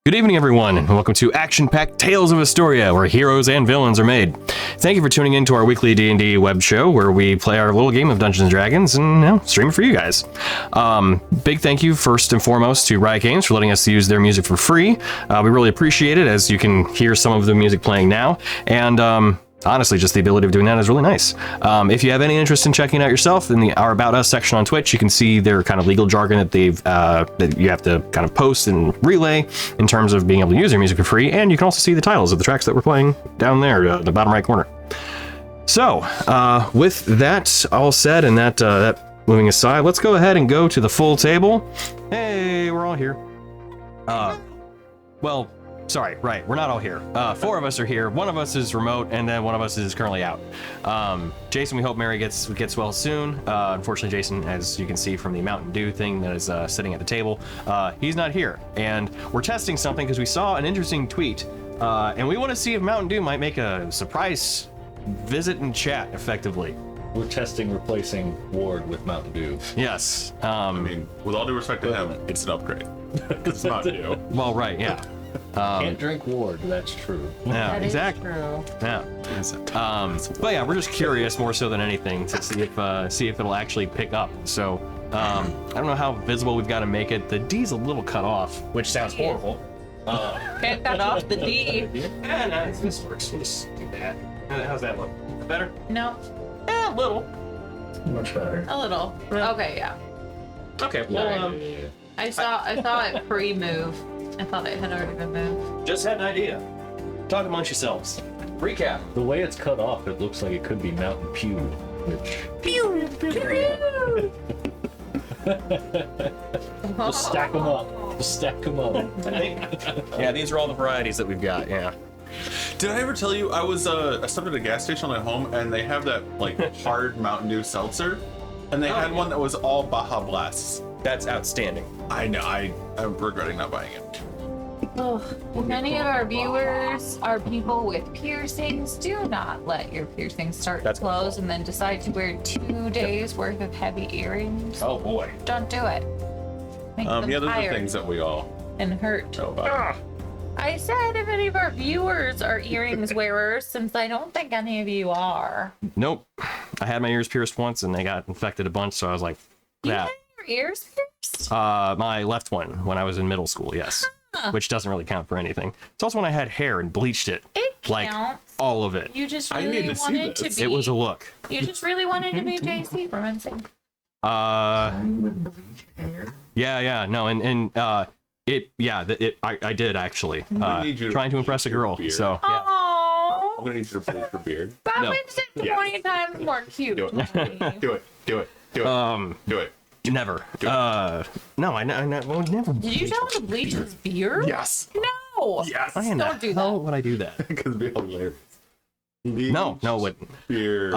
Good evening, everyone, and welcome to Action-Packed Tales of Istoria, where heroes and villains are made. Thank you for tuning in to our weekly D&D web show, where we play our little game of Dungeons & Dragons and stream it for you guys. Big thank you, first and foremost, to Riot Games for letting us use their music for free. We really appreciate it, as you can hear some of the music playing now, and honestly, just the ability of doing that is really nice. If you have any interest in checking it out yourself, in our About Us section on Twitch, you can see their kind of legal jargon that that you have to kind of post and relay in terms of being able to use their music for free, and you can also see the titles of the tracks that we're playing down there, the bottom right corner. So, with that all said and that moving aside, let's go ahead and go to the full table. Hey, we're all here. Well, sorry, right, we're not all here. Four of us are here, one of us is remote, and then one of us is currently out. Jason, we hope Mary gets well soon. Unfortunately, Jason, as you can see from the Mountain Dew thing that is sitting at the table, he's not here. And we're testing something because we saw an interesting tweet, and we want to see if Mountain Dew might make a surprise visit and chat effectively. We're testing replacing Ward with Mountain Dew. Yes. I mean, with all due respect to him, it's an upgrade. It's not new. Well, right, yeah. Can't drink Ward, that's true. Yeah, That exactly. is true. Yeah. But yeah, we're just curious more so than anything to see if it'll actually pick up. So I don't know how visible we've got to make it. The D's a little cut off, which sounds horrible. Can't cut off the D. Yeah, no, this works. We'll just do that. How's that look? Better? No, A little. Much better. a little. Okay, yeah. Okay. Well, I saw it pre-move. I thought it had already been moved. just had an idea. Talk amongst yourselves. Recap. The way it's cut off, it looks like it could be Mountain Pew, which... Pew! Pew! Just stack them up. Just stack them up. I think. Yeah, these are all the varieties that we've got. Yeah. Did I ever tell you I stopped at a gas station on my way home and they have that like hard Mountain Dew seltzer, and they had one that was all Baja Blasts. That's outstanding. I know. I'm regretting not buying it. Oh, if any of our viewers are people with piercings, do not let your piercings start to close and then decide to wear 2 days worth of heavy earrings. Oh boy. Don't do it. Make them Yeah, those are tired things that we all and hurt. know about. I said if any of our viewers are earrings wearers, since I don't think any of you are. Nope. I had my ears pierced once and they got infected a bunch, so I was like, You that. had your ears pierced? My left one when I was in middle school, yes. Which doesn't really count for anything. It's also when I had hair and bleached it. It Like counts. all of it. You just I really need to see wanted to this. be. It was a look. You just really wanted to be JC from NSYNC. Yeah, no, I did actually. need you to Trying to impress a bleach your girl. beard. So yeah. Oh, I'm gonna need you to bleach your beard. that No. makes it Yeah. 20 times more cute. Do it. Do it. Do it. Do it. Do it. Never. Do it. No, I will never. Did you tell him to bleach his beard? Yes. No. Yes. Why in Don't the do hell that. would I do that? Because it'd be hilarious. No, it wouldn't. Beard.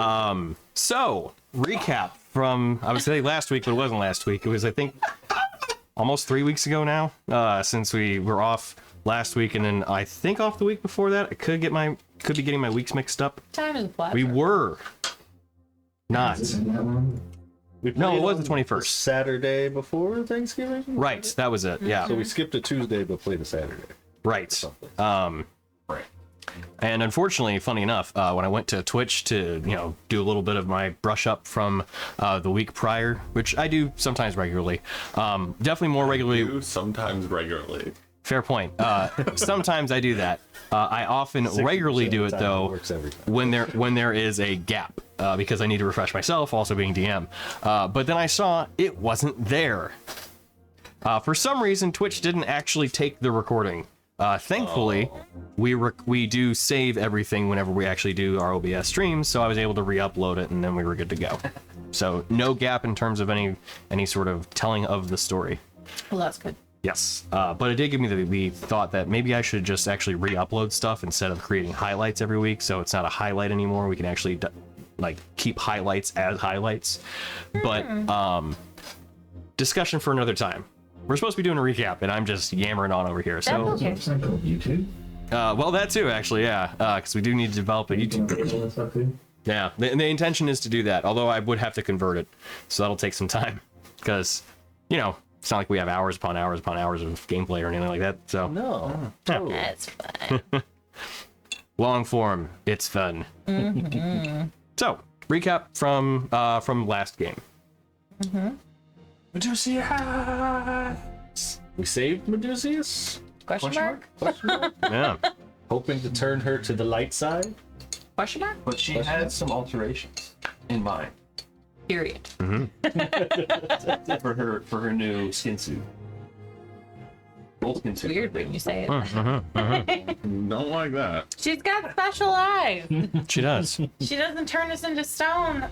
So, recap from, I would say last week, but it wasn't last week. It was, I think, almost 3 weeks ago now, since we were off last week, and then I think off the week before that. I could be getting my weeks mixed up. Time is a pleasure. We were not. We No, played it was on the 21st. Saturday before Thanksgiving? Right, that was it. Yeah, So we skipped a Tuesday but played a Saturday. right. right. And unfortunately, funny enough, when I went to Twitch to, do a little bit of my brush up from the week prior, which I do sometimes regularly, definitely more regularly. You sometimes regularly. Fair point. Sometimes I do that. I often regularly do it though Works every time. when there is a gap because I need to refresh myself, also being DM. But then I saw it wasn't there. For some reason, Twitch didn't actually take the recording. Thankfully, we do save everything whenever we actually do our OBS streams, so I was able to re-upload it, and then we were good to go. So no gap in terms of any sort of telling of the story. Well, that's good. Yes, but it did give me the thought that maybe I should just actually re-upload stuff instead of creating highlights every week, so it's not a highlight anymore. We can actually keep highlights as highlights. But discussion for another time. We're supposed to be doing a recap, and I'm just yammering on over here. So, That's okay. YouTube. well, that too, actually, yeah, because we do need to develop a YouTube page. Yeah, the intention is to do that, although I would have to convert it, so that'll take some time, because, It's not like we have hours upon hours upon hours of gameplay or anything like that. So No. That's fun. long form, it's fun. So recap from last game. Medusias! We saved Medusias? Question mark? Yeah. Hoping to turn her to the light side? Question mark? But she had some alterations in mind Period. for her new skin suit. Gold skin suit. Weird when you say it. Don't like that. She's got special eyes. She does. She doesn't turn us into stone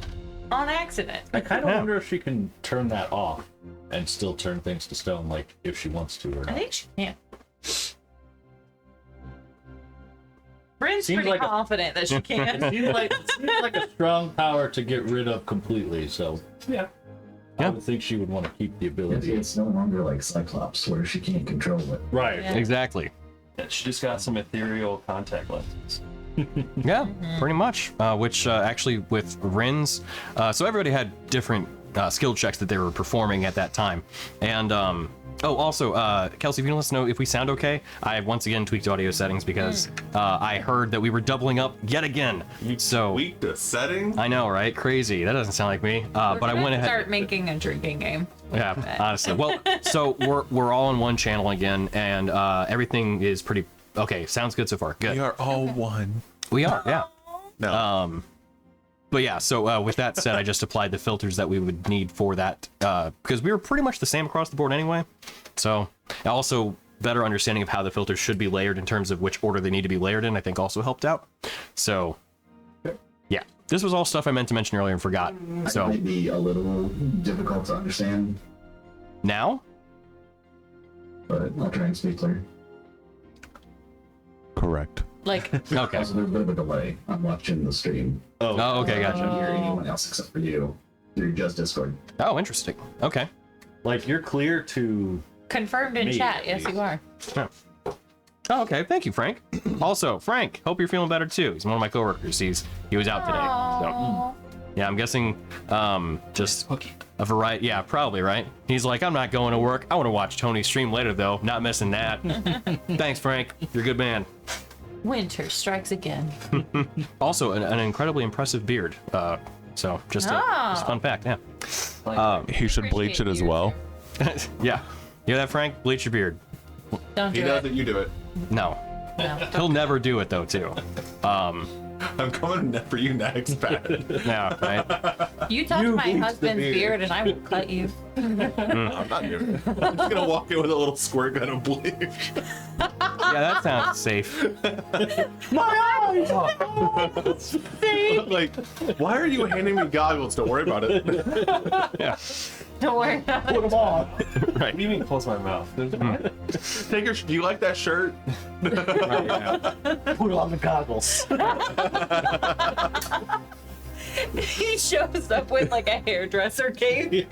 on accident. I kind of wonder if she can turn that off and still turn things to stone, like if she wants to or I not. think she can. Bryn's Seems pretty like a- confident that she can. Seems like a strong power to get rid of completely, so Yeah. I would think she would want to keep the ability. It's no longer like Cyclops where she can't control it. Right. Yeah. Exactly. Yeah, she just got some ethereal contact lenses. Yeah, pretty much. Which actually with Rin's, so everybody had different skill checks that they were performing at that time. And also, Kelsey, if you want us to know if we sound okay, I once again tweaked audio settings because I heard that we were doubling up yet again. So Tweak the setting. I know, right? Crazy. That doesn't sound like me. But I went ahead. Start making a drinking game. Yeah, honestly. Well, so we're all on one channel again, and everything is pretty okay. Sounds good so far. Good. We are all one. We are, yeah. No. But yeah, so with that said, I just applied the filters that we would need for that because we were pretty much the same across the board anyway. So also better understanding of how the filters should be layered in terms of which order they need to be layered in, I think also helped out. So yeah, this was all stuff I meant to mention earlier and forgot. It So might be a little difficult to understand, now, but I'll try and speak clear. Correct. Like, okay. Also, there's a bit of a delay. I'm watching the stream. Oh, okay, I gotcha. can't hear anyone else except for you through just Discord. Oh, interesting. Okay. Like you're clear to. confirmed in Me, chat. at Yes, least. you are. Oh, okay. Thank you, Frank. Also, Frank, hope you're feeling better too. He's one of my coworkers. He was out today. So. Yeah, I'm guessing just a variety. Yeah, probably, right? He's like, I'm not going to work. I want to watch Tony stream later, though. Not missing that. Thanks, Frank. You're a good man. Winter strikes again. Also, an incredibly impressive beard. So, just a fun fact, yeah. He should bleach it as well. Yeah. You hear that, Frank? Bleach your beard. Don't He do does it. it. You do it. No. No. He'll never do it, though, too. I'm coming for you next, Pat. Yeah, right? You touch You my bleach the husband's beard. beard and I will cut you. I'm not doing it. I'm just gonna walk in with a little squirt gun of bleach. Yeah, that sounds safe. Like, why are you handing me goggles? Don't worry about it. Yeah. Don't worry about it. Put them on. What do you mean close my mouth? Take your. Do you like that shirt? Put on the goggles. He shows up with like a hairdresser cape.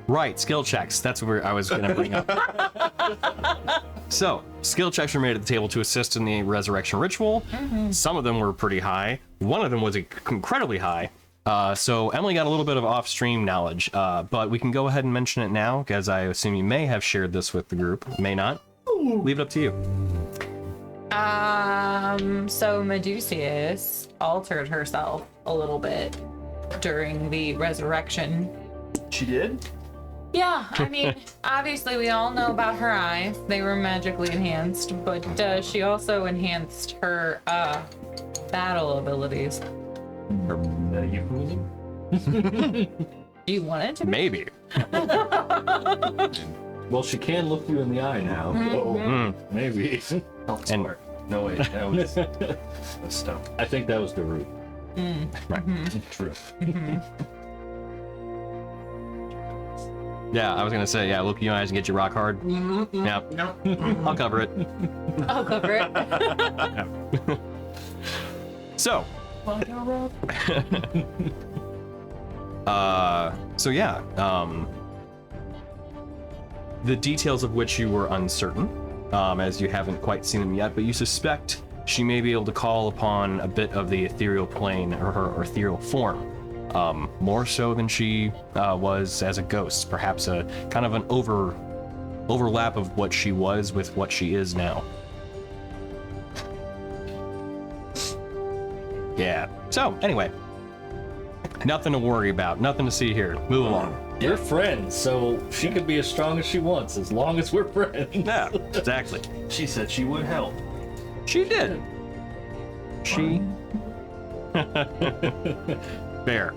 Right, skill checks. That's what I was going to bring up. So, skill checks were made at the table to assist in the resurrection ritual. Some of them were pretty high. One of them was incredibly high. So Emily got a little bit of off-stream knowledge, but we can go ahead and mention it now, because I assume you may have shared this with the group, may not. Leave it up to you. So Medusius altered herself a little bit during the resurrection. She did? Yeah, I mean, obviously we all know about her eyes. They were magically enhanced, but she also enhanced her battle abilities. Euphemism? Do you want it to be? Maybe. Well, she can look you in the eye now. So maybe. Health And- spark. No, wait, that was the stone. I think that was the root. True. Yeah, I was going to say, yeah, look you in the eyes and get you rock hard. Yeah, No. I'll cover it. I'll cover it. So, so yeah, the details of which you were uncertain, as you haven't quite seen them yet, but you suspect she may be able to call upon a bit of the ethereal plane or her ethereal form. more so than she was as a ghost. Perhaps a kind of an overlap of what she was with what she is now. Yeah. So anyway, nothing to worry about. Nothing to see here. Move along. We're friends, so she can be as strong as she wants, as long as we're friends. Yeah, exactly. She said she would help. She did. She. Fair.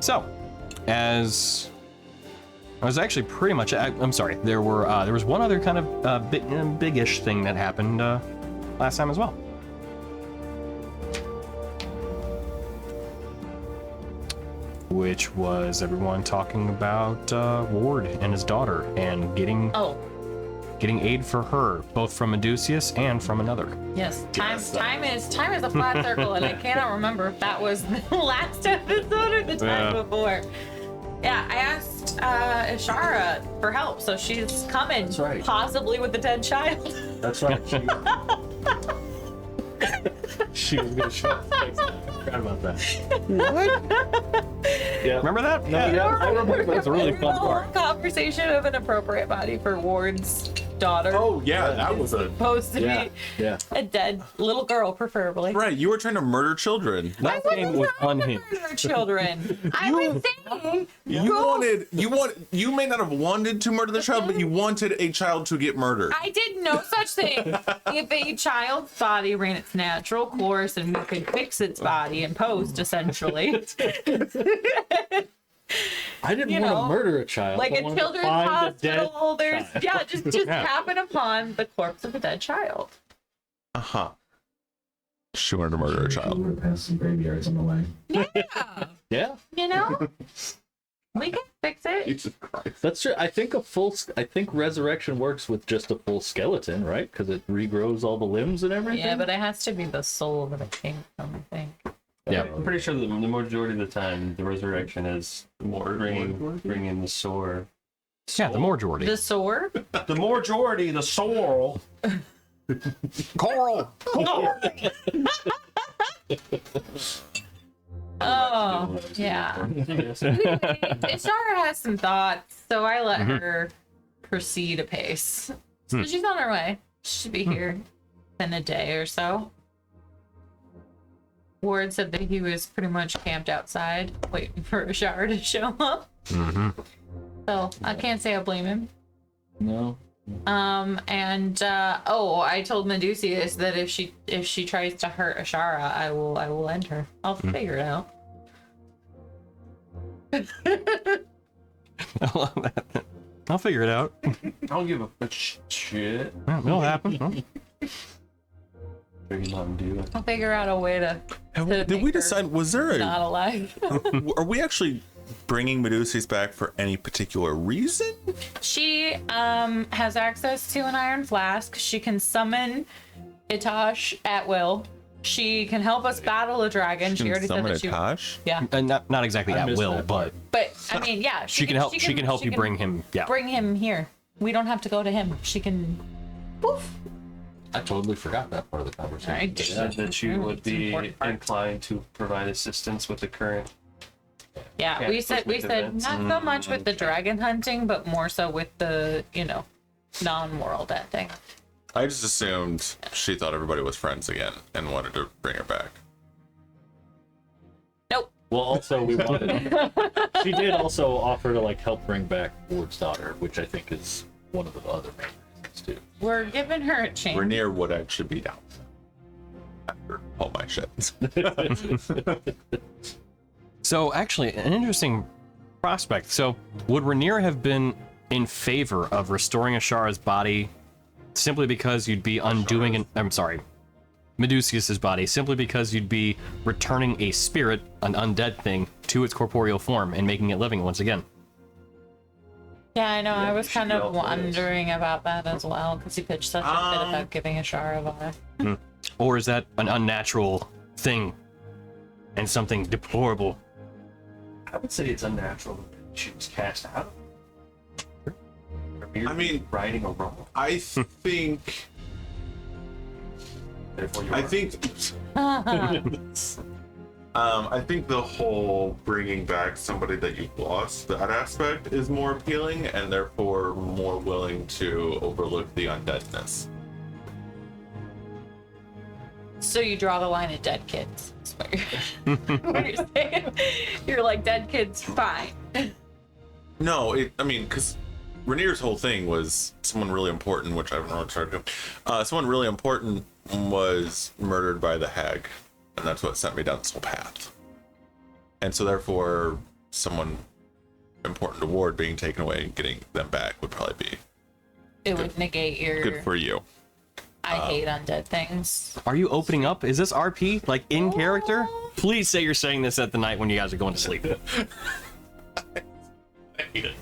So, as I was actually pretty much. I'm sorry. There was one other kind of big-ish thing that happened last time as well. Which was everyone talking about Ward and his daughter and getting aid for her, both from Medusius and from another. Yes, time is a flat circle, and I cannot remember if that was the last episode or the time before. Yeah, I asked Ishara for help, so she's coming. That's right. Possibly with the dead child. That's right. She was gonna show up. I forgot about that. What? Yeah. Remember that? No, yeah, I remember. That's a really fun part. Conversation of an appropriate body for Ward's daughter. Oh yeah, that was a Supposed to be a dead little girl, preferably. right. You were trying to murder children. That game was unhinged. Murder children. I was saying. You may not have wanted to murder the child, but you wanted a child to get murdered. I did no such thing. If a child's body ran its natural course and we could fix its body in post, essentially. I didn't want to murder a child. Like I a wanted to children's find the hospital, dead there's child. just happen upon the corpse of a dead child. Uh-huh. She wanted to murder a child. We're past some graveyards on the way. Yeah. Yeah, You know? We can fix it. Jesus Christ. that's true. I think resurrection works with just a full skeleton, right? Because it regrows all the limbs and everything. Yeah, but it has to be the soul that it came from, I think. Yeah. I'm pretty sure that the majority of the time, the resurrection is bringing the sore. Yeah, the majority. The sore? The majority, the soul. Coral. Oh, yeah. Ishara has some thoughts, so I let her proceed apace. So she's on her way. She should be here in a day or so. Ward said that he was pretty much camped outside, waiting for Ishara to show up. Mm-hmm. So I can't say I blame him. No. I told Medusius that if she tries to hurt Ishara, I will end her. I'll figure it out. I'll figure it out. I don't give a shit. Yeah, it'll happen. Huh? Sure you let him do it. I'll figure out a way to Did make we her decide, was there not a... alive. Are we actually bringing Medusius back for any particular reason? She has access to an iron flask. She can summon Itosh at will. She can help us battle a dragon. She already said that she. Tosh? Yeah, And not exactly at missed will, that but but I mean, yeah, she can help. She can help you bring him. Yeah. Bring him here. We don't have to go to him. She can. Poof. I totally forgot that part of the conversation. I She said that you would It's an be important part. inclined to provide assistance with the current. Yeah, Yeah, we said events. not so much with the dragon hunting, but more so with the non-world ending. I just assumed she thought everybody was friends again and wanted to bring her back. Nope. Well, also we wanted. She did also offer to help bring back Ward's daughter, which I think is one of the other main reasons too. We're giving her a chance. Rainier would actually be down after all my shit. So actually, an interesting prospect. So would Rainier have been in favor of restoring Ashara's body simply because you'd be undoing Medusius's body, simply because you'd be returning a spirit, an undead thing, to its corporeal form and making it living once again? Yeah, I know. I was she kind could of also wondering about that as well, because he pitched such a bit about giving Ashara a body. Or is that an unnatural thing and something deplorable? I would say it's unnatural that she was cast out. I mean, righting a wrong. I think. Therefore, you're I right. think. I think the whole bringing back somebody that you've lost, that aspect is more appealing and therefore more willing to overlook the undeadness. So you draw the line at dead kids. That's what what you're saying. You're like, dead kids, fine. No, because Rainier's whole thing was someone really important, which I don't know what to do. Someone really important was murdered by the hag, and that's what sent me down this whole path. And so therefore, someone important to Ward being taken away and getting them back would probably be It would negate your. good for you. I hate undead things. Are you opening up? Is this RP like in character? Please say you're saying this at the night when you guys are going to sleep. I hate it.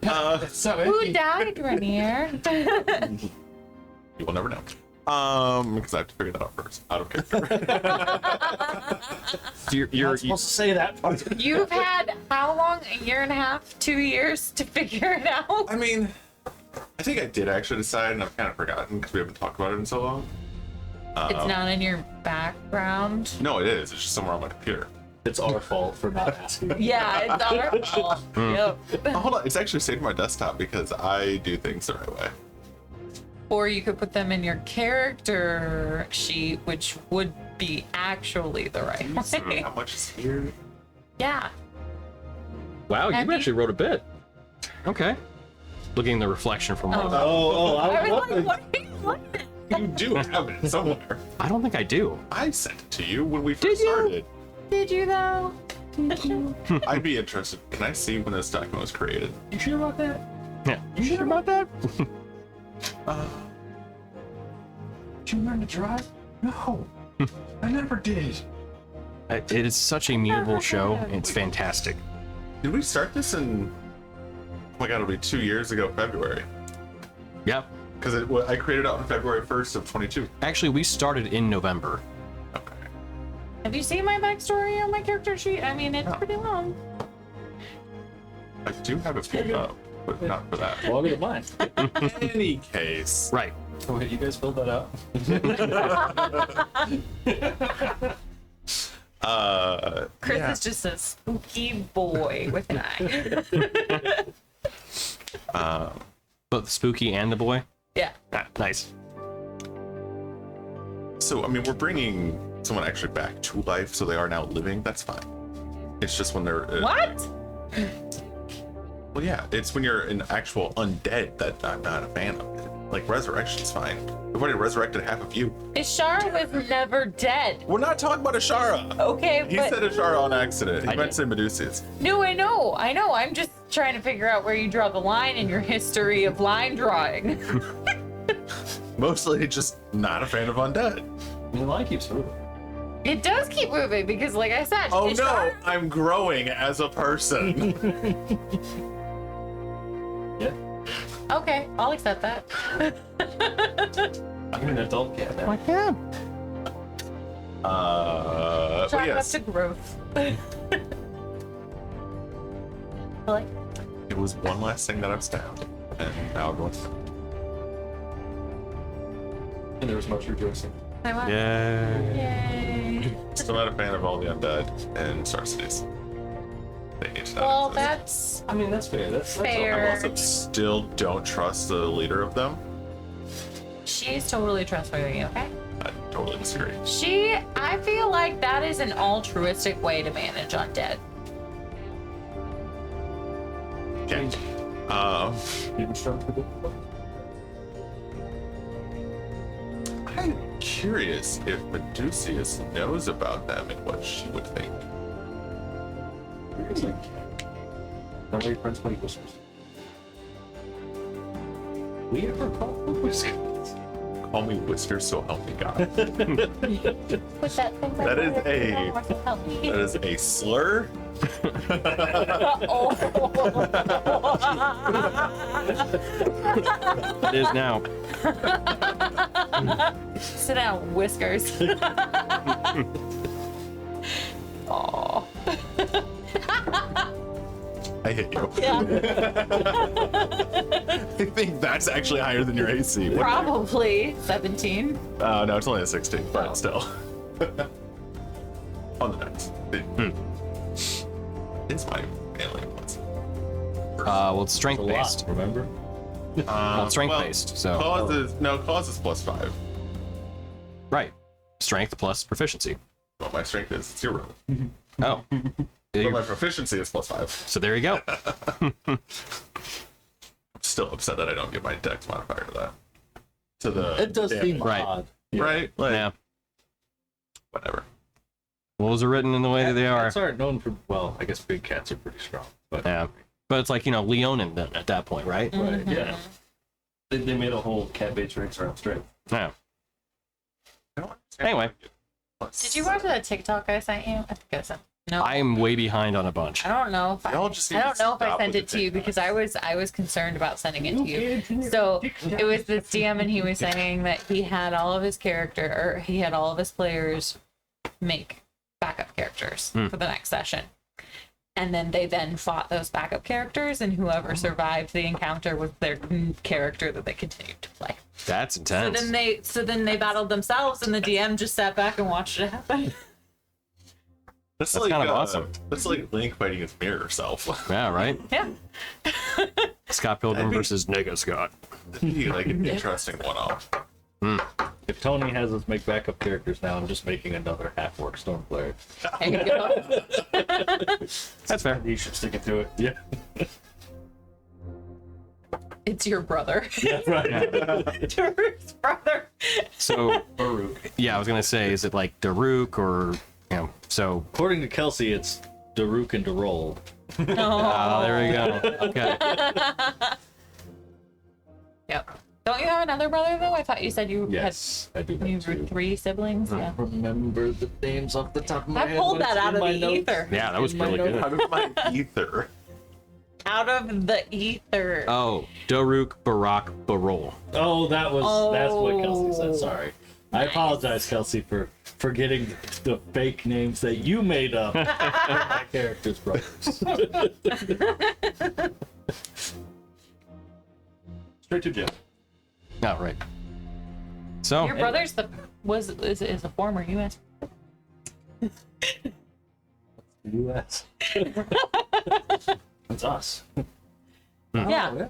Who died, Rainier? You will never know. Because I have to figure that out first. Out of character. You're supposed to say that part. You've had how long? A year and a half? 2 years to figure it out? I mean, I think I did actually decide, and I've kind of forgotten because we haven't talked about it in so long. It's not in your background. No, it is. It's just somewhere on my computer. It's our fault for not asking. Yeah, it's our fault. Yep. Oh, hold on. It's actually saved to my desktop because I do things the right way. Or you could put them in your character sheet, which would be actually the right way. How much is here? Yeah. wow, you Have you- actually wrote a bit. Okay. Looking at the reflection from one of them. Oh, I was what like, what are you looking at? You do have it somewhere. I don't think I do. I sent it to you when we Did first you? started. Did you though? I'd be interested. Can I see when this document was created? You sure about that? Yeah. You sure about that? Did you learn to drive? No, I never did. It is such a mutable show. It's fantastic. Did we start this in? Oh my god, it'll be 2 years ago, February. Yep. Because I created it on February 1st of 22. Actually, we started in November. Okay. Have you seen my backstory on my character sheet? I mean, it's No. pretty long. I do have it pulled up, but not for that. Well, I'll get mine. In any case, Right. Oh, wait, you guys filled that out? Chris yeah. is just a spooky boy with an eye. Both the spooky and the boy. Yeah. Ah, nice. So, I mean, we're bringing someone actually back to life, so they are now living. That's fine. It's just when they're What? well, yeah, it's when you're an actual undead that I'm not a fan of. Like resurrection's fine. We've already resurrected half of you. Ishara was never dead. We're not talking about Ashara. Okay, He but said Ashara on accident. He I meant did. to say Medusa's. no, I know. I'm just trying to figure out where you draw the line in your history of line drawing. Mostly just not a fan of undead. I mean, the line keeps moving. It does keep moving because, like I said, Oh no, Ishara- I'm growing as a person. Yeah. Okay, I'll accept that. I'm an adult cat now. Yeah. But Chalk it up yes, to growth. Like, it was one last thing that I was down, and now I'm going. And there was much rejoicing. I want. Yeah. Yay. Still not a fan of all the undead and Star Cities. They need to not Well, exist. that's I mean, that's fair. That's fair. I also still don't trust the leader of them. She's totally trustworthy, okay? I totally disagree. I feel like that is an altruistic way to manage undead. Okay. Didn't show up to the- I'm curious if Medusius knows about them and what she would think. It's like, don't make friends play whispers. We ever call them whispers? Call me Whiskers, so help me God. Put that thing That is that is a slur. It is now. Sit down, Whiskers. Aw. I hit you. Yeah, I think that's actually higher than your AC. probably 17. No, it's only a 16, but still. on the dice. It's my alien ones. Well, it's strength A lot, based. remember? Well, it's strength based. So Cause is +5. right, strength plus proficiency. Well, my strength is 0. Oh, But my proficiency is +5. so there you go. I'm still upset that I don't get my dex modifier to that. To the It does seem Right. odd. right? Like Yeah, whatever. rules are written in the way that they are. Cats aren't known for, well, I guess big cats are pretty strong. But Yeah, but it's like Leonin then at that point, right? right, yeah. They made a whole cat-based race around strength. Yeah. I don't understand Anyway. why Did you watch that TikTok I sent you? I think I sent. No. I am way behind on a bunch. I don't know if Y'all just need I to don't know if I stop sent with it the to you TikToks. because I was concerned about sending it to you. So it was this DM and he was saying that he had all of his he had all of his players make backup characters for the next session. And then they fought those backup characters, and whoever survived the encounter was their character that they continued to play. That's intense. So then they battled themselves, and the DM just sat back and watched it happen. That's That's like kind of awesome. That's like Link fighting his mirror self. Yeah, right? Yeah. Scott Pilgrim versus Nega Scott. That'd be like an interesting one-off. If Tony has us make backup characters now, I'm just making another half-orc storm player. There you go. That's fair. You should stick it to it. Yeah. It's your brother. Yeah, right. Daruk's brother. So, Baruch. yeah, I was going to say, is it like Daruk or, so. According to Kelsey, it's Daruk and Darol. Oh, there we go. Okay. Yep. Don't you have another brother though? I thought you said you Yes, I do had you have were two. 3 siblings. Yeah. Remember the names off the top of my I head. pulled but that it's out in of my the notes. ether. Yeah, that was In my really notes. good. Out of my ether. Out of the ether. Oh, Daruk, Barak, Barol. Oh, that's what Kelsey said. Oh. Sorry. I apologize, Kelsey, for forgetting the fake names that you made up for my characters' brothers. Straight to jail. Oh, right. So, Your brother's is a former U.S. U.S. It's us. Yeah.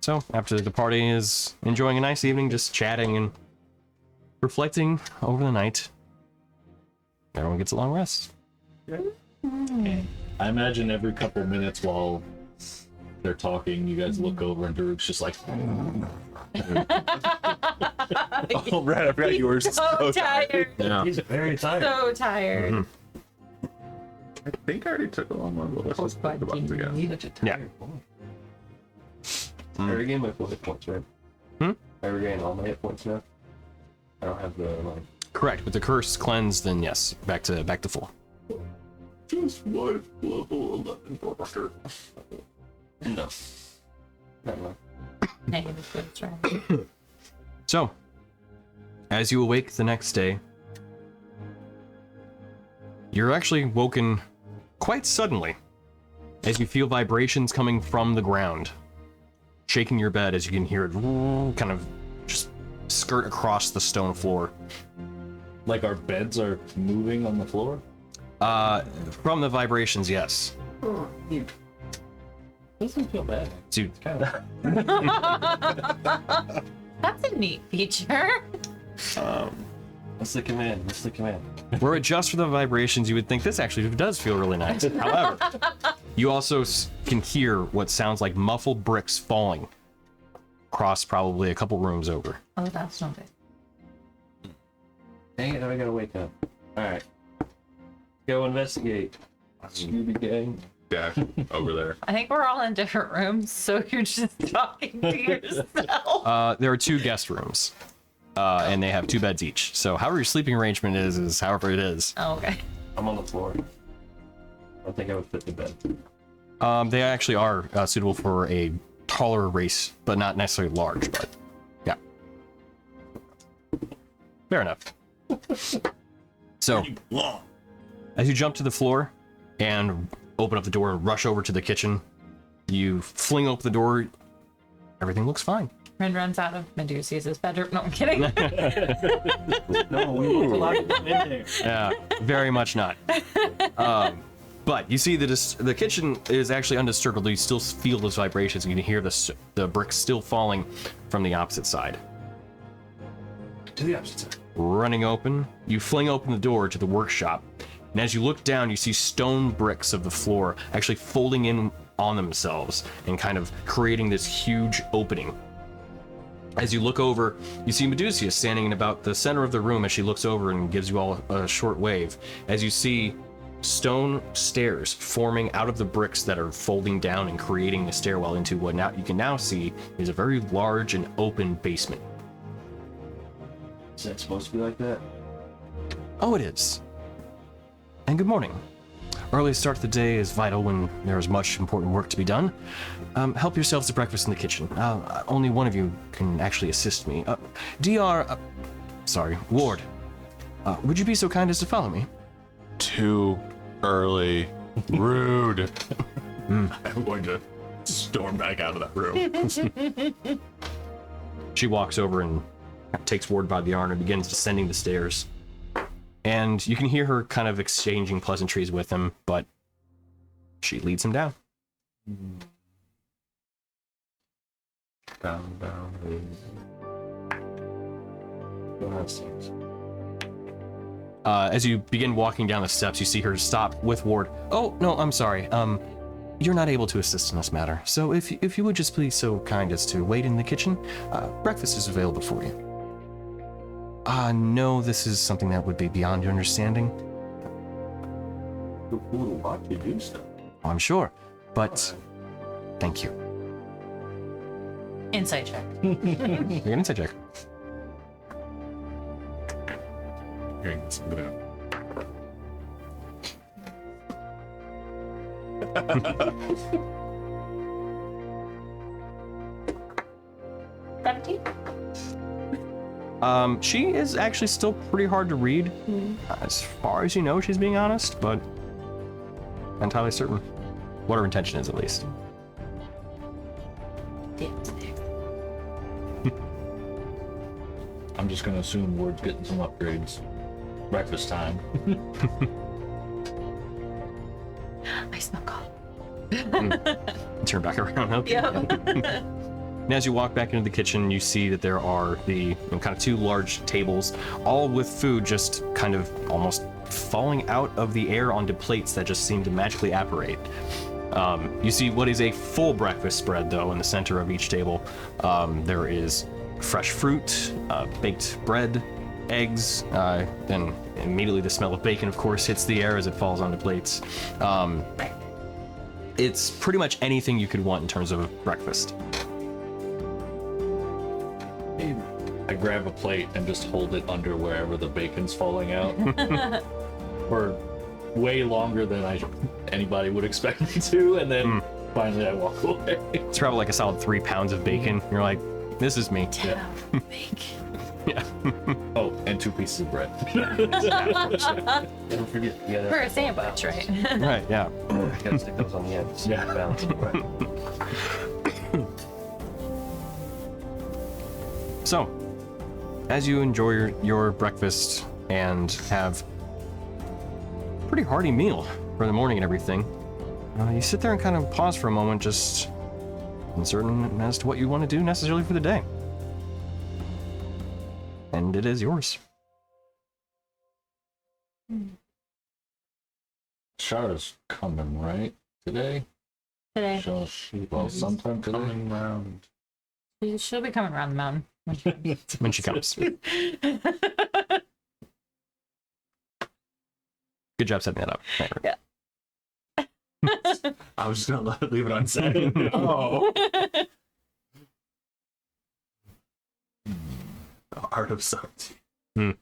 so after the party is enjoying a nice evening, just chatting and reflecting over the night, everyone gets a long rest. I imagine every couple minutes while they're talking, you guys look over and Daruk's just like, Oh, right. I forgot you were So tired. Yeah. He's very tired. So tired. I think I already took along one, but let's just click the buttons again. Such a Yeah. tired boy. I regained my full hit points, right? Hmm? I regained all my hit points now. I don't have the like. Correct. With the curse cleansed, then yes, back to full. Just my level 11 doctor. No. Not enough. Hey, that's right. So, as you awake the next day, you're actually woken quite suddenly as you feel vibrations coming from the ground, shaking your bed as you can hear it kind of just skirt across the stone floor. like our beds are moving on the floor. From the vibrations, yes. Doesn't feel bad. So, Kind of. That's a neat feature. What's the command? What's the command? were it just for the vibrations, you would think this actually does feel really nice. However, you also can hear what sounds like muffled bricks falling across probably a couple rooms over. Oh, that's not good. Dang it, now I gotta wake up. Alright. Go investigate. Scooby Gang. Dash over there. I think we're all in different rooms, so you're just talking to yourself. There are 2 guest rooms, and they have 2 beds each. So however your sleeping arrangement is however it is. Oh, okay. I'm on the floor. I don't think I would fit the bed. They actually are suitable for a taller race, but not necessarily large, but yeah. Fair enough. So, Long. as you jump to the floor and open up the door and rush over to the kitchen, you fling open the door. Everything looks fine. Ren runs out of Medusa's bedroom. No, I'm kidding. No, we won't allow you to come in there. Yeah, very much not. But you see that the kitchen is actually undisturbed, although you still feel those vibrations, and you can hear the bricks still falling from the opposite side. To the opposite side. Running open, you fling open the door to the workshop, and as you look down, you see stone bricks of the floor actually folding in on themselves and kind of creating this huge opening. As you look over, you see Medusa standing in about the center of the room as she looks over and gives you all a short wave. As you see stone stairs forming out of the bricks that are folding down and creating a stairwell into what now you can now see is a very large and open basement. Is that supposed to be like that? Oh, it is. And good morning. Early start to the day is vital when there is much important work to be done. Help yourselves to breakfast in the kitchen. Only one of you can actually assist me. Ward. Would you be so kind as to follow me? Too early. Rude. I'm going to storm back out of that room. She walks over and takes Ward by the arm and begins descending the stairs. And you can hear her kind of exchanging pleasantries with him, but she leads him down. Down. As you begin walking down the steps, you see her stop with Ward. Oh, no, I'm sorry. You're not able to assist in this matter. So if you would just please so kind as to wait in the kitchen, breakfast is available for you. No, this is something that would be beyond your understanding. Who would watch you do stuff? Oh, I'm sure, but thank you. Insight check. You're gonna insight check. Okay, so I'm gonna- 17? She is actually still pretty hard to read. As far as you know, she's being honest, but not entirely certain what her intention is, at least. I'm just gonna assume Ward's getting some upgrades. Breakfast time. I smell coffee. Turn back around. Okay. Yep. And as you walk back into the kitchen, you see that there are the kind of two large tables, all with food just kind of almost falling out of the air onto plates that just seem to magically apparate. You see what is a full breakfast spread, though, in the center of each table. There is fresh fruit, baked bread, eggs, then immediately the smell of bacon, of course, hits the air as it falls onto plates. It's pretty much anything you could want in terms of breakfast. I grab a plate and just hold it under wherever the bacon's falling out. For way longer than anybody would expect me to, and then finally I walk away. It's probably like a solid 3 pounds of bacon. You're like, this is me. Yeah. Yeah. Oh, and 2 pieces of bread. Don't forget, you gotta, For a sandwich, right? Right, yeah. you gotta stick those on the end. So Yeah. you balance it right. So, as you enjoy your breakfast and have a pretty hearty meal for the morning and everything, you sit there and kind of pause for a moment, just uncertain as to what you want to do necessarily for the day. And it is yours. Shara's coming, right? Today? Today. Well, sometime today. Coming round. She'll be coming around the mountain. When she comes. Good job setting that up. Yeah. I was just gonna leave it unsaid. Oh. The art of subtlety. 6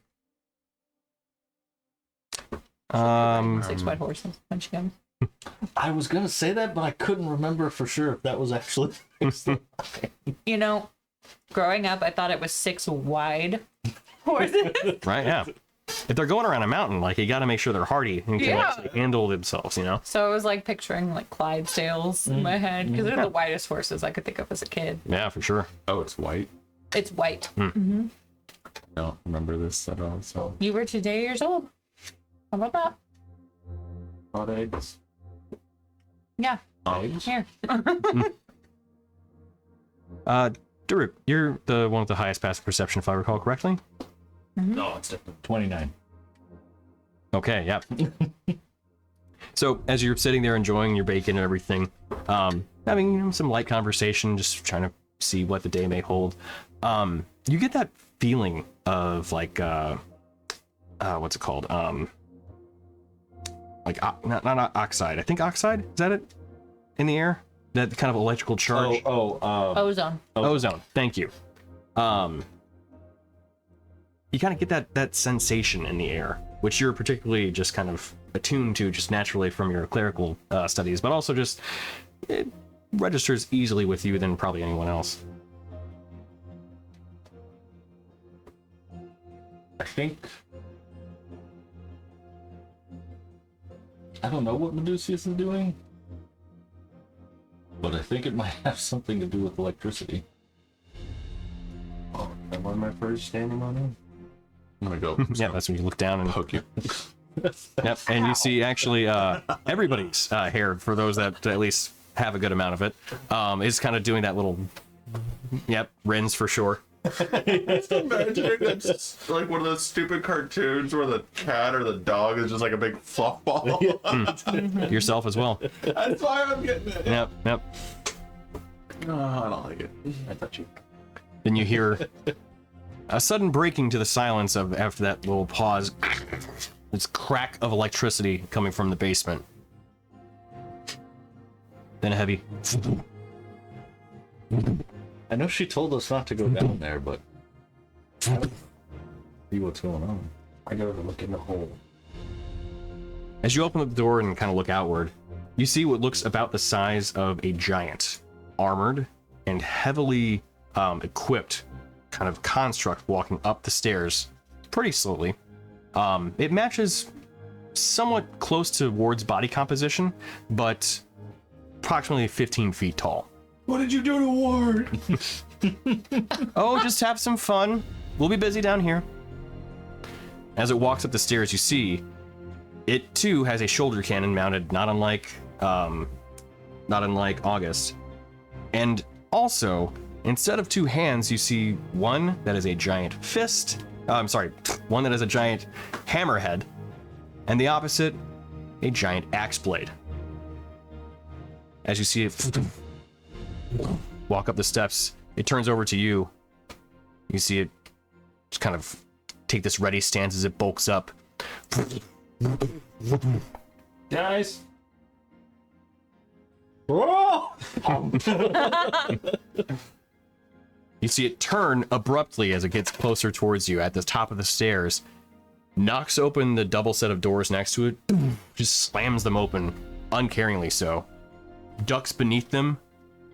white horses when she comes. I was gonna say that, but I couldn't remember for sure if that was actually. You know, growing up, I thought it was 6 wide horses. Right, yeah. if they're going around a mountain, like you got to make sure they're hardy and can Yeah. actually handle themselves, you know? So I was like picturing like Clydesdales in my head because they're the whitest horses I could think of as a kid. Yeah, for sure. Oh, it's white. It's white. I don't remember this at all. So You were 2 years old. How about that? Hot eggs. Yeah. eggs. Here. Daruk, you're the one with the highest passive perception, if I recall correctly. No, it's different. 29. Okay, yeah. So as you're sitting there enjoying your bacon and everything, having some light conversation, just trying to see what the day may hold, you get that feeling of like what's it called? Not oxide. I think oxide, is that it? In the air? That kind of electrical charge. Ozone. Ozone. Thank you. You kind of get that sensation in the air, which you're particularly just kind of attuned to just naturally from your clerical studies, but also just it registers easily with you than probably anyone else. I think. I don't know what Medusius is doing, but I think it might have something to do with electricity. Oh, am I my first standing on him? I'm gonna go. Yeah, that's when you look down and Hook you. yep, and you see actually everybody's hair, for those that at least have a good amount of it, is kind of doing that little, Rins for sure. Imagining that's like one of those stupid cartoons where the cat or the dog is just like a big fluff ball. Yourself as well. That's why I'm getting it. Yep. No, I don't like it. I thought you. Then you hear a sudden breaking to the silence of after that little pause. This crack of electricity coming from the basement. Then a heavy. I know she told us not to go down there, but see what's going on. I gotta look in the hole. As you open up the door and kind of look outward, you see what looks about the size of a giant, armored and heavily equipped kind of construct walking up the stairs pretty slowly. It matches somewhat close to Ward's body composition, but approximately 15 feet tall. What did you do to Ward? Oh, just have some fun. We'll be busy down here. As it walks up the stairs, you see it too has a shoulder cannon mounted, not unlike August. And also, instead of two hands, you see one that is a giant fist. One that is a giant hammerhead, and the opposite, a giant axe blade. As you see it walk up the steps, it turns over to you. You see it just kind of take this ready stance as it bulks up. Guys! You see it turn abruptly as it gets closer towards you at the top of the stairs, knocks open the double set of doors next to it, just slams them open, uncaringly so, ducks beneath them,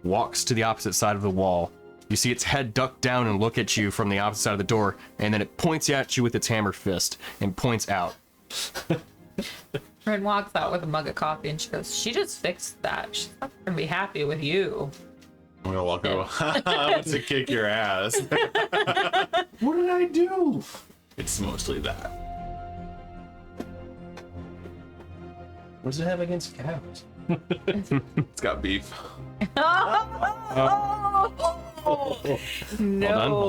walks to the opposite side of the wall. You see its head duck down and look at you from the opposite side of the door, and then it points at you with its hammer fist and points out. Ren walks out with a mug of coffee and she goes, she just fixed that. She's not gonna be happy with you. I'm gonna walk over. I want to kick your ass. What did I do? It's mostly that. What does it have against cows? It's got beef. No. Hold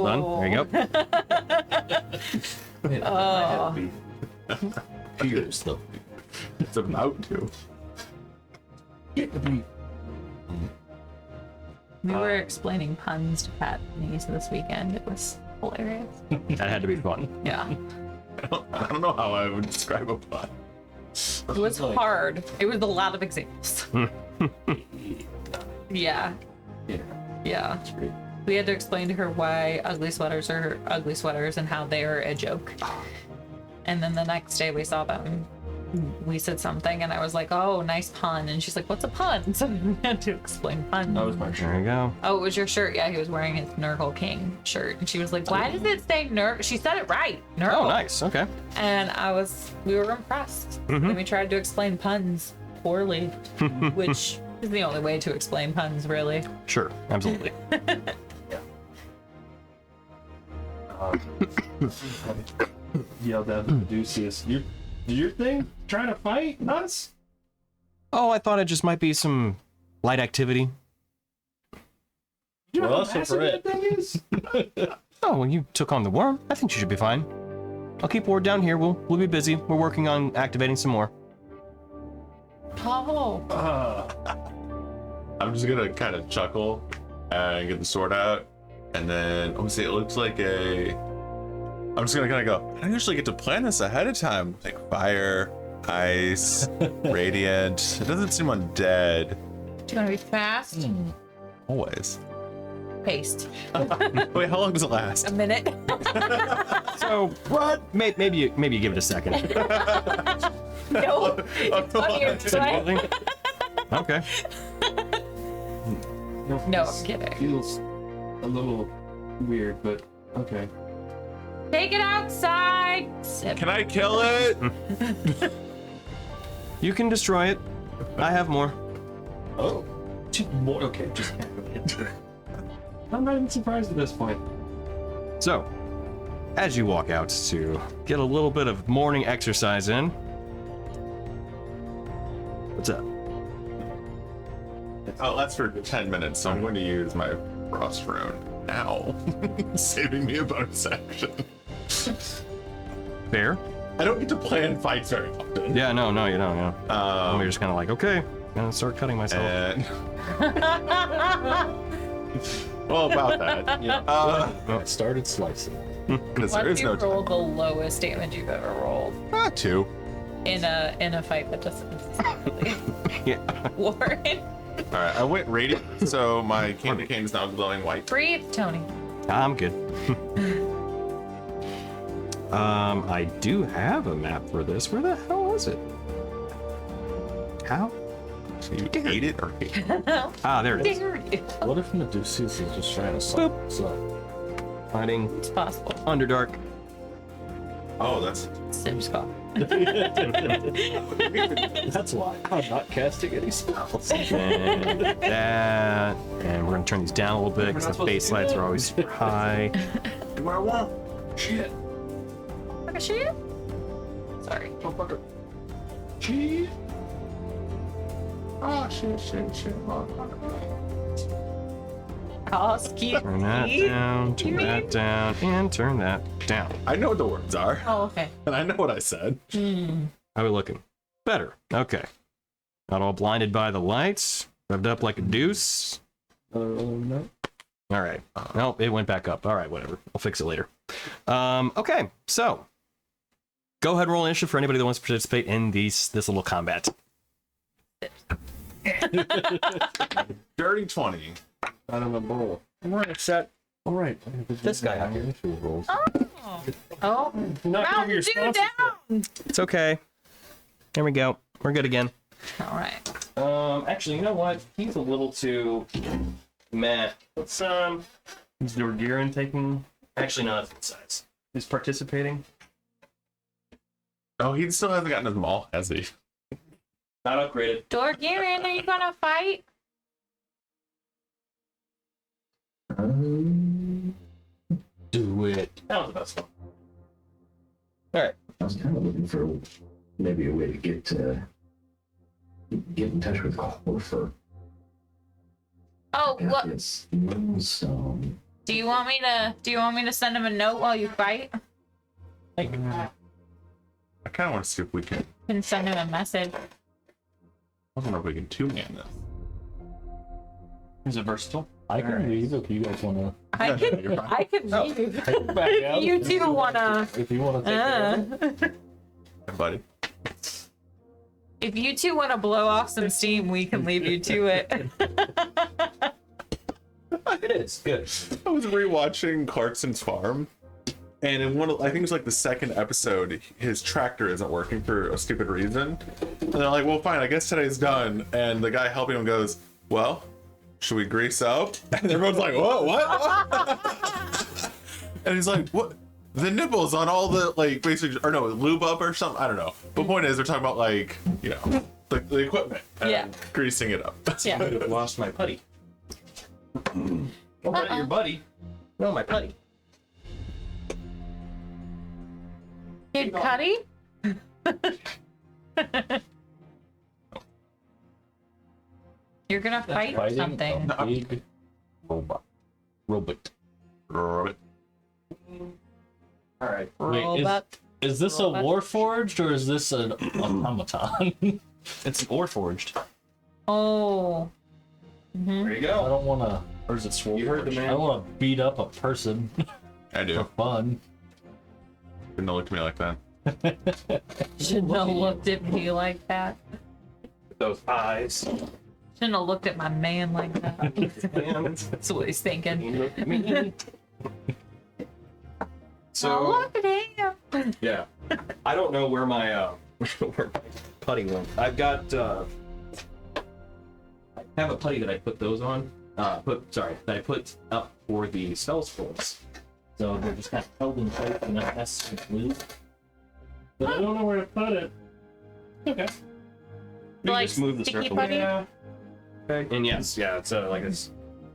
on. There you go. Man, I had beef. Cheers, though. It's about to. Get the beef. We were explaining puns to Pat and Niece this weekend. It was hilarious. That had to be fun. Yeah. I don't know how I would describe a pun. It was hard. It was a lot of examples. Yeah. Yeah. We had to explain to her why ugly sweaters are ugly sweaters and how they are a joke. And then the next day we saw them we said something, and I was like, "Oh, nice pun," and she's like, "What's a pun?" So we had to explain pun. That was my shirt. There you go. Oh, it was your shirt. Yeah, he was wearing his Nurgle King shirt, and she was like, "Why does it say Nurgle?" She said it right, Nurgle. Oh, nice. Okay. And we were impressed. And we tried to explain puns poorly, which is the only way to explain puns, really. Sure. Absolutely. Yelled out to Odysseus, "Did your thing trying to fight us?" Oh, I thought it just might be some light activity. You know Well, how that's for massive that thing is? Oh, well, you took on the worm. I think you should be fine. I'll keep ward down here. We'll be busy. We're working on activating some more. Oh, I'm just gonna kind of chuckle and get the sword out, and then obviously it looks like I'm just gonna kind of go. I usually get to plan this ahead of time, like fire, ice, radiant. It doesn't seem undead. do you want to be fast? Always. Paced. Wait, how long does it last? A minute. So, what? Maybe you give it a second. No. It's funnier this way. Really? Okay. No, I'm kidding. Feels a little weird, but okay. Take it outside. Sip. Can I kill it? You can destroy it. I have more. Oh, more. Okay, just half of it. I'm not even surprised at this point. So, as you walk out to get a little bit of morning exercise in, what's up? Oh, that's for 10 minutes, so I'm going to use my frost rune now, saving me a bonus action. Fair? I don't get to plan fights very often. Yeah, no, you don't. Yeah. You're just kind of like, okay, I'm gonna start cutting myself. And well, about that. Yeah. I started slicing. Because there What is if no you time. roll the lowest damage you've ever rolled Two. in a fight that doesn't necessarily Yeah. warrant? All right, I went radiant, so my candy cane is now glowing white. Breathe, Tony. I'm good. I do have a map for this. Where the hell is it? How? So you ate it or hate it? Ah, there it is. Dare you. What if Medusius is just trying to suck us up? Hiding It's possible. Underdark. Oh, that's. Sim's call. That's why I'm not casting any spells. And that. And we're gonna turn these down a little bit because the base lights are always super high. Do what I want. Shit. Fuck a shit. Sorry. Motherfucker. Cheese. Oh, shit. Oh, keep. Turn that down, turn that down, and turn that down. I know what the words are, Oh, okay. and I know what I said. How are we looking? Better. Okay. Not all blinded by the lights. Revved up like a deuce. No. All right. Nope, it went back up. All right, whatever. I'll fix it later. Okay, so go ahead and roll initiative for anybody that wants to participate in this little combat. Dirty 20. Out of the bowl. All right, set. All right. This guy out here. Rolls. Oh. Not Mountain your Dew sponsor. down. It's okay. There we go. We're good again. All right. Actually, you know what? He's a little too meh. Let's Is Dorgiran taking? actually no, that's size. Is participating? Oh, he still hasn't gotten his maul, has he? Not upgraded. Dorgiran, are you gonna fight? Do it. That was the best one. All right. I was kind of looking for maybe a way to get in touch with Corfer. Oh, what? It's moonstone. Do you want me to send him a note while you fight? I kind of want to see if we can. You can send him a message. I don't know if we can two-man this. Is it versatile? I can leave if you guys want to. I could leave. Back out. You two wanna. If you want to take it. Hey, buddy. If you two wanna blow off some steam, we can leave you to it. It is good. I was rewatching Clarkson's Farm, And in I think it was like the second episode, his tractor isn't working for a stupid reason. And they're like, well, fine, I guess today's done. And the guy helping him goes, well, should we grease up? And everyone's like, whoa, what? And he's like, what? The nipples on all the, like, basically, or no, lube up or something? I don't know. But point is, they're talking about, like, you know, the equipment and greasing it up. Yeah. I've lost my putty. Oh, not your buddy. No, my putty. Kid Cuddy? You're gonna fight Fighting something. a big robot. Robot. Alright. Wait, Robot. is this a Robot. Warforged or is this an automaton? It's an ore forged. Oh. There you I go. don't want to. Or is it Swarforged? You heard the man. I don't want to beat up a person I for do. fun. Couldn't look at me like that. Shouldn't have looked at me like that. Those eyes. Shouldn't have looked at my man like that. That's what he's thinking. So Oh, look at him. yeah, I don't know where my where my putty went. I've got I have a putty that I put those on. That I put up for the spell scrolls. So they're just kind of held in place and not necessarily blue. But I don't know where to put it. Okay. You Like just move the sticky circle. putty? Yeah. Okay. And yes, yeah, it's like a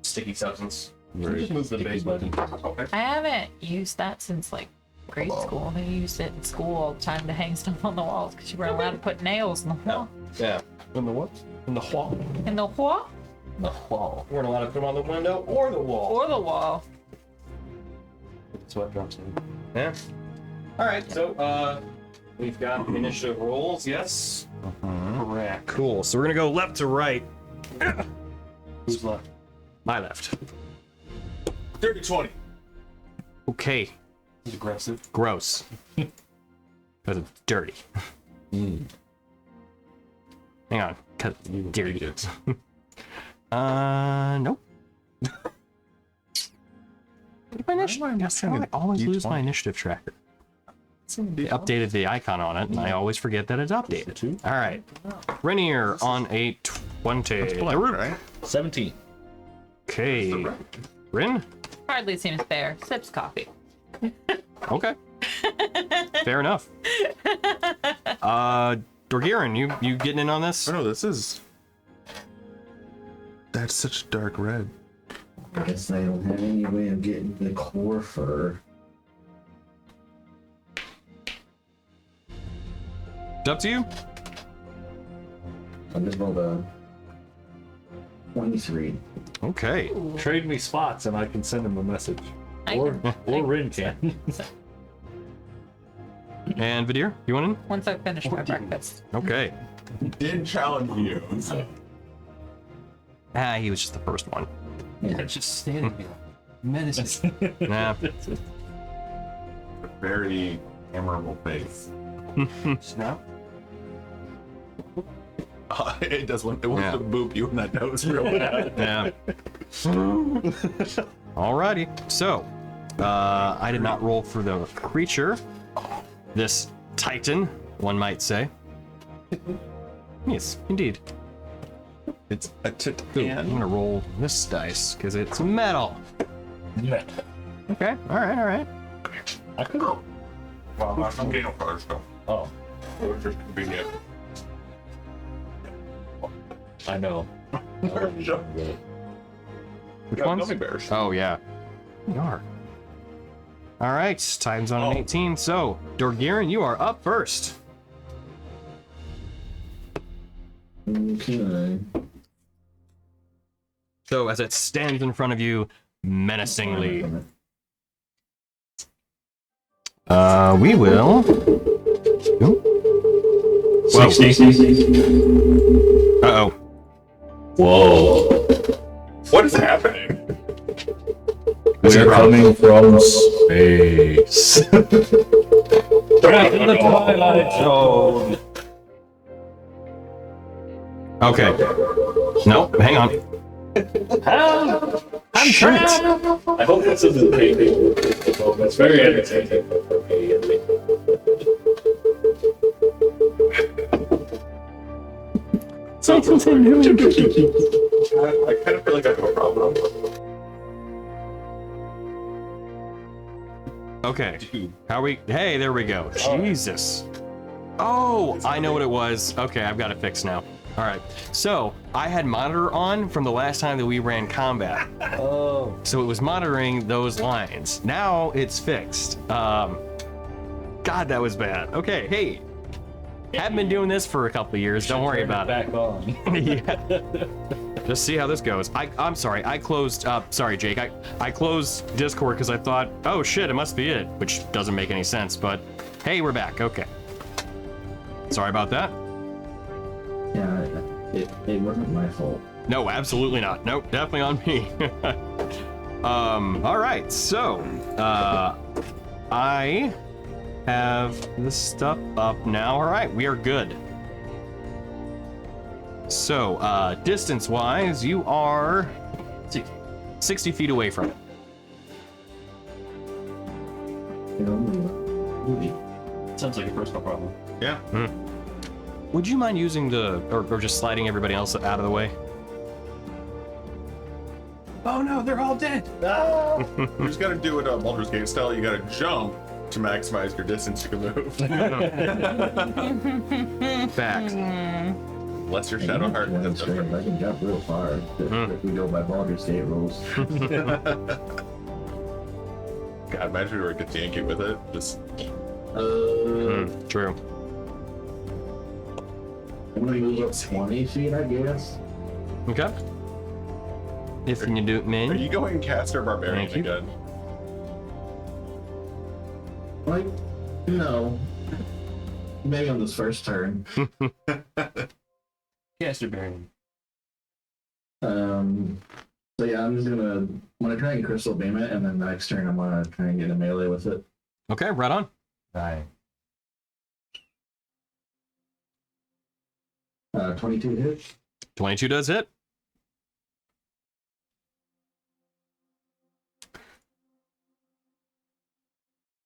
sticky substance. Just move the base button. Okay. I haven't used that since like grade school. They used it in school all the time to hang stuff on the walls because you weren't allowed to put nails in the wall. Yeah. In the what? In the wall. In the wall The wall. You weren't allowed to put them on the window or the wall. or the wall. Sweat drops in. Yeah. All right. So we've got initiative rolls. Yes. Correct. Cool. So we're gonna go left to right. Who's left? My left. Dirty 20. Okay. Who's aggressive? Gross. Because it's dirty. Hang on. Cause dirty. Nope. My initiative. That's how I always lose my initiative tracker. They updated the icon on it, and I always forget that it's updated. All right. Rainier on a 20. Right? 17. Okay. Rin? Hardly seems fair. Sips coffee. Okay. Fair enough. Dorgiran, you getting in on this? Oh no, this is. That's such dark red. I guess I don't have any way of getting the core fur. It's up to you. I just rolled a 23. Okay. Trade me spots and I can send him a message. I Or can- Rin can. And Vidir, you want in? Once I finish my breakfast. Okay. Did challenge you. He was just the first one. Yeah. Just standing there. Menacing. Nah. Very memorable face. Snap. It does want, it wants Yeah. to boop you in that nose real bad. Yeah. Alrighty. So, I did not roll for the creature. This Titan, one might say. Yes, indeed. It's a Ooh, I'm gonna roll this dice because it's metal. Okay. All right. I could. Well, that's some game cards though. Oh, So it's just convenient. I know. Which Yeah, ones? gummy bears. Oh yeah. You are. All right. Titan's on an 18. So, Dorgiran, you are up first. Okay. So, as it stands in front of you, menacingly. We will. Whoa. 60. Uh-oh. Whoa. What is happening? We're coming from space. Back in the Twilight Zone. Okay. No, hang on. Help! I'm trapped. I hope this isn't painting. It's very entertaining for me. I kind of feel like I have a problem. Okay. How we? Hey, there we go. Jesus. Oh, I know what it was. Okay, I've got it fixed now. All right. So I had monitor on from the last time that we ran combat. Oh. So it was monitoring those lines. Now it's fixed. God, that was bad. Okay, hey. Haven't been doing this for a couple of years. Don't worry about it. Back on. Yeah. Just see how this goes. I'm sorry. I closed. Sorry, Jake. I closed Discord because I thought, oh shit, it must be it, which doesn't make any sense. But hey, we're back. Okay. Sorry about that. Yeah, it wasn't my fault. No, absolutely not. Nope, definitely on me. All right. So, I have this stuff up now. All right, we are good. So, distance-wise, you are 60 feet away from it. You know, Sounds like a personal problem. Yeah. Would you mind using or just sliding everybody else out of the way? Oh no, they're all dead. You just gotta do it Baldur's Gate style. You gotta jump to maximize your distance you can move. Facts. Unless your shadow heart yeah, has straight, different. I can jump real far if we go by Baldur's Gate rules. God, imagine we were get Yankee with it. Just True. I'm gonna move up 20 feet, I guess. Okay. If you do it, are man. you going caster barbarian Thank you. again? Like, no. Maybe on this first turn. Caster Baron. So yeah, I'm gonna try and crystal beam it, and then the next turn I'm gonna try and get a melee with it. Okay, right on. Right. 22 hit. 22 does hit.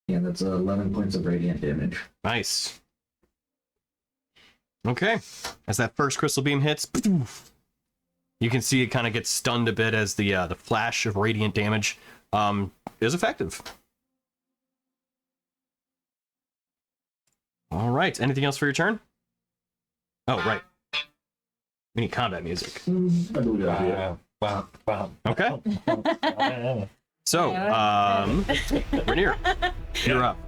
And that's 11 points of radiant damage. Nice. Okay. As that first crystal beam hits, you can see it kind of gets stunned a bit as the flash of radiant damage is effective. All right. Anything else for your turn? Oh, right. We need combat music. I believe that. Yeah. Wow. Okay. So, Rainier, you're up.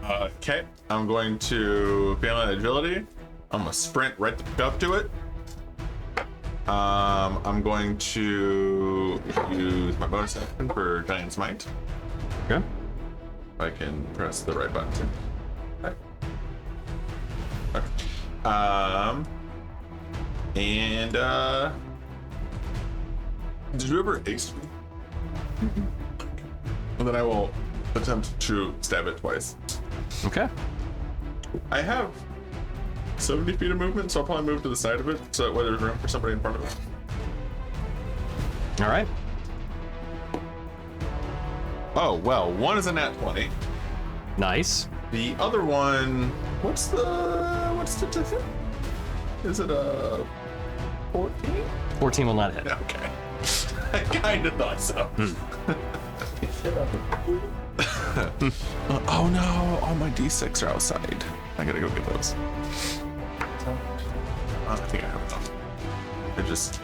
Okay, I'm going to feline agility. I'm gonna sprint right up to it. I'm going to use my bonus action for Giant Smite. Okay. If I can press the right button. Okay. And did you ever ace me? And then I will attempt to stab it twice. Okay. I have 70 feet of movement, so I'll probably move to the side of it so that way there's room for somebody in front of it. All right. Oh, well, one is a nat 20. Nice. The other one, what's the difference? Is it a 14? 14 will not hit. Okay. I kind of thought so. Oh no, all my d6 are outside. I gotta go get those. I think I have enough. It just,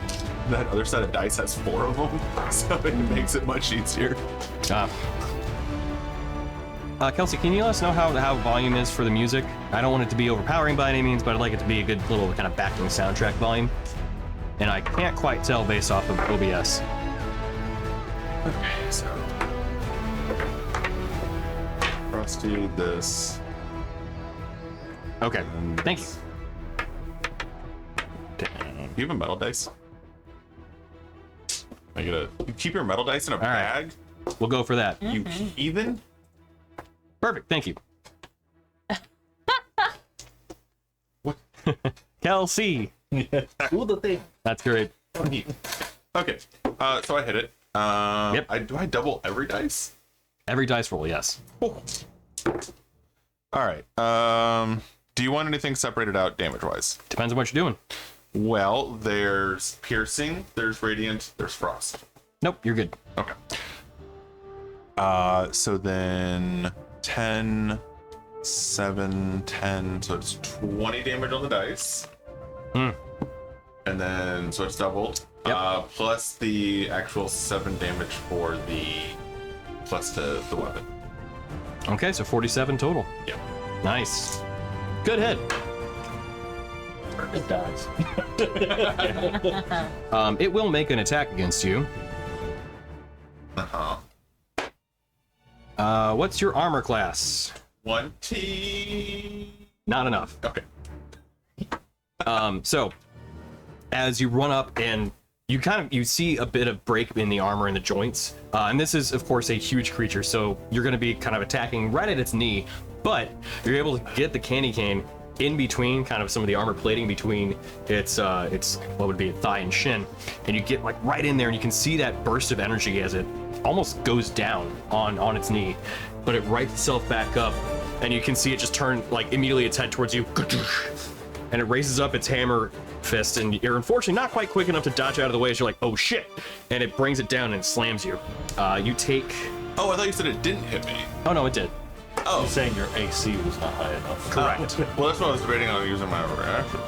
that other set of dice has 4 of them, so it makes it much easier. Kelsey, can you let us know how volume is for the music? I don't want it to be overpowering by any means, but I'd like it to be a good little kind of backing soundtrack volume. And I can't quite tell based off of OBS. Okay, so Frosty, this. Okay, and thank you. Do you have a metal dice? You keep your metal dice in a bag? We'll go for that. You heathen? Perfect, thank you. What? Kelsey. Cool the thing. That's great. Okay. So I hit it. Yep. Do I double every dice? Every dice roll, yes. All right. Do you want anything separated out damage-wise? Depends on what you're doing. Well, there's piercing, there's radiant, there's frost. Nope, you're good. Okay. So then 10, 7, 10, so it's 20 damage on the dice. Hmm. And then, so it's doubled. Yep. Plus the actual 7 damage for the, plus the weapon. Okay, so 47 total. Yep. Nice. Good hit. It dies. It will make an attack against you. Uh-huh. What's your armor class? 20. Not enough. Okay. So as you run up and you see a bit of break in the armor and the joints, and this is of course a huge creature, so you're going to be kind of attacking right at its knee, but you're able to get the candy cane in between kind of some of the armor plating between its what would be a thigh and shin, and you get like right in there and you can see that burst of energy as it almost goes down on its knee, but it rights itself back up, and you can see it just turn like immediately its head towards you, and it raises up its hammer fist, and you're unfortunately not quite quick enough to dodge out of the way as you're like, oh shit, and it brings it down and slams you. You take... Oh, I thought you said it didn't hit me. Oh no, it did. Oh. You're saying your AC was not high enough. Correct. Well, that's what I was debating on using my reaction.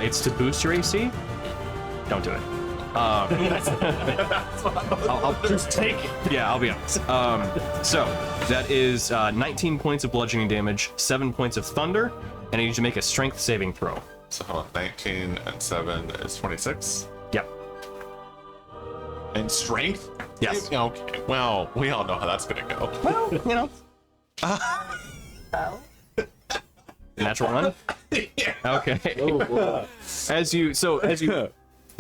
It's to boost your AC. Don't do it. I'll Just take it. yeah, I'll be honest. So that is 19 points of bludgeoning damage, 7 points of thunder, and I need you to make a strength saving throw. So hold on, 19 and 7 is 26. Yep. And strength? Yes. Okay. Well, we all know how that's gonna go. Well, you know. Natural one. Okay. As you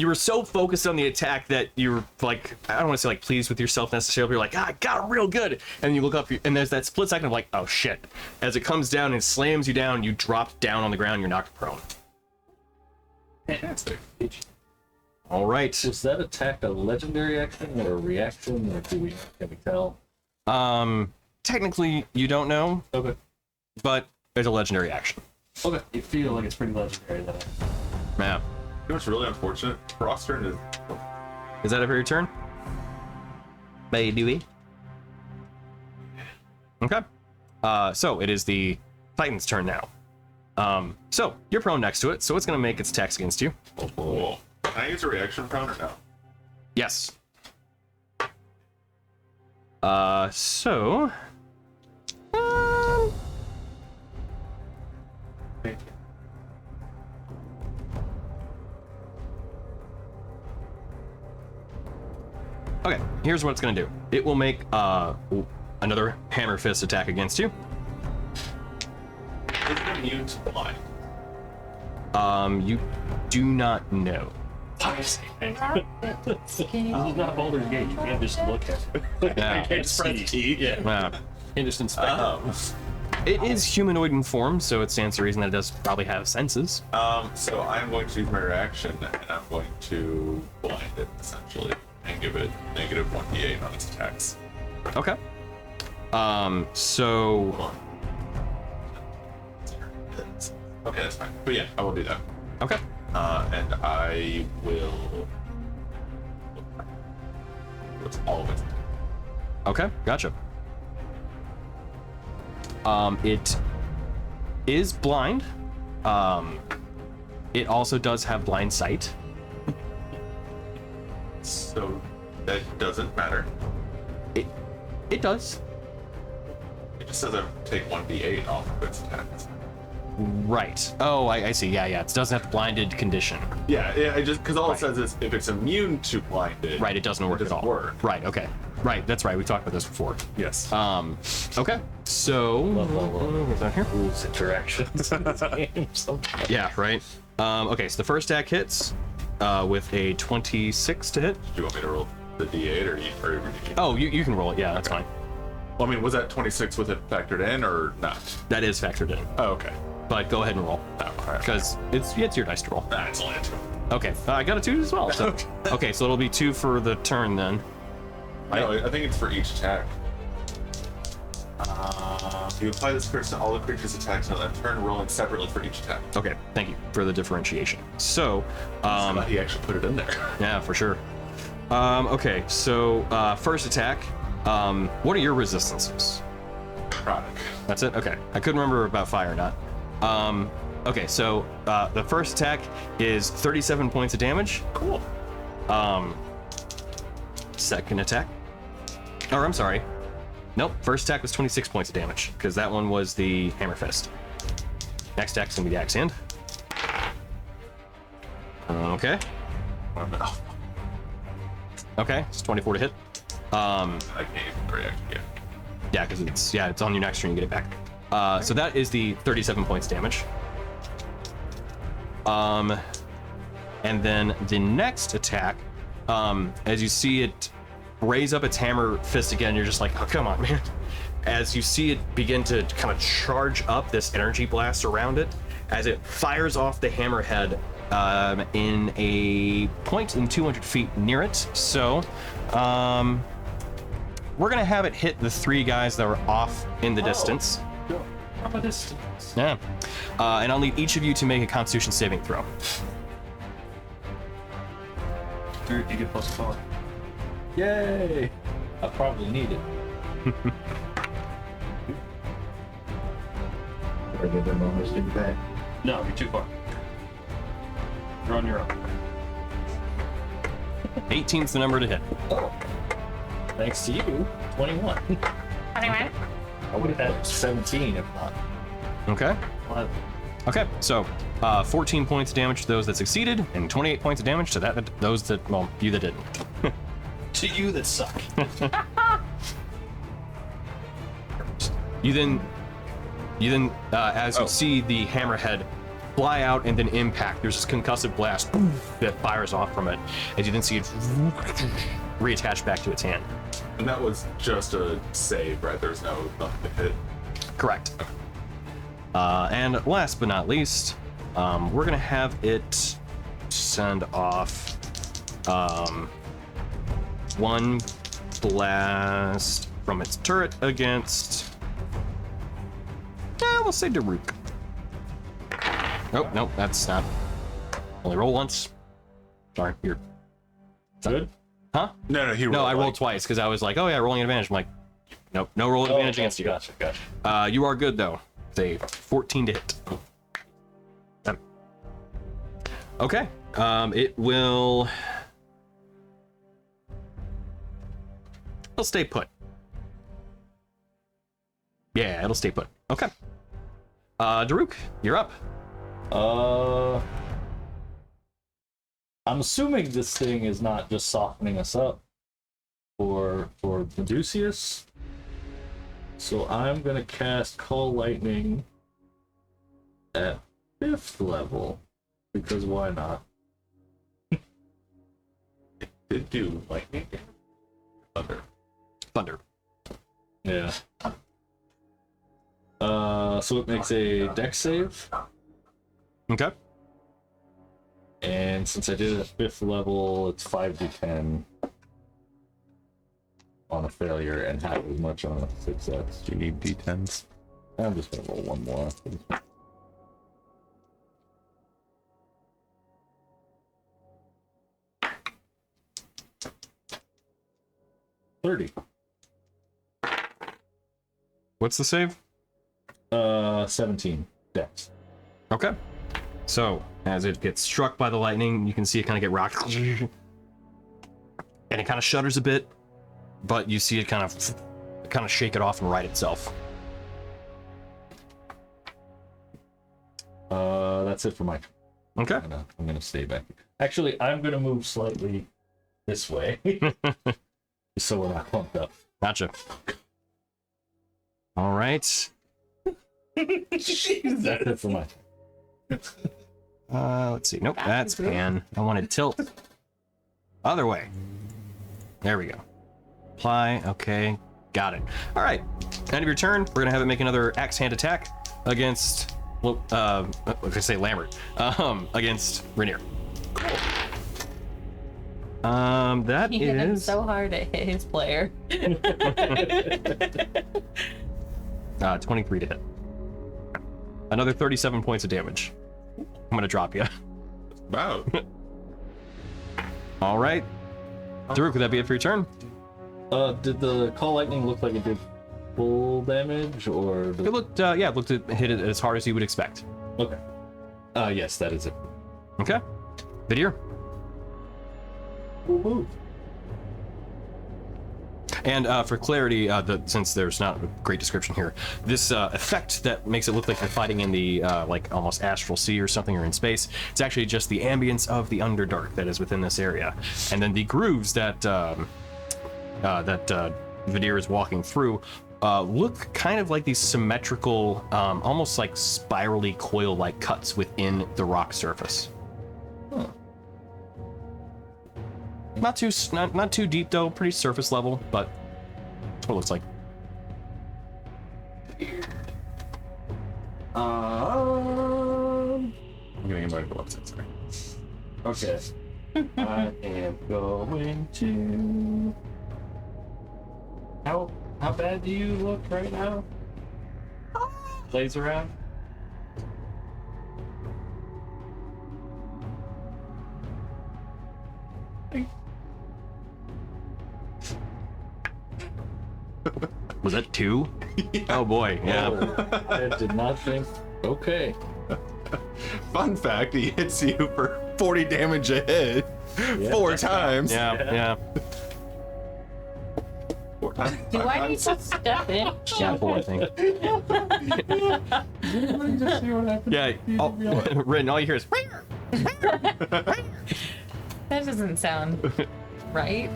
were so focused on the attack that you were like, I don't want to say like pleased with yourself necessarily, but you're like, I got it real good. And you look up and there's that split second of like, oh shit. As it comes down and slams you down, you drop down on the ground, you're knocked prone. Fantastic. All right. Was that attack a legendary action or a reaction, or can we tell? Technically you don't know, Okay. but it's a legendary action. Okay. You feel like it's pretty legendary though. Yeah. You know what's really unfortunate? Frost turn is. Is that it for your turn? Baby. Okay. So it is the Titan's turn now. So you're prone next to it, so it's gonna make its attacks against you. Oh, cool. Can I use a reaction prone or no? Yes. So. Okay, here's what it's gonna do. It will make another hammer fist attack against you. Is it immune to blind? You do not know. This is not Baldur's Gate. You can't just look at it. Yeah. Just press T. Yeah. Yeah. You can't just inspect It is humanoid in form, so it stands to reason that it does probably have senses. So I'm going to use my reaction and I'm going to blind it essentially and give it negative 1d8 on its attacks. Okay. So Okay, that's fine. But yeah, I will do that. okay. And I will. What's all of it? Okay, gotcha. It is blind. It also does have blind sight. So that doesn't matter. It does. It just says I take 1d8 off of its attacks. Right. Oh, I see. Yeah. It doesn't have the blinded condition. Yeah, I just because all Right. it says is if it's immune to blinded. Right. It doesn't work at all. Work. Right. Okay. Right. That's right. We talked about this before. Yes. Okay. So what's on here? rules interactions in this game. Yeah. Right. Okay. So the first attack hits with a 26 to hit. Do you want me to roll the d8 or you? Oh, you can roll it. Yeah, that's fine. Well, I mean, was that 26 with it factored in or not? That is factored in. Oh, okay. But go ahead and roll Oh, all right. because it's your dice to roll. Nah, it's only a 2. Okay, I got a 2 as well. So. Okay, so it'll be 2 for the turn then. No, I think it's for each attack. You apply this curse to all the creatures' attacks on that turn, rolling separately for each attack. Okay, thank you for the differentiation. So, Glad he actually put it in there. yeah, for sure. Okay, so first attack. What are your resistances? Product. That's it? Okay. I couldn't remember about fire or not. Okay, so the first attack is 37 points of damage. Cool. Second attack. Or I'm sorry. Nope, first attack was 26 points of damage, because that one was the hammer fist. Next attack's gonna be the axe hand. Okay. Oh, Okay, it's 24 to hit. I can't even react. Yeah. Yeah, because it's on your next turn, you get it back. So that is the 37 points damage. And then the next attack, as you see it raise up its hammer fist again, you're just like, oh, come on, man. As you see it begin to kind of charge up this energy blast around it, as it fires off the hammerhead in a point in 200 feet near it. So, we're gonna have it hit the 3 guys that were off in the distance. From a distance. Yeah. And I'll need each of you to make a Constitution saving throw. You get +4. Yay! I probably need it. Or give them almost do that. No, you're too far. You're on your own. 18's the number to hit. Oh. Thanks to you, 21. Anyway. I would have had 17 if not. Okay. 11. Okay. So, 14 points of damage to those that succeeded, and 28 points of damage to those that, well, you that didn't. To you that suck. You then, as you see the hammerhead fly out and then impact, there's this concussive blast that fires off from it, as you then see it reattach back to its hand. And that was just a save, right? There's nothing to hit. Correct. And last but not least, we're gonna have it send off one blast from its turret against. We'll say Daruk. Nope, that's not. Only roll once. Sorry, you're Good? huh? No, he rolled. No, I rolled like, twice because I was like, oh yeah, rolling advantage. I'm like, nope, no roll advantage against you. Gotcha. You are good though. It's a 14 to hit. Okay. It will. It'll stay put. Yeah, it'll stay put. Okay. Daruk, you're up. I'm assuming this thing is not just softening us up for Medusius. So I'm gonna cast Call Lightning at 5th level, because why not? Did do lightning damage? Thunder. Yeah. So it makes a dex save, Okay. and since I did it at 5th level, it's 5d10 on a failure and half as much on a success. Do you need d10s? I'm just gonna roll one more. $30. What's the save? 17 dex. Okay. So, as it gets struck by the lightning, you can see it kind of get rocked. And it kind of shudders a bit, but you see it kind of shake it off and right itself. That's it for my turn. Okay. I'm gonna stay back. Actually, I'm gonna move slightly this way, just so we're not clumped up. Gotcha. All right. That's it for my turn. Let's see. Nope, that's pan. I wanted tilt. Other way. There we go. Apply. Okay. Got it. All right. End of your turn. We're gonna have it make another axe hand attack against. Well, I say Lambert. Against Rainier. Cool. That He hit him is so hard it hit his player. 23 to hit. Another 37 points of damage. I'm gonna drop you. About. All right. Daruk, would that be it for your turn? Did the call lightning look like it did full damage, or It looked, yeah, it looked to hit it as hard as you would expect. okay? Yes, that is it. Okay. Vidir. Woo-hoo. And for clarity, since there's not a great description here, this effect that makes it look like you're fighting in the like almost astral sea or something, or in space, it's actually just the ambience of the Underdark that is within this area, and then the grooves that Vidir is walking through look kind of like these symmetrical, almost like spirally coil-like cuts within the rock surface. Not too deep though, pretty surface level, but that's what it looks like. I'm gonna get my website, sorry. Okay. I am going to. How bad do you look right now? Plays around. Was that 2? Oh boy, yeah. Oh, I did not think. Okay. Fun fact, he hits you for 40 damage a hit. Yeah. 4 times. Yeah. 4 times. Do I need to step in? Yeah, 4, I think. Yeah. Oh, Rin, all you hear is. That doesn't sound right.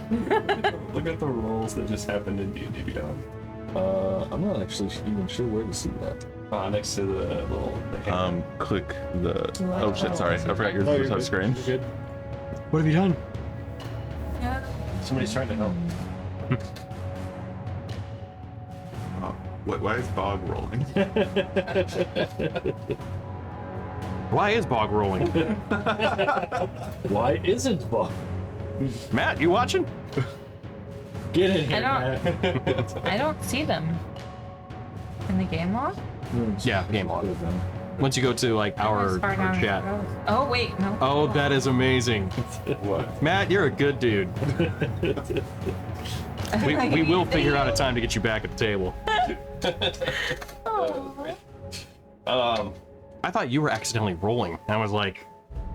Look at the rolls that just happened in D&D Beyond. I'm not actually even sure where to see that. Next to the little. The hand. Click the. Oh shit, sorry. I forgot yours was on screen. You're good. What have you done? Yeah. Somebody's trying to help. Why is Bog rolling? Why is Bog rolling? Why isn't Bob? Matt, you watching? Get in here, I don't see them in the game log. Yeah, game log. Once you go to like our chat. Oh wait, no. Oh, that is amazing. What? Matt, you're a good dude. We will figure out a time to get you back at the table. I thought you were accidentally rolling. I was like,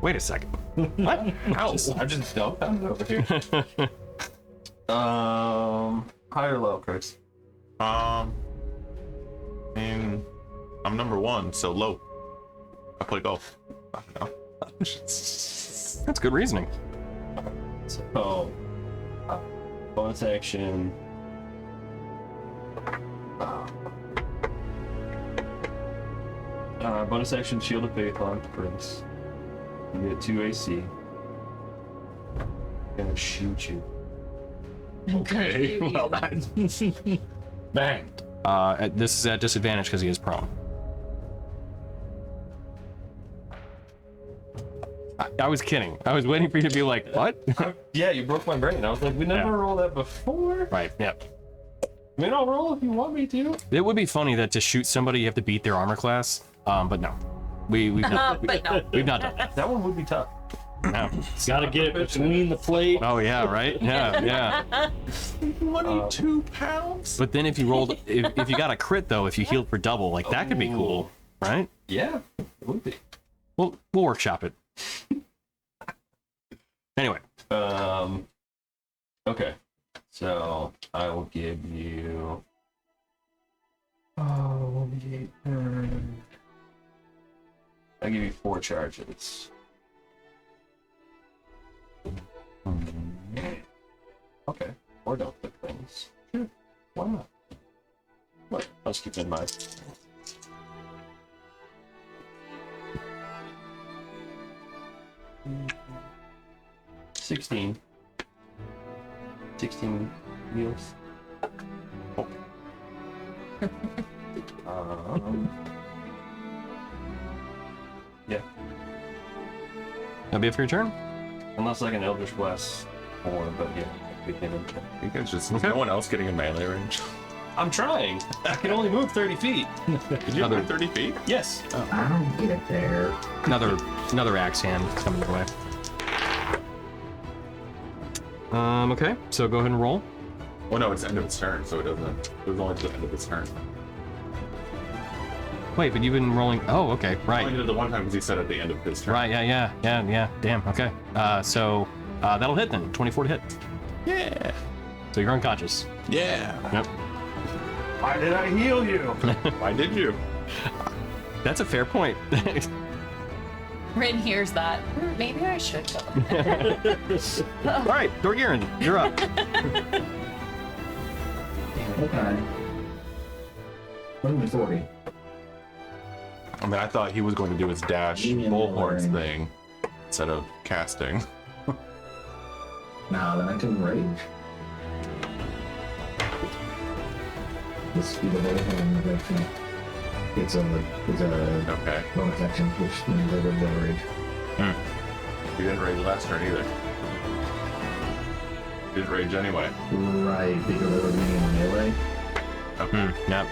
wait a second. What? Ow! I just dumbfounded over here. High or low, Chris? I mean, I'm number 1, so low. I play golf. I don't know. That's good reasoning. So, bonus action. Bonus action, Shield of Faith on Prince. You get 2 AC. Gonna shoot you. Okay. Well, bang. This is at disadvantage because he is prone. I was kidding. I was waiting for you to be like, what? Yeah, you broke my brain. I was like, we never Yeah. rolled that before. Right, yeah. I mean, I'll roll if you want me to. It would be funny that to shoot somebody you have to beat their armor class, but no. We've not, But no. we've not done that. That one would be tough. No. Gotta get it between the plate. Oh yeah, right? Yeah. 22 pounds? But then if you rolled, if you got a crit though, if you healed for double, like that could be cool, right? Yeah, it would be. We'll workshop it. Anyway. Okay. So I will give you. Oh, 1d8. I'll give you 4 charges. Okay. Or don't click things. Sure. Why not? What? I'll just keep it in mind. $16 meals. Yeah. That'll be it for your turn? Unless like an Eldritch Blast more, but yeah, we didn't. You guys just Okay. no one else getting a melee range. I'm trying. I can only move 30 feet. Did you Another- move 30 feet? Yes. I don't get it there. Another axe hand coming your way. Okay, so go ahead and roll. Well, no, it's the end of its turn, so it doesn't. It was only to the end of its turn. Wait, but you've been rolling. Oh, okay, I right. only did it the one time because he said at the end of his turn. Right, yeah. Damn, okay. So that'll hit then. 24 to hit. Yeah. So you're unconscious. Yeah. Yep. Why did I heal you? Why did you? That's a fair point. Rin hears that. Maybe I should go. All right, Dorgirin, you're up. Okay. Only 40. I mean, I thought he was going to do his dash Medium bullhorns melee. thing instead of casting. Now then I can rage. The speed of bullhorn actually. It's a Okay. bonus action, which means I would never rage. You didn't rage last turn either. You didn't rage anyway. Right, because I was being melee. Yep.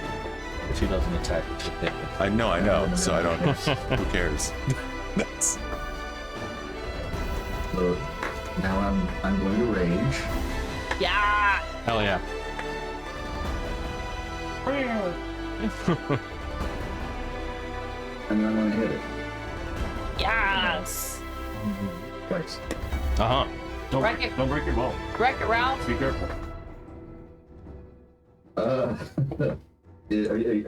If he doesn't attack, it's hit. I know, so I don't. Who cares? That's So now I'm going to rage. Yeah. Hell yeah. And then I'm going to hit it Yes. twice. Uh-huh. Don't Wreck break, it. don't break your ball. Wreck it, Ralph. Be careful. Are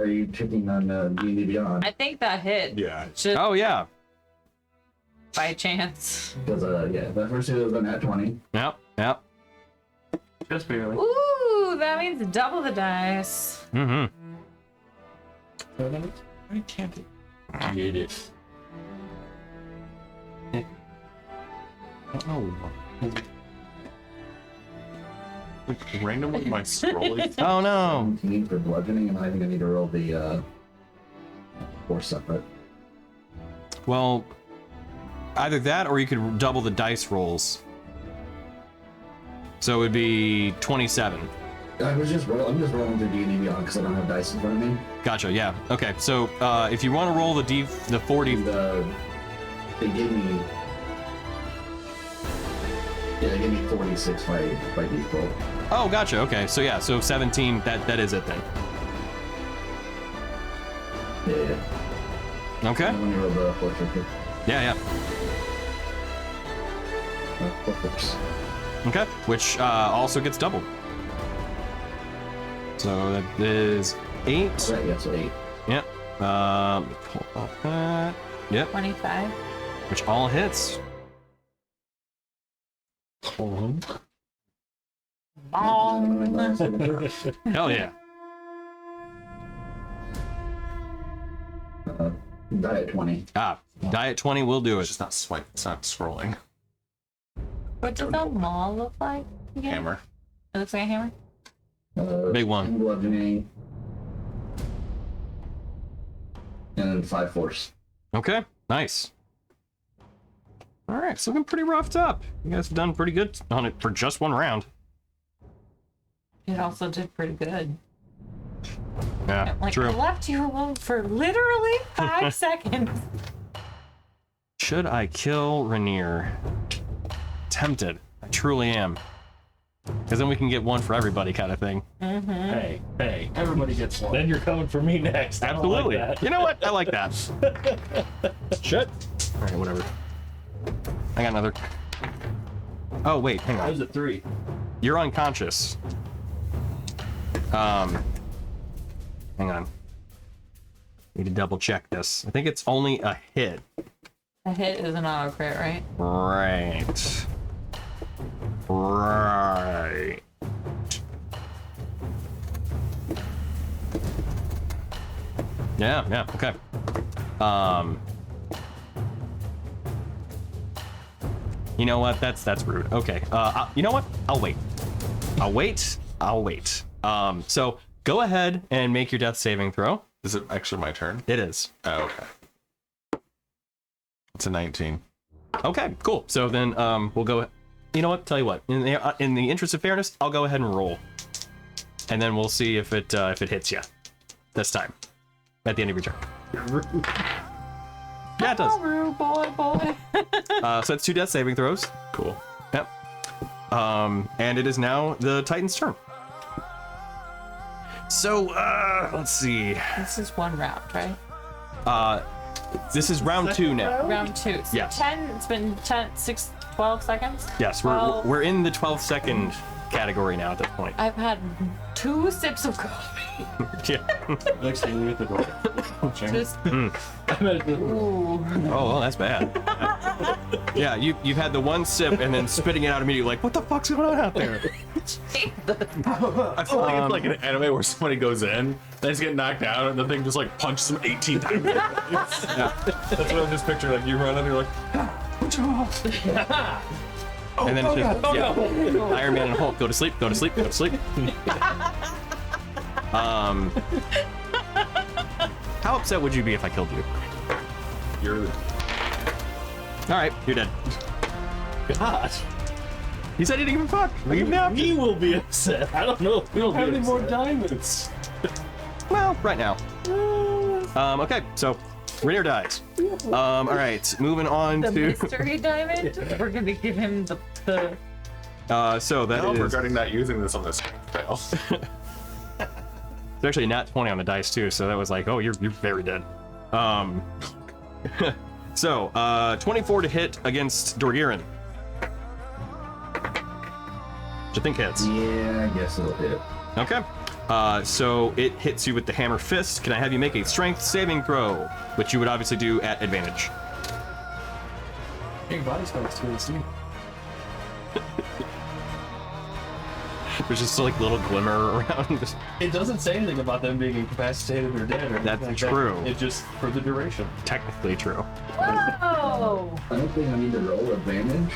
you checking on D&D Beyond? I think that hit. yeah. Just Oh yeah. by chance. Because yeah, that first hit was a nat 20. Yep. Just barely. Ooh, that means double the dice. Mm-hmm. I can't. Get it. I don't know. Like randomly, my scrolling. Oh no. 17 for bludgeoning, and I think I need to roll the force separate. Well, either that or you could double the dice rolls. So it would be 27. I'm just rolling through D&D Beyond because I don't have dice in front of me. Gotcha. Yeah. Okay. So if you want to roll the 40. And, they gave me. Yeah, they gave me 46 by default. Oh, gotcha. Okay. So yeah. So 17. That is it then. Yeah. Okay. And when you roll the force separate. Yeah. Force. Okay. Which also gets doubled. So that is 8. Right, yeah, so 8. Yep. Pull off that. Yep. 25. Which all hits. Bong. Hell yeah. Die at 20. Die at 20 will do It's it. just not swipe. It's not scrolling. What does a maul look like? Again? Hammer. It looks like a hammer. Big one. Bludgeoning. And then 5 force. Okay. Nice. All right. It's looking pretty roughed up. You guys have done pretty good on it for just one round. It also did pretty good. Yeah. Like, True. I left you alone for literally 5 seconds. Should I kill Rainier? Tempted. I truly am. Because then we can get one for everybody kind of thing. Hey, everybody gets one. Then you're coming for me next. I don't Absolutely. like that. You know what? I like that. Shit. All right, whatever. I got another. Oh, wait, hang I on. was at 3. You're unconscious. Hang on. Need to double check this. I think it's only a hit. A hit is an auto crit, right? Right. Right. Yeah, okay. You know what? That's rude. Okay. You know what? I'll wait. So go ahead and make your death saving throw. Is it actually my turn? It is. Oh, okay. It's a 19. Okay, cool. So then we'll go. you know what? Tell you what. In the interest of fairness, I'll go ahead and roll, and then we'll see if it hits you this time at the end of your turn. Yeah, it does. Oh, rude boy. So it's 2 death saving throws. Cool. Yep. And it is now the Titan's turn. So, let's see. This is 1 round, right? This is round 2 now. Round 2. So Yes. 10, it's been 10, 6, 12 seconds? Yes, 12. we're in the 12-second category now at this point. I've had 2 sips of coffee. Yeah. Next thing you hit the door. Just, I imagine ooh. Oh, well, that's bad. Yeah, you've had the 1 sip and then spitting it out immediately, like, what the fuck's going on out there? I feel like it's like an anime where somebody goes in, they just get knocked out, and the thing just like punches them 18 times. that's what I'm just picturing. Like you run and you're like, And then it's just, Iron Man and Hulk, go to sleep, go to sleep, go to sleep. How upset would you be if I killed you? You're the All right, you're dead. God, He said he didn't give a fuck. Leave now. he will be upset. I don't know if we don't have any more diamonds. Well, right now. Okay, so Rainier dies. All right, moving on The to. mystery diamond? We're gonna give him the So that no, is regarding not using this on this fail. it's actually a nat 20 on the dice too, so that was like, oh, you're very dead. So 24 to hit against Dorgirin. Which I think hits. Yeah, I guess it'll hit. Okay. So it hits you with the hammer fist. Can I have you make a strength saving throw? Which you would obviously do at advantage. Your body's going to the sea. There's just like little glimmer around. It doesn't say anything about them being incapacitated or dead. Or That's anything like true. That. It's just for the duration. Technically true. Whoa! I don't think I need to roll advantage.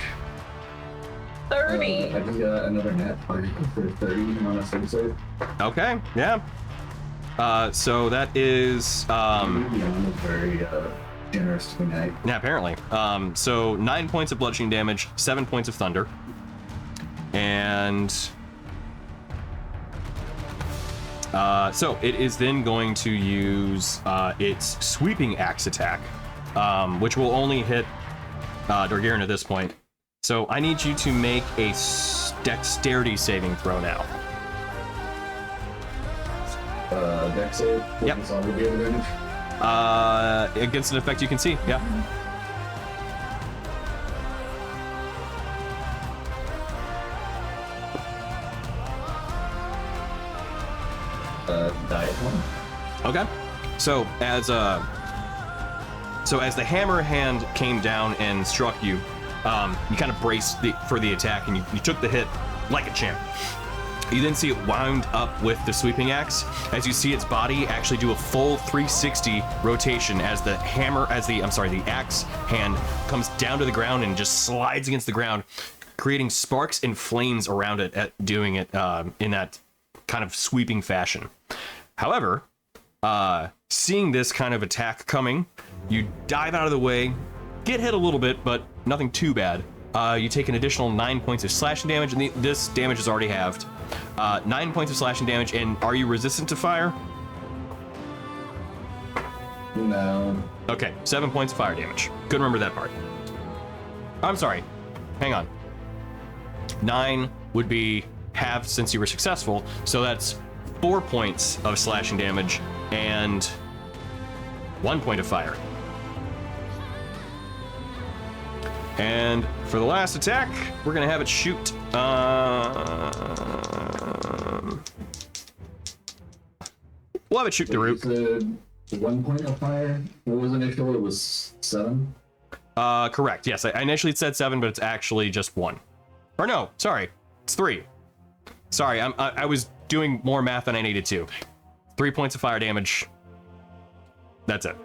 30. I just got another net for 30 on a save save. Okay, yeah. So that is Beyond is very generous to me tonight. yeah, apparently. So 9 points of bludgeoning damage, 7 points of thunder. And so it is then going to use its sweeping axe attack, which will only hit Dorgirin at this point. So I need you to make a dexterity saving throw now. Dex save. Yep. It's all be advantage. Against an effect you can see, yeah. Diet one. Okay. So as the hammer hand came down and struck you, you kind of braced for the attack, and you took the hit like a champ. You then see it wound up with the sweeping axe, as you see its body actually do a full 360 rotation as the axe hand comes down to the ground and just slides against the ground, creating sparks and flames around it at doing it in that kind of sweeping fashion. However, seeing this kind of attack coming, you dive out of the way, get hit a little bit, but nothing too bad. You take an additional 9 points of slashing damage, and this damage is already halved. 9 points of slashing damage, and are you resistant to fire? No. Okay, 7 points of fire damage. Good, remember that part. I'm sorry. Hang on. 9 would be halved since you were successful, so that's 4 points of slashing damage and 1 point of fire. And for the last attack, we're gonna have it shoot. We'll have it shoot the root. It's 1 point of fire. What was initial? It was 7. Correct. Yes, I initially said 7, but it's actually just 1. Or no, sorry, it's 3. Sorry, I was doing more math than I needed to. 3 points of fire damage. That's it.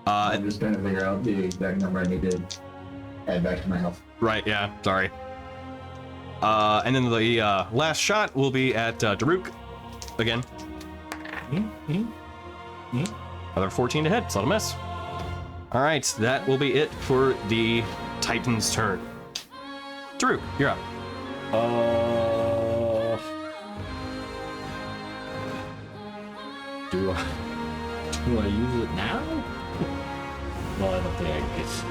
I'm just trying to figure out the exact number I need to add back to my health. Right, yeah, sorry. And then the last shot will be at Daruk again. Another 14 to hit, so that'll miss. All right, that will be it for the Titan's turn. Drew, you're up. Do I use it now? Well, I don't think I guess.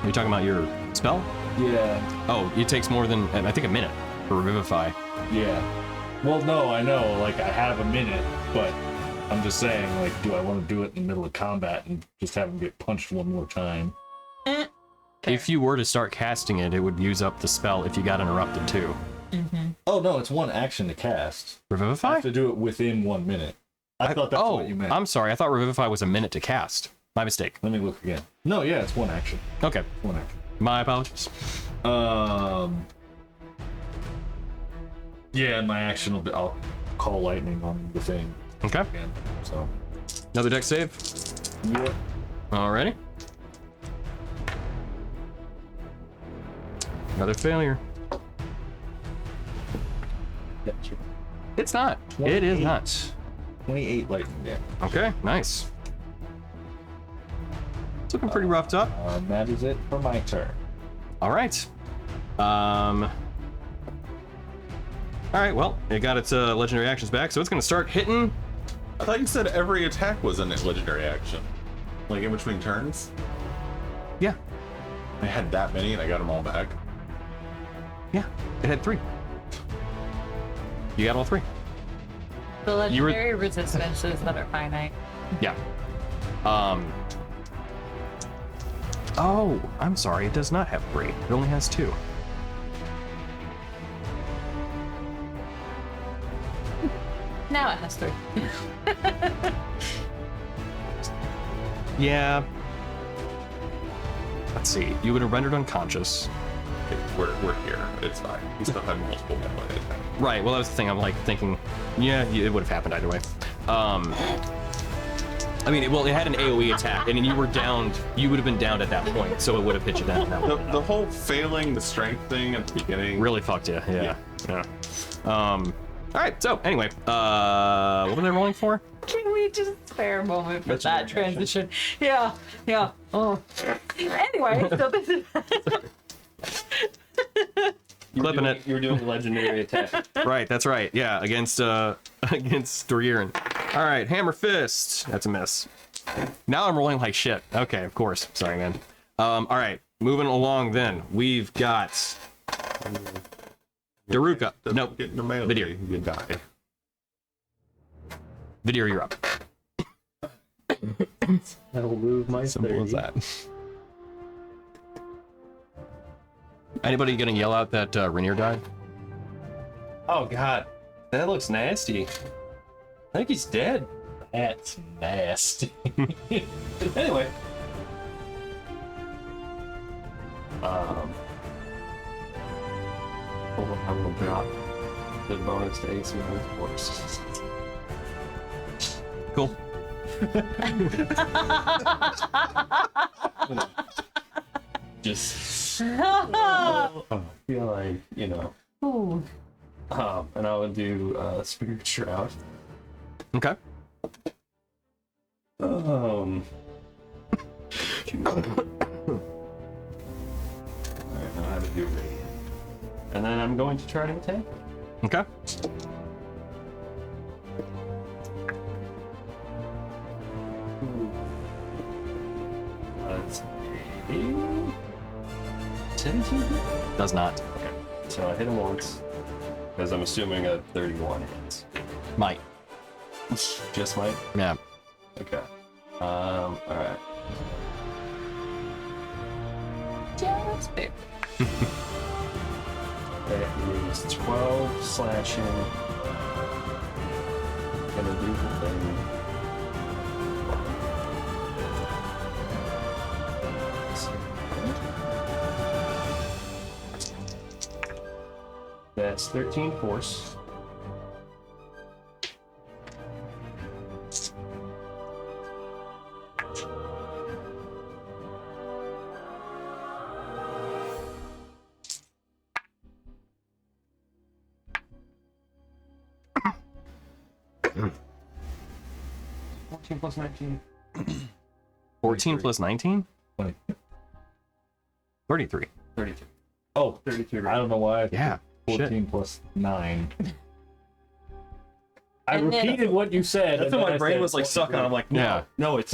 Are you talking about your spell? Yeah. Oh, it takes more than, I think, a minute for Revivify. Yeah. Well, no, I know. Like, I have a minute, but I'm just saying, like, do I want to do it in the middle of combat and just have him get punched one more time? If you were to start casting it, it would use up the spell if you got interrupted too. Oh, no, it's one action to cast. I Revivify? have to do it within 1 minute. I thought that's what you meant. I'm sorry. I thought Revivify was a minute to cast. My mistake. Let me look again. No, yeah, it's one action. Okay. One action. My apologies. Yeah, and my action will be, I'll call lightning on the thing Okay. again. So, Another deck save. yeah. Alrighty. Another failure. It's not. It is 28. not. 28 lightning damage. Okay, nice. It's looking pretty roughed up. That is it for my turn. All right. All right. Well, it got its legendary actions back, so it's gonna start hitting. I thought you said every attack was a legendary action. Like in between turns? Yeah. I had that many and I got them all back. Yeah. It had 3. You got all 3. The You were- legendary resistances that are finite. Yeah. Oh, I'm sorry. It does not have 3. It only has 2. Now it has 3. Yeah. Let's see. You would have rendered unconscious. We're here. It's fine. We still have multiple melee attacks. Right. Well, that was the thing. I'm like thinking, yeah, it would have happened either way. I mean, it had an AOE attack, and you were downed. You would have been downed at that point, so it would have hit you down. The whole failing the strength thing at the beginning. Really fucked you. Yeah. All right. So anyway, what were they rolling for? Can we just spare a moment for that transition? Yeah. Oh. Anyway, so this is. Clipping it. You were doing a legendary attack. Right. That's right. Yeah. Against Doriran. All right. Hammer fist. That's a miss. Now I'm rolling like shit. Okay. Of course. Sorry, man. All right. Moving along. Then we've got Daruka. Nope. Get in the melee, Vidir. you die. Vidir, you're up. That'll move my Simple 30. as that. Anybody gonna yell out that Rainier died? Oh god, that looks nasty. I think he's dead. That's nasty. Anyway. Hold on, I'm gonna drop the bonus to AC on his voice. Cool. Just I feel like, you know. Ooh. And I would do Spirit Shroud. Okay. I know how to do Radiant. And then I'm going to try to attack. Okay. That's 17? Does not. Okay. So I hit him once. Because I'm assuming a 31 hits. Might. Just might? Yeah. Okay. Alright. Just fair. That is 12 slashing. Gonna do the thing. That's 13 force. +19. 14 plus 19? 20. 33. 33. Oh, 33. I don't know why. Yeah. 14 plus 9. I And then- repeated what you said. That's and what then my I brain said was like sucking on. I'm like, no, Yeah. no, it's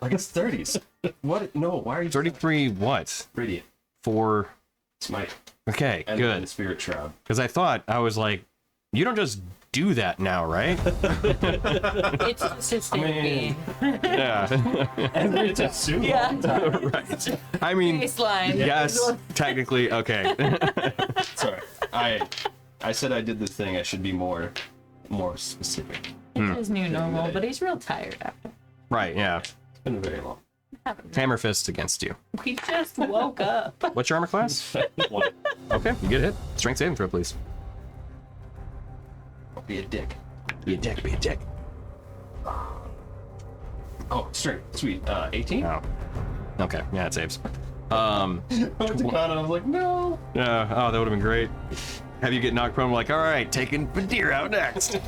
like it's 30s. What? No, why are you 33 what? Radiant. For. Smite. Okay, And good. the Spirit Shroud. Because I thought, I was like, you don't just do that now, right? It's just a state being. Yeah. And it's a suit. Yeah. Right. I mean, Baseline. yes, technically, okay. Sorry. I said I did the thing. I should be more specific. It's his new normal, but he's real tired after. Right, yeah. It's been very long. Hammer fists against you. We just woke up. What's your armor class? Okay, you get a hit. Strength saving throw, please. I'll be a dick. Be a dick, be a dick. Oh, straight. Sweet. 18? Oh. Okay, yeah, it saves. I went to count and I was like, no. Yeah, oh, that would have been great. Have you get knocked prone, like, all right, taking Badir out next.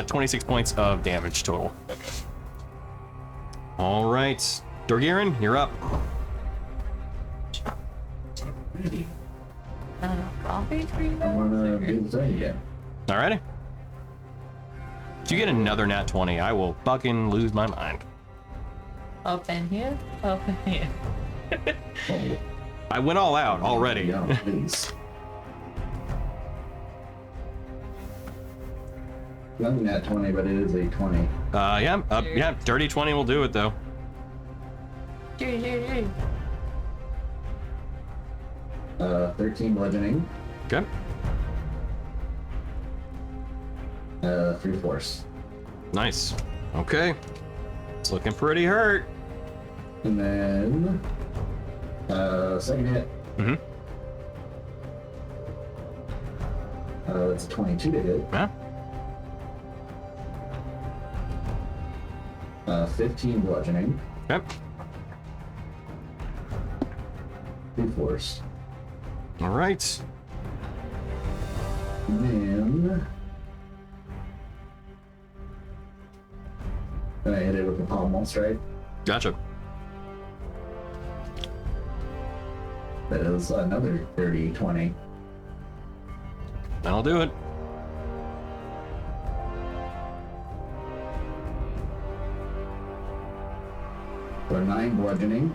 26 points of damage total. All right, Dorgirin, you're up. Coffee for you? I wanna do the thing again. Alrighty. If you get another nat 20, I will fucking lose my mind. Up in here? Up in here. Oh, I went all out already. yeah, please. Nothing at 20, but it is a 20. Yeah, dirty 20 will do it though. 13 bludgeoning, Okay. 3 force. Nice. Okay. It's looking pretty hurt. And then, second hit. Mm-hmm. That's a 22 to hit. Yeah. 15 bludgeoning, Okay. 3 force. All right. And then I hit it with the pommel strike. Gotcha. That is another 30, 20. That'll do it. So 9 bludgeoning.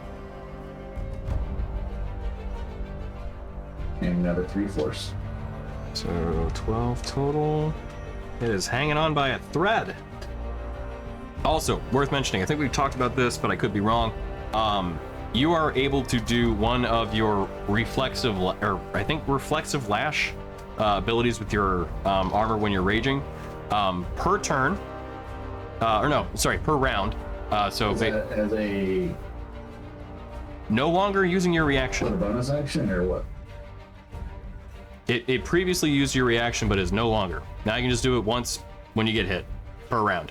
And another 3 force. So 12 total. It is hanging on by a thread. Also, worth mentioning, I think we've talked about this, but I could be wrong. You are able to do one of your reflexive lash abilities with your armor when you're raging per turn. Per round. Is that as a No longer using your what, a reaction. bonus action or what? It previously used your reaction, but is no longer. Now you can just do it once when you get hit per round.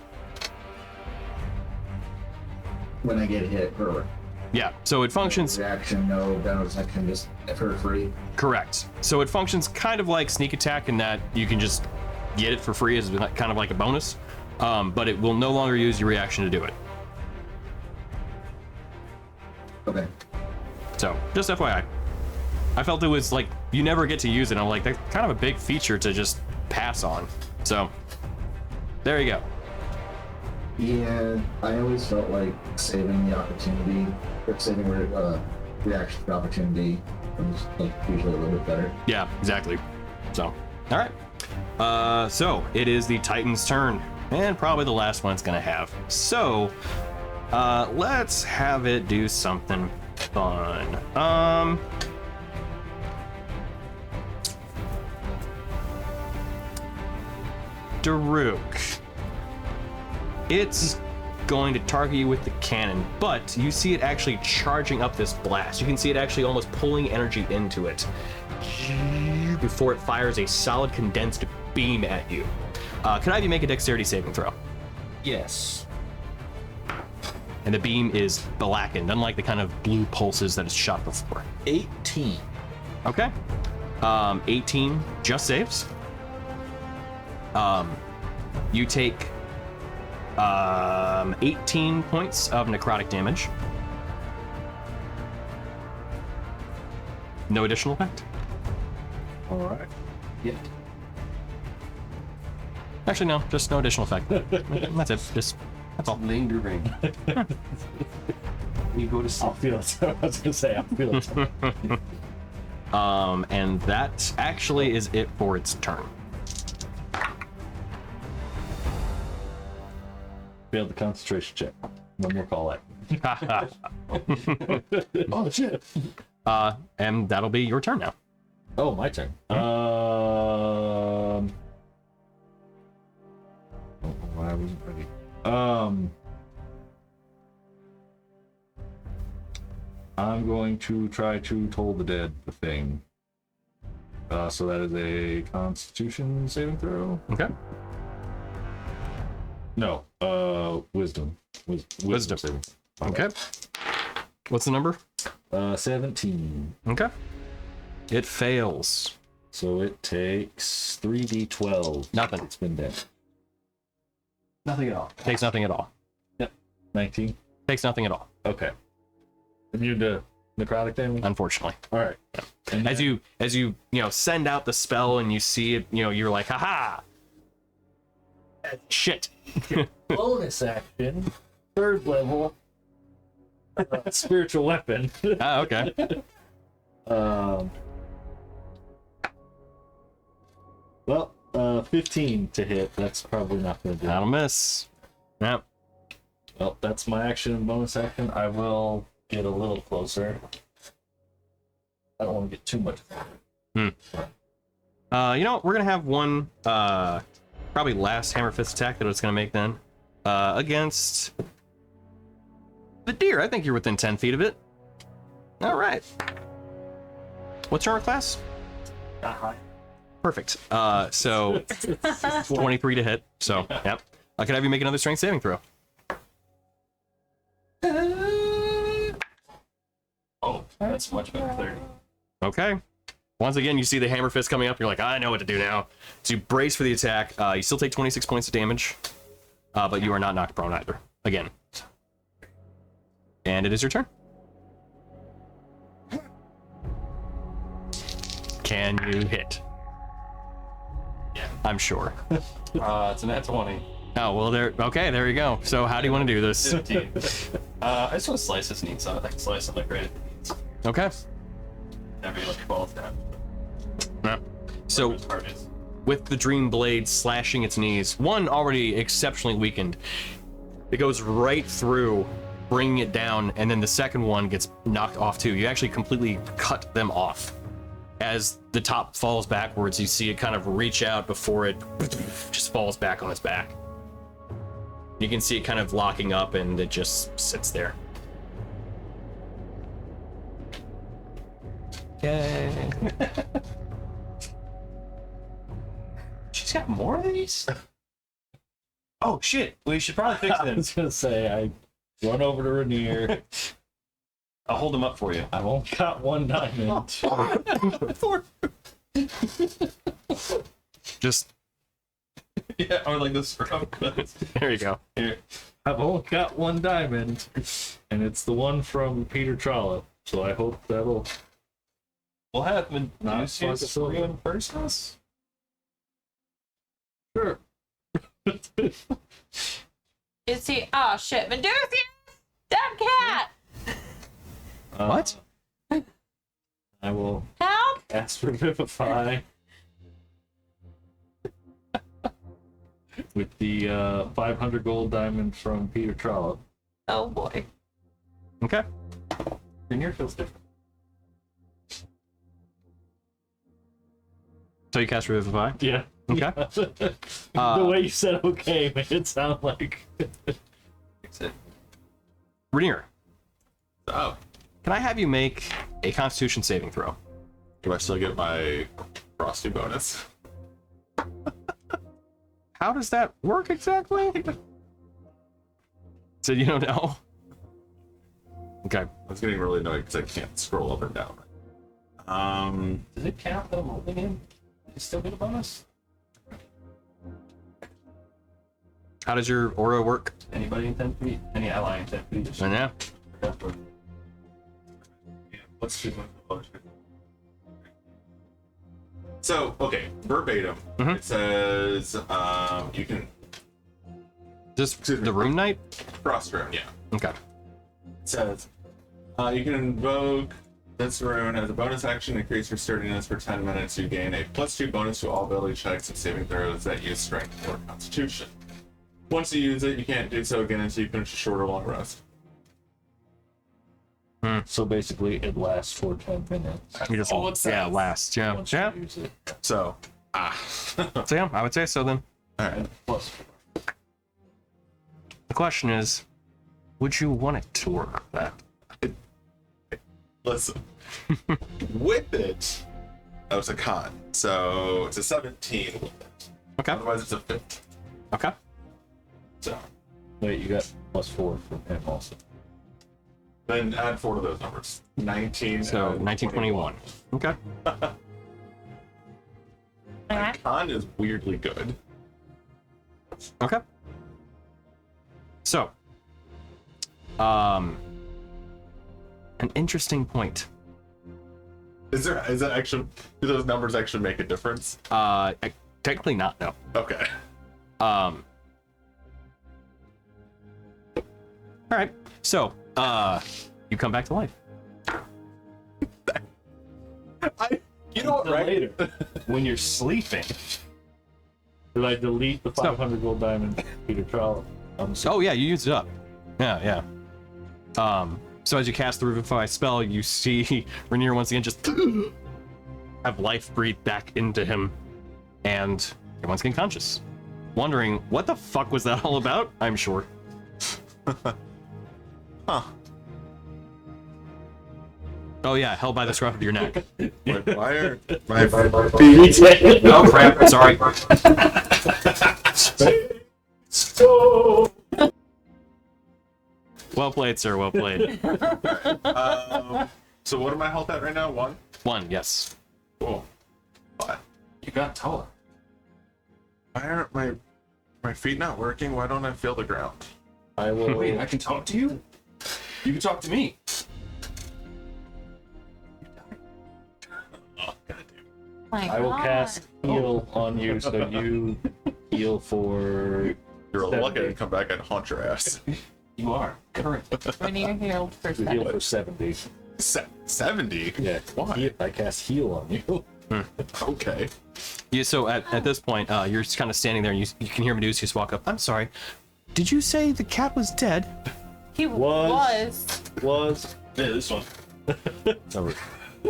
When I get hit per Yeah, so it functions reaction, no bonus action, just for free. correct. So it functions kind of like sneak attack in that you can just get it for free as kind of like a bonus, but it will no longer use your reaction to do it. Okay. So just FYI. I felt it was like you never get to use it. I'm like, that's kind of a big feature to just pass on. So there you go. Yeah, I always felt like saving the opportunity, or saving reaction for opportunity was like usually a little bit better. Yeah, exactly. So, all right. So it is the Titan's turn, and probably the last one it's gonna have. So, let's have it do something fun. Daruk. It's going to target you with the cannon, but you see it actually charging up this blast. You can see it actually almost pulling energy into it before it fires a solid condensed beam at you. Can I have you make a dexterity saving throw? Yes. And the beam is blackened, unlike the kind of blue pulses that it's shot before. 18. Okay. 18 just saves. You take 18 points of necrotic damage. No additional effect? All right. Yeah. Actually, no, just no additional effect. That's it. That's all. Lingering. You go to I'll sleep. feel it. I was gonna say I'll feel it. And that actually is it for its turn. Failed the concentration check. No more call out. Oh shit. And that'll be your turn now. Oh, my turn. Oh, I wasn't ready. I'm going to try to toll the dead the thing. So that is a Constitution saving throw. Okay. No, Wisdom. Wisdom. saving. Okay. What's the number? 17. Okay. It fails. So it takes 3d12. Nothing. It's been dead. Nothing at all. Takes nothing at all. 19. Takes nothing at all, Okay. Immune to necrotic damage. unfortunately. All right. And As you send out the spell and you see it, you're like, haha. Shit. bonus action, 3rd level, spiritual weapon. Ah, okay. Well, 15 to hit. That's probably not going to do it. That'll miss. Yep. Well, that's my action and bonus action. I will get a little closer. I don't want to get too much. You know what? We're gonna have one probably last hammer fist attack that it's gonna make then. Against the deer. I think you're within 10 feet of it. Alright. What's your armor class? Not high. Perfect. So 23 to hit. So yep. I could have you make another strength saving throw. Oh, that's much better. 30. Okay. Once again, you see the hammer fist coming up. You're like, I know what to do now. So you brace for the attack. You still take 26 points of damage, but you are not knocked prone either. Again. And it is your turn. Can you hit? Yeah. I'm sure. It's an at 20. Oh, well, there you go. So how do you want to do this? 15. I just want to slice his knees out. I can slice him like right at the knees. Okay. Every like 12 down. Yeah. So His heart is. with the dream blade slashing its knees, one already exceptionally weakened, it goes right through, bringing it down, and then the second one gets knocked off too. You actually completely cut them off. As the top falls backwards, you see it kind of reach out before it just falls back on its back. You can see it kind of locking up, and it just sits there. Okay. She's got more of these? Oh shit, we should probably fix I them. was going to say, I run over to Rainier. I'll hold them up for you. I've only got 1 diamond. Just Yeah, or like this. there you go. Here. I've only got 1 diamond, and it's the one from Peter Trollope. So I hope that'll. We'll have Not Medusius fuck us over. reimburse us. Sure. Is he? Oh shit, Medusa! Dead cat! What? I will Help! ask Revivify with the 500 gold diamond from Peter Trollope. Oh boy. Okay. Rainier feels different. So you cast Revivify? Yeah. Okay. The way you said okay made it sound like. Fix it. Rainier, Oh, can I have you make a Constitution saving throw? do I still get my frosty bonus? How does that work exactly? So you don't know? Okay. I was getting really annoyed because I can't scroll up and down. Does it count that I'm holding him? Does he still get a bonus? How does your aura work? Anybody in 10 feet? Any ally in 10 feet? Just Yeah. What's the bonus? So, okay, verbatim, it says you can Just the room night? cross room, yeah. Okay. It says you can invoke this rune as a bonus action, increase your sturdiness for 10 minutes. You gain a +2 bonus to all ability checks and saving throws that use strength or constitution. Once you use it, you can't do so again until you finish a short or long rest. So basically, it lasts for 10 minutes. You just, last. Yeah. Once Yeah. you use it. So, So yeah, I would say so then. alright. Plus, The question is, would you want it to work that? Listen. With it, that was a con. So, it's a 17 with it. Okay. Otherwise, it's a 15. Okay. So, wait, you got +4 from him also. then add 4 to those numbers. 19. So and 1921. Okay. My con is weirdly good. Okay. So, an interesting point. Is that actually, do those numbers actually make a difference? Technically not, no. Okay. All right. So, you come back to life. You know what, right? Later, when you're sleeping, did I delete the 500 gold diamond Peter Trollop? Oh yeah, you used it up. Yeah. So as you cast the Revivify spell, you see Rainier once again just have life breathe back into him, and everyone's getting conscious. Wondering what the fuck was that all about? I'm sure. Huh. Oh yeah, held by the scruff of your neck. Why are my Oh crap! Sorry. Well played, sir. Well played. So what am I health at right now? 1? 1, yes. Cool. What? You got taller. Why aren't my feet not working? Why don't I feel the ground? I will. Wait, I can talk to you? You can talk to me. Oh, goddamn. My I will God. cast heal on you, so you heal for. You're 70. lucky to come back and haunt your ass. You are. Current. When you're healed for You heal 7. for 70. 70? Yeah. Why? I cast heal on you. Okay. Yeah. So at this point, you're just kind of standing there, and you can hear Medusa just walk up. I'm sorry. Did you say the cat was dead? He Was. was. Was. Yeah, this one.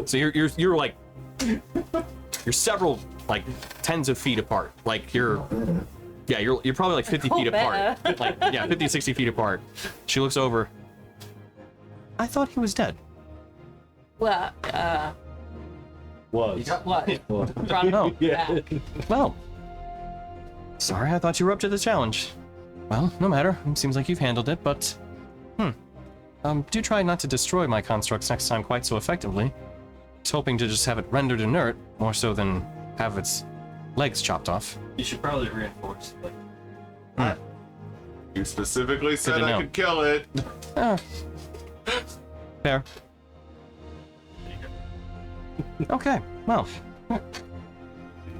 So you're like you're several like tens of feet apart. Like you're probably like 50 feet apart. Like 50, 60 feet apart. She looks over. I thought he was dead. Well, Was. You got what? Well, Brought him Oh. yeah. back. Well, sorry, I thought you were up to the challenge. Well, no matter. It seems like you've handled it, but do try not to destroy my constructs next time quite so effectively. I was hoping to just have it rendered inert, more so than have its legs chopped off. You should probably reinforce. Like, You specifically said to I know. could kill it. Fair. Okay, well,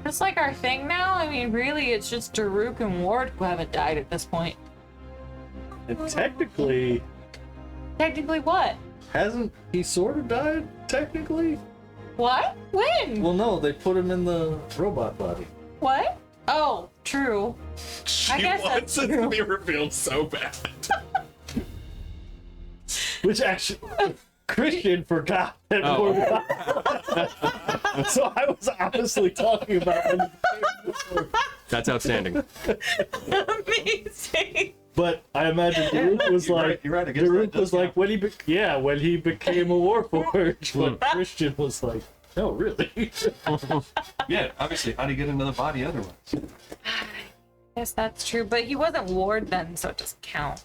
It's like our thing now. I mean, really, it's just Daruk and Ward who haven't died at this point. And technically, Technically, what? hasn't he sort of died? Technically? What? When? Well, no, they put him in the robot body. What? Oh, true. She guess wants that's it to true. be revealed so bad. Which actually, Christian forgot that. Oh. So I was honestly talking about when he became that's outstanding. Amazing. But I imagine Daruk was like, you're right, I guess that Daruk does was like when when he became a Warforged. But Hmm. Christian was like, no, really. yeah, obviously, how do you get another body otherwise? Yes, that's true. But he wasn't Ward then, so it doesn't count.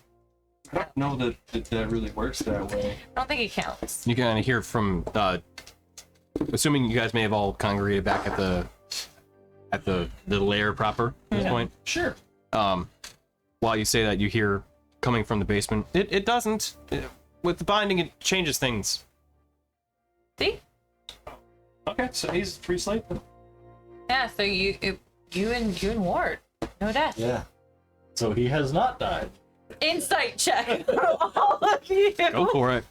I don't know that really works that way. I don't think it counts. You can kind of hear from, assuming you guys may have all congregated back at the lair proper at this point. Sure. While you say that, you hear coming from the basement. It doesn't. With the binding, it changes things. See? Okay, so he's free slate then. Yeah, so you and Ward. No death. Yeah. So he has not died. Insight check for all of you. Go for it.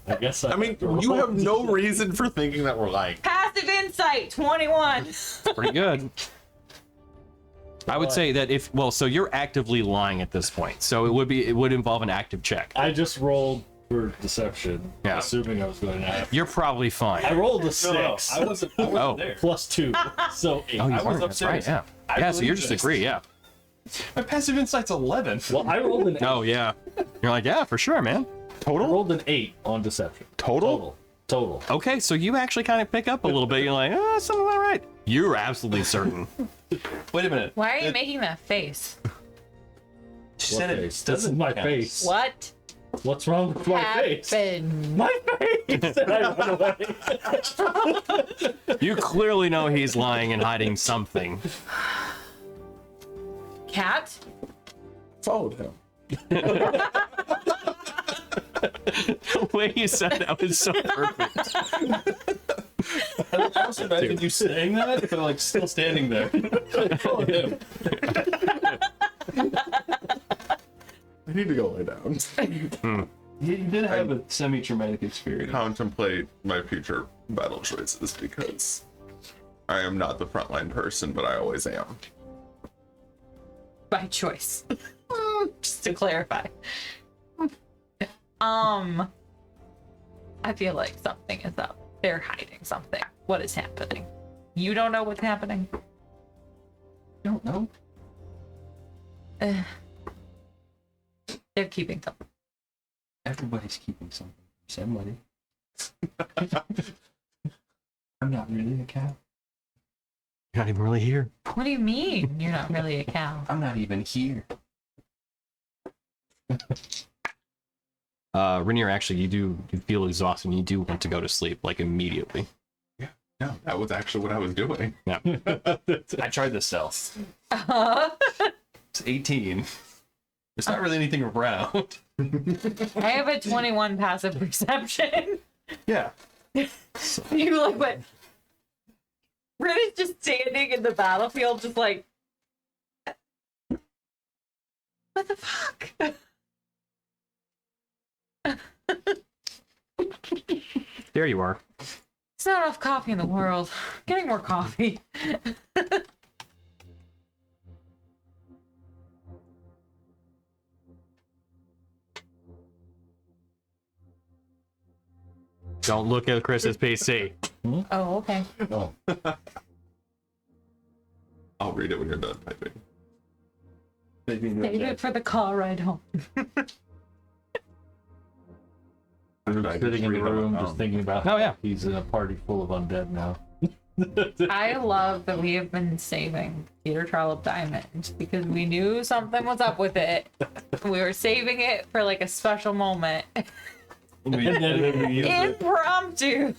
I guess I mean, you have no reason for thinking that we're lying. Passive insight, 21. Pretty good. I would say that so you're actively lying at this point. So it would involve an active check. I just rolled for deception, Yeah. assuming I was going to have. You're probably fine. I rolled a No, 6. I wasn't Oh. there. Plus 2, so 8. Oh, you I was are. That's right. upstairs. Yeah. I Yeah. So you're believe just this. agree. Yeah. My passive insight's 11. Well, I rolled an 8. Oh yeah. You're like, yeah, for sure, man. I Total. rolled an 8 on deception. Total? Total. Okay, so you actually kind of pick up a little bit. You're like, something not right. You're absolutely certain. Wait a minute. Why are you making that face? She What said it face? doesn't This is my count. face. What What's wrong with my face? happened? My face! And I run away. You clearly know he's lying and hiding something. Cat? Followed him. The way you said that was so perfect. I just imagine you saying that, but like still standing there. Followed him. I need to go lay down. You did have a semi-traumatic experience. Contemplate my future battle choices because I am not the frontline person, but I always am. By choice. Just to clarify. I feel like something is up. They're hiding something. What is happening? You don't know what's happening? Don't know. They're keeping something. Everybody's keeping something from somebody. I'm not really a cow. You're not even really here. What do you mean? You're not really a cow. I'm not even here. Rainier, actually, you feel exhausted and you do want to go to sleep, like, immediately. No, that was actually what I was doing. Yeah. I tried the stealth. It's 18. There's not really anything around. I have a 21 passive perception. Yeah. You like what? Rin is just standing in the battlefield, just like, what the fuck? There you are. There's not enough coffee in the world. Getting more coffee. Don't look at Chris's PC. Oh, okay. Oh, I'll read it when you're done typing. Save it for the car ride home. I'm I sitting just in the read it on room my just phone. thinking about Oh, how yeah. he's in a party full of undead now. I love that we have been saving Peter Trollop Diamond because we knew something was up with it. We were saving it for like a special moment. And then we use it. Impromptu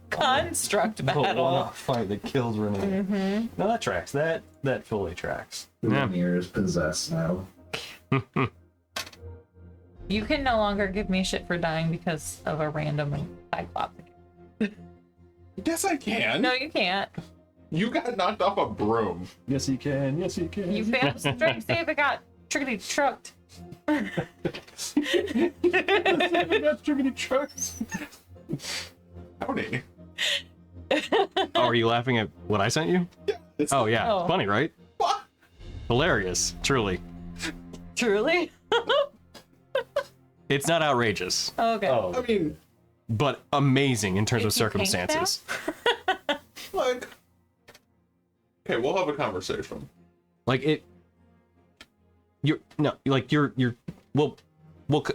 construct But battle. one-off fight that kills Renee. No, that tracks. That fully tracks. The Yeah. Veneer is possessed now. You can no longer give me shit for dying because of a random cyclops. Yes, I can. No, you can't. You got knocked off a broom. Yes, he can. Yes, he can. You failed strength save. It got trickety trucked. got trickety trucks. Howdy. Oh, are you laughing at what I sent you? It's Oh, yeah. Oh. Funny, right? What? Hilarious. Truly. Truly? It's not outrageous, Okay. Oh, I mean, but amazing in terms of If you think circumstances. like. Okay, we'll have a conversation. Like, it... You're... No, like, you're...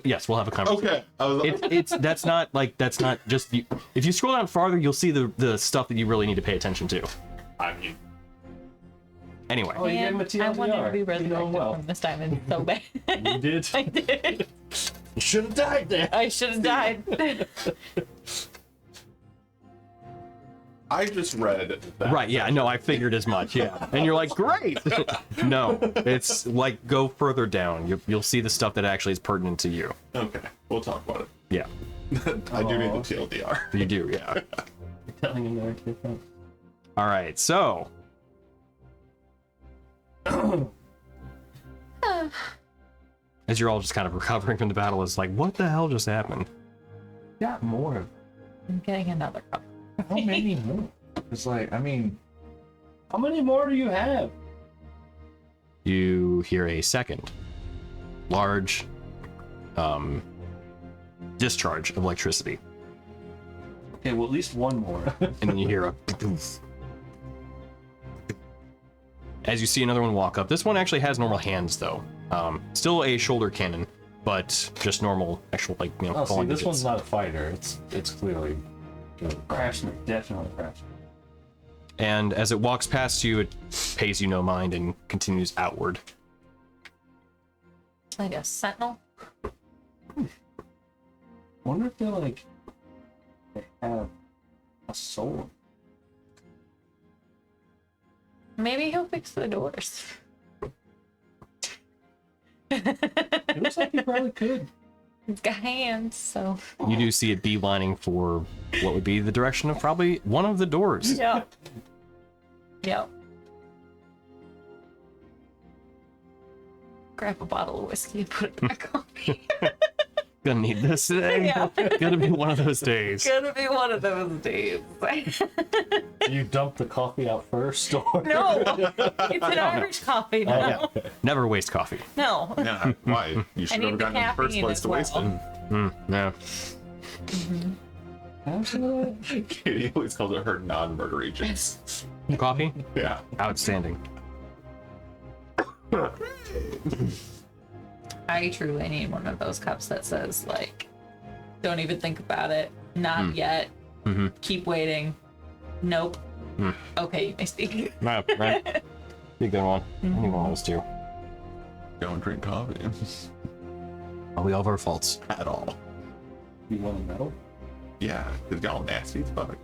Yes, we'll have a conversation. Okay. I was. That's not just you. If you scroll down farther, you'll see the stuff that you really need to pay attention to. I mean, Anyway, Oh, you gave him a I wanted to be TLDR. You know resurrected well. from this diamond so bad. You did. I did. You should have died there. I should have died. I just read that. right? Yeah, no, I figured as much. Yeah, and you're like, great. No, it's like go further down. You'll see the stuff that actually is pertinent to you. Okay, we'll talk about it. Yeah, I do need the TLDR. you do. Yeah. You're telling him they're different. All right, so as you're all just kind of recovering from the battle, it's like, what the hell just happened? Got more. I'm getting another cup. How many more? It's like, I mean, how many more do you have? You hear a second large discharge of electricity, Okay, well, at least one more. and then you hear a as you see another one walk up. This one actually has normal hands, though. Still a shoulder cannon, but just normal, actual, like, you know. Oh, see, falling this digits. one's not a fighter. It's clearly craftsman, definitely craftsman. And as it walks past you, it pays you no mind and continues outward. Like a sentinel. Wonder if they have a soul. Maybe he'll fix the doors. It looks like he probably could. He's got hands, so. You do see it beelining for what would be the direction of probably one of the doors. Yep. Yep. Grab a bottle of whiskey and put it back on me. Gonna need this today. Yeah. Gonna be one of those days. Gonna be one of those days. You dump the coffee out first, or No, it's an Irish coffee now. Never waste coffee. No. Yeah, why? You should need have the gotten in the first caffeine place as to waste well. No. have some of that? it. Katie always calls it her non-murder agents. Coffee? Yeah. Outstanding. I truly need one of those cups that says, like, don't even think about it. Not yet. Mm-hmm. Keep waiting. Nope. Okay, you may speak. Right. Be a good one. I need one of those too. Don't drink coffee We all have our faults. at all. You want a metal? Yeah, because y'all nasty as fuck.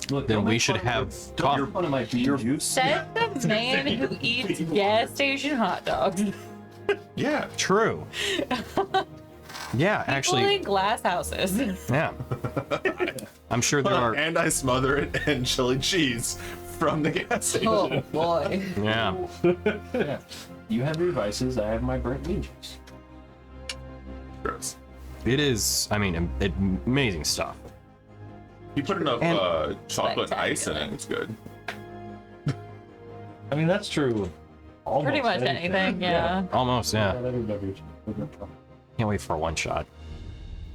Look, Then don't we make should fun have of- coffee. Don't make fun of my bean juice. Says the man who eats gas station hot dogs. Yeah. True. Yeah, actually, People in glass houses. yeah. I'm sure there are. And I smother it in chili cheese from the gas station. Oh boy. Yeah. Yeah. You have your vices, I have my burnt bean juice. Gross. It is, I mean, amazing stuff. You put enough And- chocolate and ice in it, it's good. I mean, that's true. of almost Pretty much anything, yeah. Almost, yeah. Not every beverage. Can't wait for a one shot.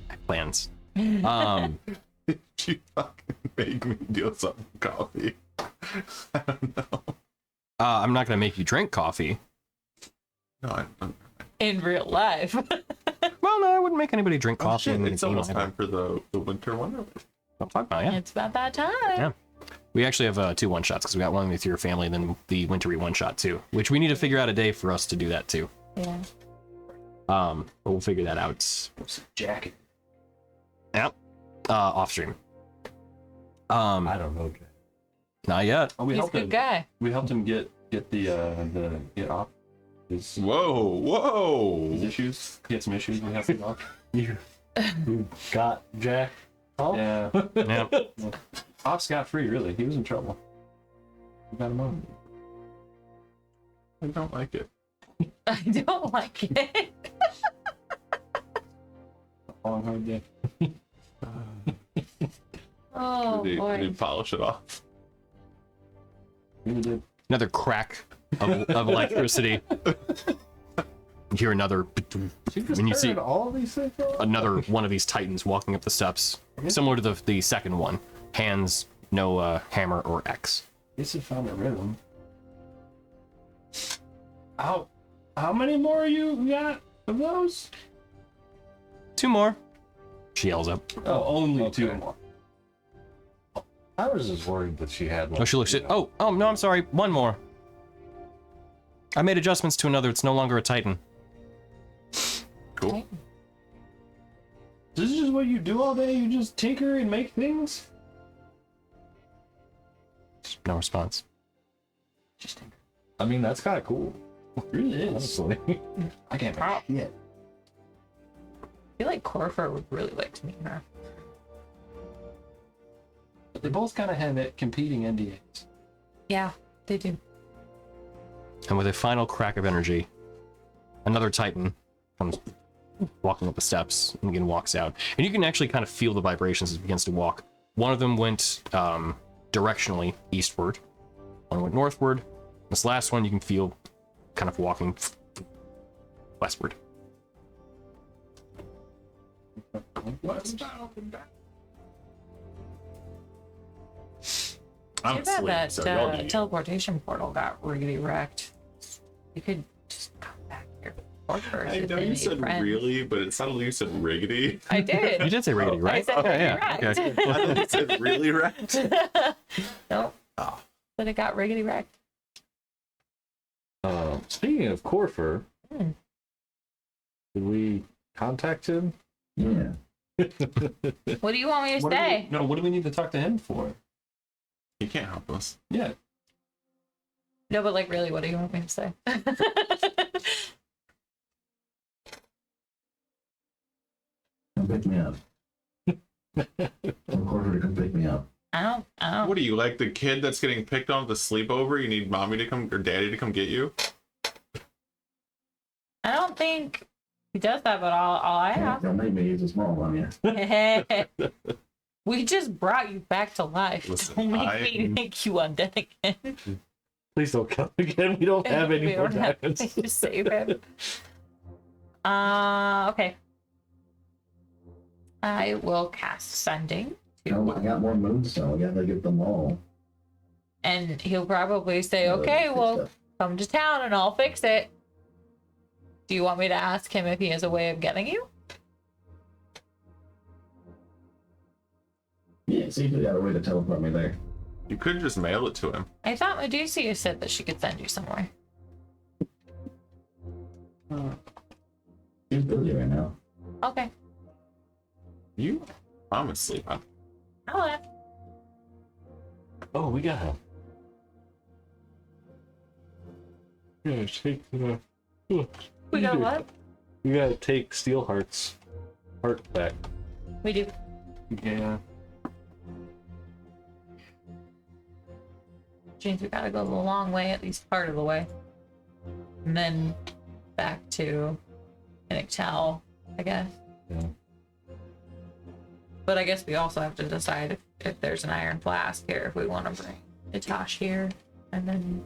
I have plans. Um, You fucking make me deal something with coffee. I don't know. I'm not gonna make you drink coffee. No, In real life. Well, no, I wouldn't make anybody drink oh coffee. shit, and it's you know, almost time for the winter wonderland. I'm talking about, yeah. It's about that time. Yeah. We actually have 2 one-shots because we got one with your family and then the wintry one-shot too, which we need to figure out a day for us to do that too. Yeah. But we'll figure that out. Jacket. Yep. Off stream. I don't know. Not yet. Oh, we He's a helped good him. guy. We helped him get the get off his Whoa. issues. He had some issues. We helped him off. You got Jack. Oh, Yeah. Yeah. Off scot free, really. He was in trouble. We got him off. I don't like it. I don't like it. Long, hard day. Oh Did boy. you polish it off? Really did. Another crack of electricity. You hear another. You just When you see heard all these things. another one of these titans walking up the steps, similar to the second one. Hands, no hammer or axe. Guess he found a rhythm. How many more you got of those? 2 more. She yells up. Oh, only Okay. 2 more. I was just worried that she had. Oh, she looks at. Oh, no, I'm sorry. 1 more. I made adjustments to another. It's no longer a titan. Cool. This is just what you do all day? You just tinker and make things? No response. Just tinker. I mean, that's kind of cool. It really is. Honestly. I can't make shit. I feel like Corfer would really like to meet her. But they both kind of have it competing NDAs. Yeah, they do. And with a final crack of energy, another Titan comes walking up the steps and again walks out. And you can actually kind of feel the vibrations as it begins to walk. One of them went directionally eastward. One went northward. This last one you can feel kind of walking westward. I'm Too bad asleep, that so y'all do you. teleportation portal got really wrecked. You could just come back here. Or first, I if know they you need said friends. really, but it sounded like you said riggedy. I did. You did say riggedy, right? I said yeah, wrecked. okay. I thought you said really wrecked. Nope. Oh. But it got riggedy wrecked. Speaking of Corfer, Hmm. did we contact him? Yeah. What do you want me to What do say? what do we need to talk to him for? He can't help us. Yeah. No, but like, really, what do you want me to say? Come pick me up. Tell Corver to come pick me up. I don't. What are you, like the kid that's getting picked on at the sleepover? You need mommy to come or daddy to come get you? I don't think he does that. But all I ask. Don't make me use a small one, yeah. We just brought you back to life. Listen, Don't make me make you undead again. Please don't come again. We don't have any We more don't have diamonds. anything to save him. Okay. I will cast Sending. No, I got more moves, so I gotta get them all. And he'll probably say, Yeah, okay, fix well, that. come to town and I'll fix it. Do you want me to ask him if he has a way of getting you? Yeah, see if we got a way to teleport me there. You could just mail it to him. I thought Medusa said that she could send you somewhere. He's busy right now. Okay. You? I'm asleep. I'll ask. Oh, we got him. Yeah, take the. We got what? We gotta take Steelheart's heart back. We do. Yeah. Which means we gotta go the long way, at least part of the way. And then back to Inictal, I guess. Yeah. But I guess we also have to decide if there's an iron flask here, if we want to bring Itash here and then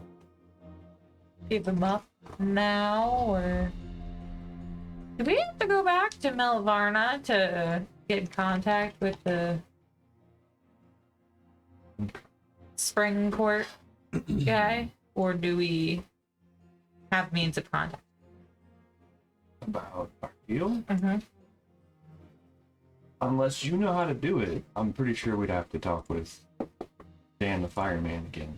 give him up now, or do we have to go back to Melvarna to get in contact with the Spring Court guy, or do we have means of contact? About our deal? Mm-hmm. Unless you know how to do it, I'm pretty sure we'd have to talk with Dan the fireman again.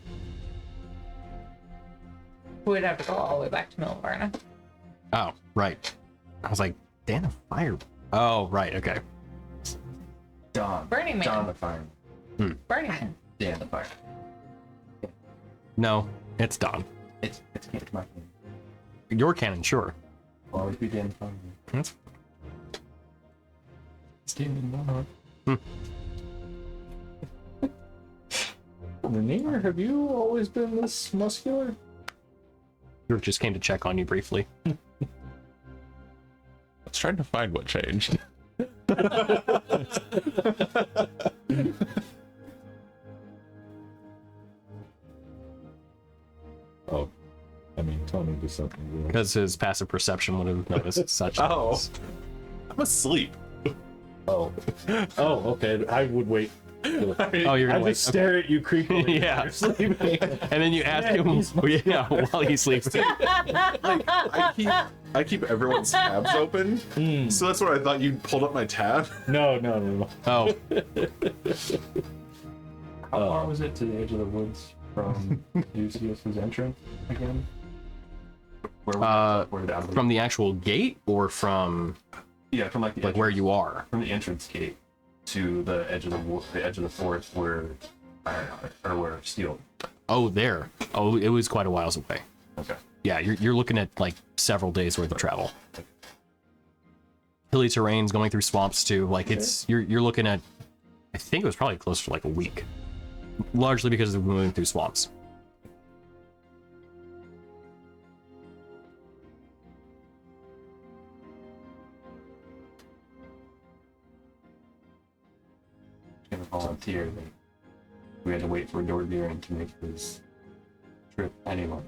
We'd have to go all the way back to Melvarna. Oh, right. I was like, Dan of Fire. Oh, right. Okay. Don. Burning Man. Don the fireman. Burning Man. Dan the fireman. No, it's Don. It's my name. Your canon, sure. I'll always be Dan the fireman. That's It's Dan in my heart. Rainier, have you always been this muscular? Drew just came to check on you briefly. I was trying to find what changed. Oh, I mean, Tony did something real. Because his passive perception would have noticed such Oh. things. I'm asleep. Oh. Oh, okay. I would wait. Oh, you're I gonna wait. just stare at you creepily. Yeah. You're sleeping. And then you ask Yeah, him, he's yeah, while he sleeps. I keep everyone's tabs open, so that's what I thought you pulled up my tab. No, no, no, no. Oh, How far was it to the edge of the woods from Lucius's entrance again? Where where down the- from the actual gate or from yeah, from like the like edge where you are? from the entrance gate to the edge of the edge of the forest where or where Steel. Oh, there. Oh, it was quite a whiles away. Okay. Yeah, you're looking at like several days worth of travel. Hilly terrains, going through swamps too. Like it's you're looking at. I think it was probably close to like a week. largely because of moving through swamps. Gonna volunteer that we had to wait for Dorgiran to make his trip anyway.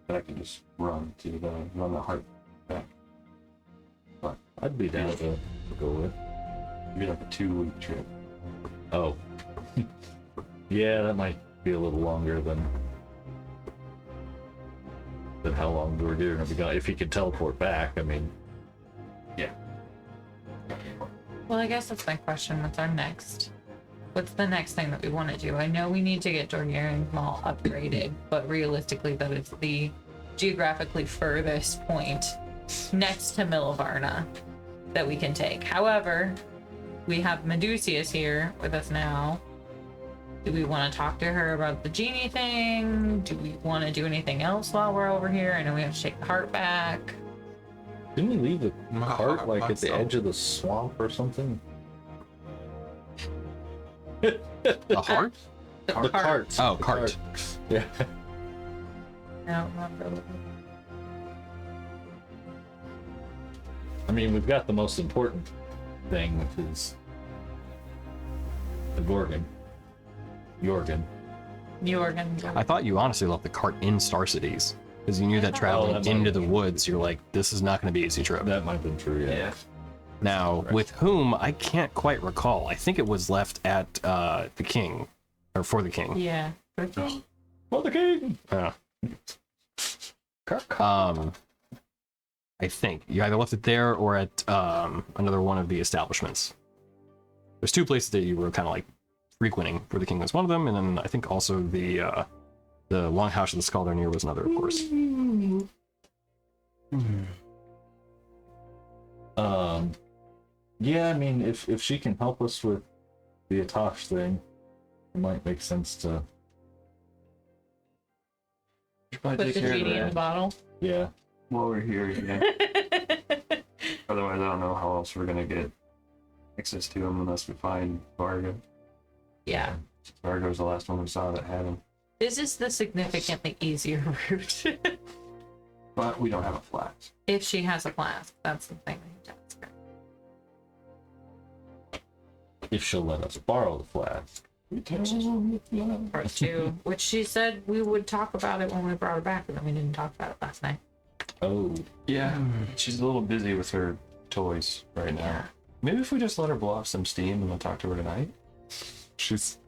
That I can just run the heart back. But I'd be down to go with. it'd be like a 2-week trip. Oh. Yeah, that might be a little longer than how long we're doing if we got if he could teleport back. I mean, Well, I guess that's my question. What's the next thing that we want to do? I know we need to get Dornier Mall upgraded, but realistically, that is the geographically furthest point next to Milavarna that we can take. However, we have Medusius here with us now. Do we want to talk to her about the genie thing? Do we want to do anything else while we're over here? I know we have to take the heart back. didn't we leave the cart like at the myself. edge of the swamp or something? The heart? The carts. Oh, The cart. Yeah. I don't remember. I mean, we've got the most important thing, which is the Jorgen. I thought you honestly left the cart in Star Cities because you knew that traveling that might into be the woods, you're like, this is not going to be an easy trip. That might have been true, yeah. Now, with whom, I can't quite recall. I think it was left at the king, or for the king. Yeah. Okay. For the king! I think you either left it there or at another one of the establishments. There's two places that you were kind of like frequenting. For the king was one of them, and then I think also the Longhouse of the Skaldar was another, of course. Yeah, I mean, if she can help us with the Atosh thing, it might make sense to. Should probably Put take the care of genie in the that bottle. Yeah. while we're here. Yeah. Otherwise, I don't know how else we're gonna get access to him unless we find Vargo. Yeah. Vargo's the last one we saw that had him, This is the significantly easier route. but we don't have a flask. If she has a flask, that's the thing. If she'll let us borrow the flask. Part two, which she said we would talk about it when we brought her back, and then we didn't talk about it last night. Oh. Yeah, she's a little busy with her toys right now. Maybe if we just let her blow off some steam and then talk to her tonight. She's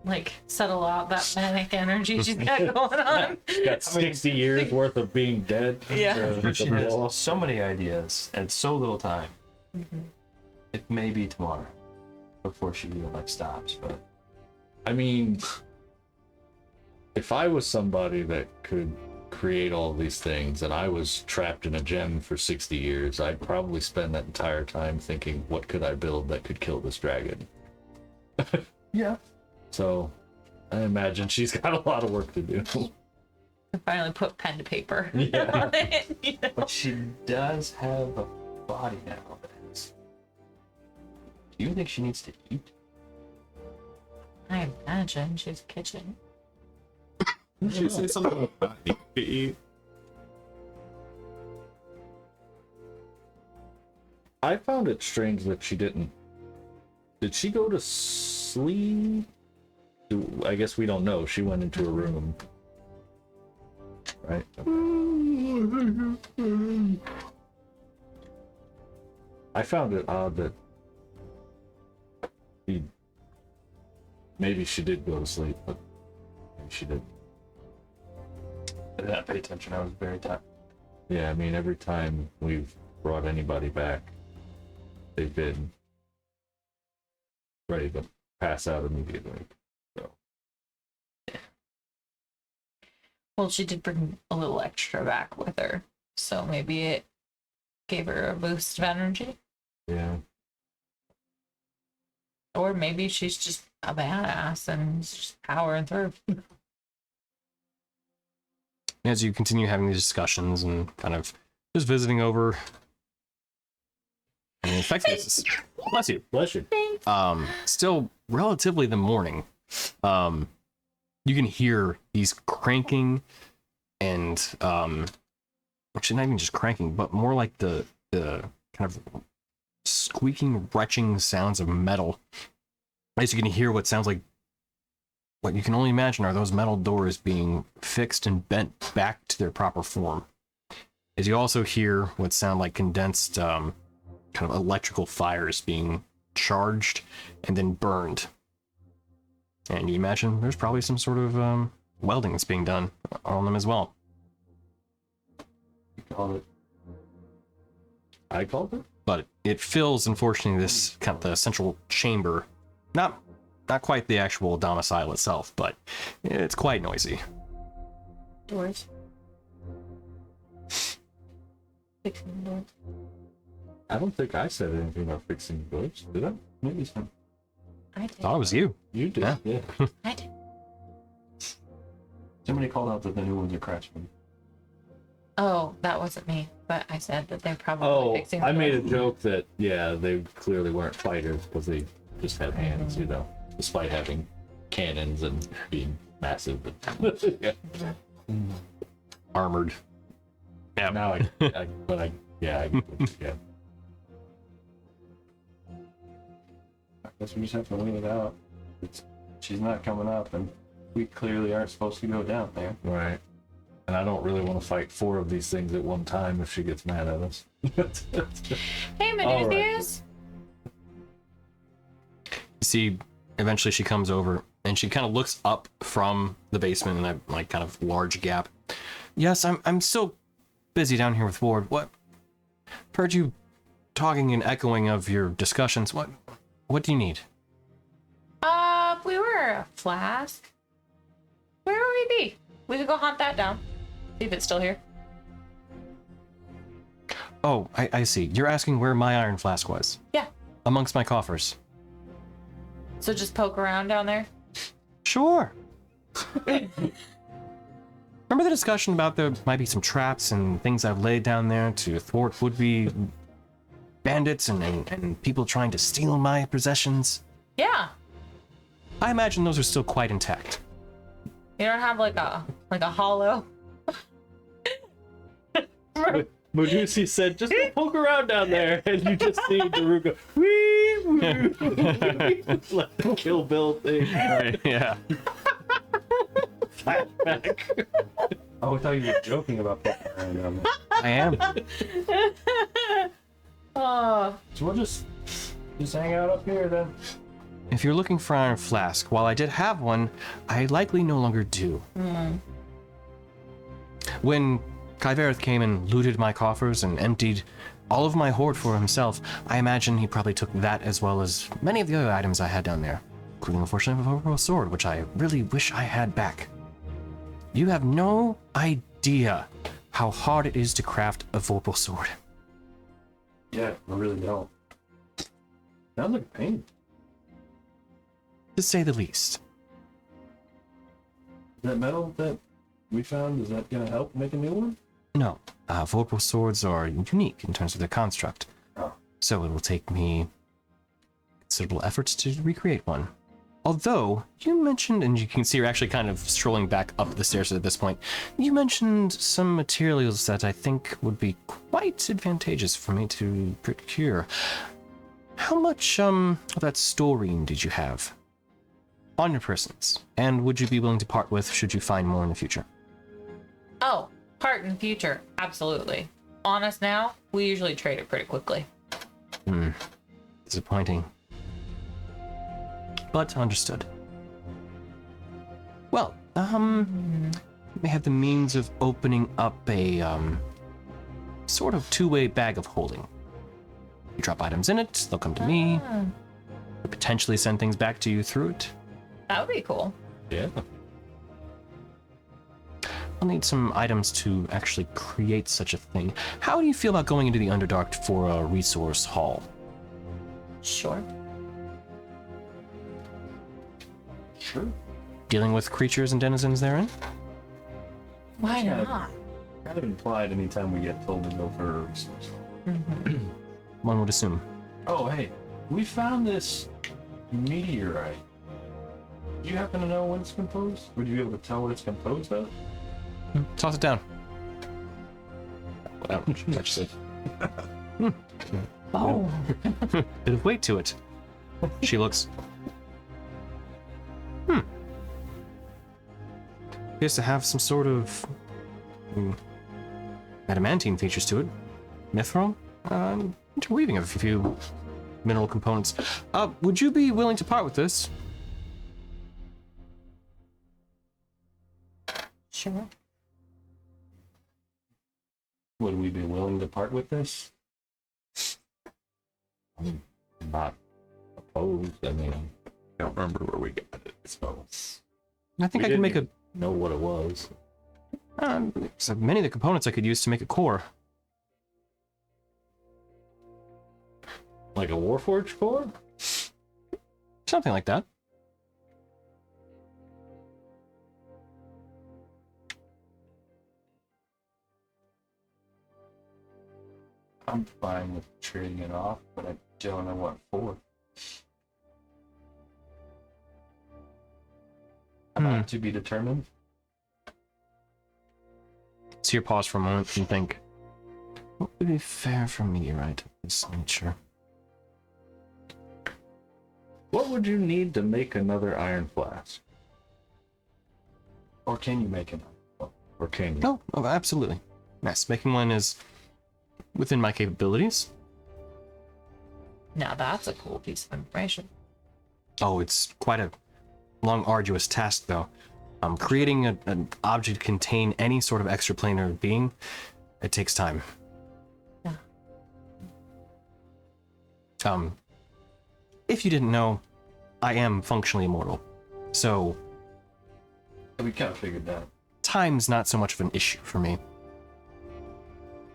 Like, settle out that manic energy she's got going on. got 60 years worth of being dead. Yeah. She has so many ideas and so little time. It may be tomorrow before she stops, but I mean, if I was somebody that could create all these things and I was trapped in a gem for 60 years, I'd probably spend that entire time thinking, what could I build that could kill this dragon? yeah. So I imagine she's got a lot of work to do. And finally put pen to paper Yeah. on it. You know? But she does have a body now that is. Do you think she needs to eat? I imagine she's kitchen. Did she say something about need to eat? I found it strange that she didn't. Did she go to sleep? I guess we don't know. She went into a room. Right? I found it odd that maybe she did go to sleep, but maybe she did. I did not pay attention. I was very tired. Yeah, I mean, every time we've brought anybody back, they've been ready to pass out immediately. So Well, she did bring a little extra back with her, so maybe it gave her a boost of energy. yeah, Or maybe she's just a badass and is just powering through. As you continue having these discussions and kind of just visiting over, and in fact, this is, bless you. bless you. Still relatively the morning. You can hear these cranking and actually not even just cranking, but more like the kind of squeaking, retching sounds of metal. As you can hear what sounds like what you can only imagine are those metal doors being fixed and bent back to their proper form. As you also hear what sound like condensed kind of electrical fires being charged and then burned. And you imagine there's probably some sort of welding that's being done on them as well. You called it. I called it? But it fills, unfortunately, this kind of the central chamber. Not quite the actual domicile itself, but it's quite noisy. Doors. Fixing the doors. I don't think I said anything about fixing the doors, did I? Maybe some. I did. Thought it was you. You did. Yeah. I did. Somebody called out that the new ones are craftsmen. Oh, that wasn't me, but I said that they're probably Oh, fixing the I made a doors. joke that, yeah, they clearly weren't fighters because they just had hands, you know, despite having cannons and being massive. Yeah. Armored. Yeah. Now I yeah. I guess we just have to wait it out. She's not coming up, and we clearly aren't supposed to go down there. Right. And I don't really want to fight 4 of these things at one time if she gets mad at us. Hey, All right. Medusius. You see, eventually she comes over and she kind of looks up from the basement in that like kind of large gap. Yes, I'm still busy down here with Ward. What? Heard you talking and echoing of your discussions. What do you need? We were a flask. Where would we be? We could go hunt that down. See if it's still here. Oh, I see. You're asking where my iron flask was. Yeah. Amongst my coffers. So just poke around down there. Sure. Remember the discussion about there might be some traps and things I've laid down there to thwart would-be bandits and people trying to steal my possessions? Yeah. I imagine those are still quite intact. You don't have like a hollow. Medusi said, just go poke around down there, and you just see Daru go, wee, woo. Like the Kill Bill thing. Right, yeah. Flashback. Oh, I thought you were joking about that. I am. Oh. So we'll just hang out up here then. If you're looking for an iron flask, while I did have one, I likely no longer do. When Kyvereth came and looted my coffers and emptied all of my hoard for himself, I imagine he probably took that as well as many of the other items I had down there, including unfortunately a Vorpal sword, which I really wish I had back. You have no idea how hard it is to craft a Vorpal sword. Yeah, I really don't. Sounds like a pain. To say the least. That metal that we found, is that gonna help make a new one? No, Vorpal swords are unique in terms of their construct, Oh. so it will take me considerable efforts to recreate one. Although, you mentioned, and you can see you're actually kind of strolling back up the stairs at this point, you mentioned some materials that I think would be quite advantageous for me to procure. How much, of that storine did you have on your persons? And would you be willing to part with should you find more in the future? Oh, part in future. Absolutely. On us now, we usually trade it pretty quickly. Disappointing. But understood. Well, may have the means of opening up a, sort of two-way bag of holding. You drop items in it, they'll come to me, or potentially send things back to you through it. That would be cool. Yeah. I'll need some items to actually create such a thing. How do you feel about going into the Underdark for a resource haul? Sure. Sure. Dealing with creatures and denizens therein? Why Yeah. not? Kind of implied anytime we get told to go for a resource. One would assume. Oh, hey, we found this meteorite. Do you happen to know when it's composed? Would you be able to tell what it's composed of? Toss it down. Wow, touch it. Oh. Bit of weight to it. She looks. Appears to have some sort of adamantine features to it. Mithril? Interweaving of a few mineral components. Would you be willing to part with this? Sure. Would we be willing to part with this? I'm not opposed. I mean, I don't remember where we got it, so. I think we I can make didn't know what it was. so many of the components I could use to make a core. Like a Warforged core? Something like that. I'm fine with trading it off, but I don't know what for. To be determined. So you pause for a moment and think, what would be fair for a meteorite of this nature? What would you need to make another iron flask? Or can you make an iron flask? Or can you? Oh, absolutely. Yes, making one is within my capabilities. Now that's a cool piece of information. Oh, it's quite a long, arduous task, though. Creating an object to contain any sort of extraplanar being, it takes time. Yeah. If you didn't know, I am functionally immortal, so We kind of figured that. time's not so much of an issue for me.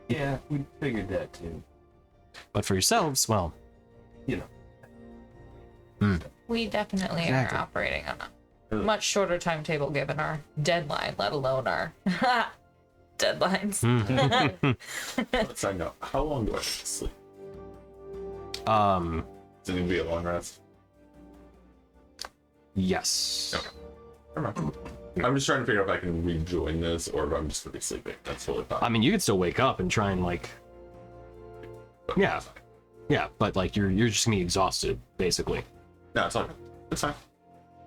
Yeah, we figured that too. But for yourselves, well, You know. We definitely Exactly. are operating on a much shorter timetable given our deadline, let alone our deadlines. Let's find out. How long do I have to sleep? Is it going to be a long rest? yes. Okay. Never mind. I'm just trying to figure out if I can rejoin this or if I'm just going to be sleeping. That's totally fine. I mean, you could still wake up and try and yeah, but you're just gonna be exhausted, basically. No, it's all good. It's fine.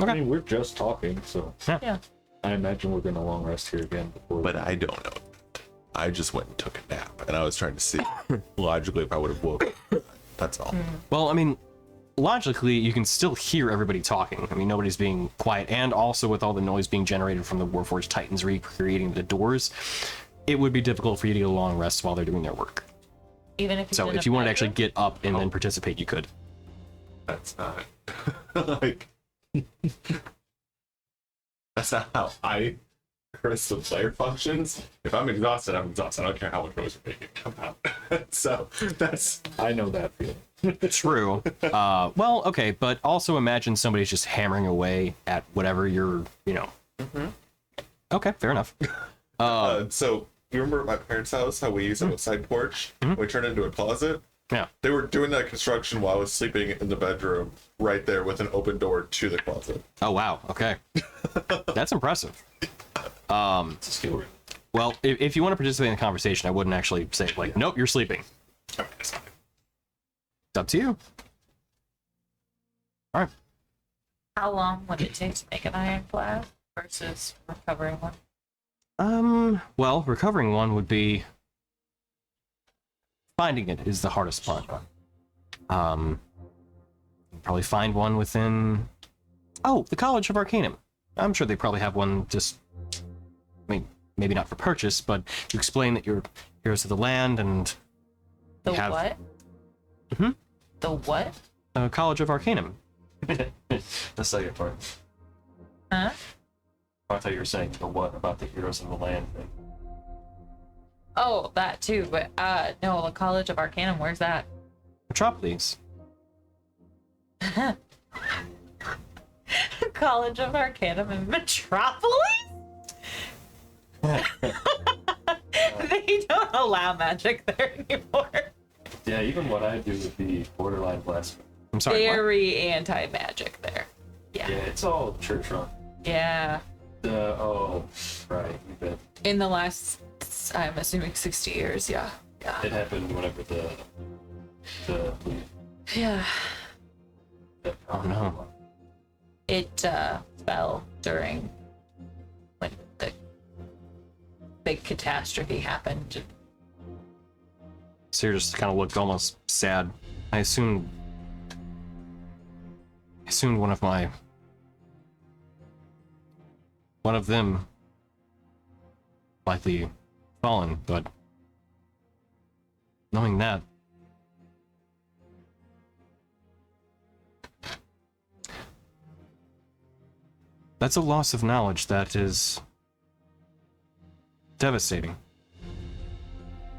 Okay. I mean, we're just talking, so Yeah. I imagine we're going to long rest here again before. But I don't know. I just went and took a nap, and I was trying to see logically if I would have woken. That's all. Well, I mean, logically, you can still hear everybody talking. I mean, nobody's being quiet, and also with all the noise being generated from the Warforged Titans recreating the doors, it would be difficult for you to get a long rest while they're doing their work. Even if So if you wanted to actually get up and then participate, you could. That's not like that's not how I crystal player functions. If I'm exhausted, I'm exhausted. I don't care how much noise you're making. I'm out. So that's I know that feeling. True. Well, okay, but also imagine somebody's just hammering away at whatever you're, Okay, fair enough. so you remember at my parents' house how we used an outside porch? We turned it into a closet. Yeah. They were doing that construction while I was sleeping in the bedroom right there with an open door to the closet. Oh, wow. Okay. That's impressive. It's a skill. Well, if you want to participate in the conversation, I wouldn't actually say, nope, you're sleeping. Okay, it's fine. It's up to you. All right. How long would it take to make an iron flask versus recovering one? Well, recovering one would be... Finding it is the hardest part. Probably find one within... Oh, the College of Arcanum. I'm sure they probably have one just... I mean, maybe not for purchase, but you explain that you're heroes of the land and... The you have- what? Mhm. The what? College of Arcanum. The second part. Huh? I thought you were saying the what about the heroes of the land thing. Oh, that too, but no, the College of Arcanum, where's that? Metropolis. College of Arcanum in Metropolis? They don't allow magic there anymore. Yeah, even what I do would be borderline blasphemy. I'm sorry, what? Very anti-magic there. Yeah. Yeah, it's all church run. Yeah. Oh, right. You bet. In the last, I'm assuming 60 years. Yeah. Yeah. It happened whenever the Yeah. Oh no. It fell during when the big catastrophe happened. Seer just kind of looked almost sad. I assumed one of them likely fallen, but knowing that, that's a loss of knowledge that is devastating.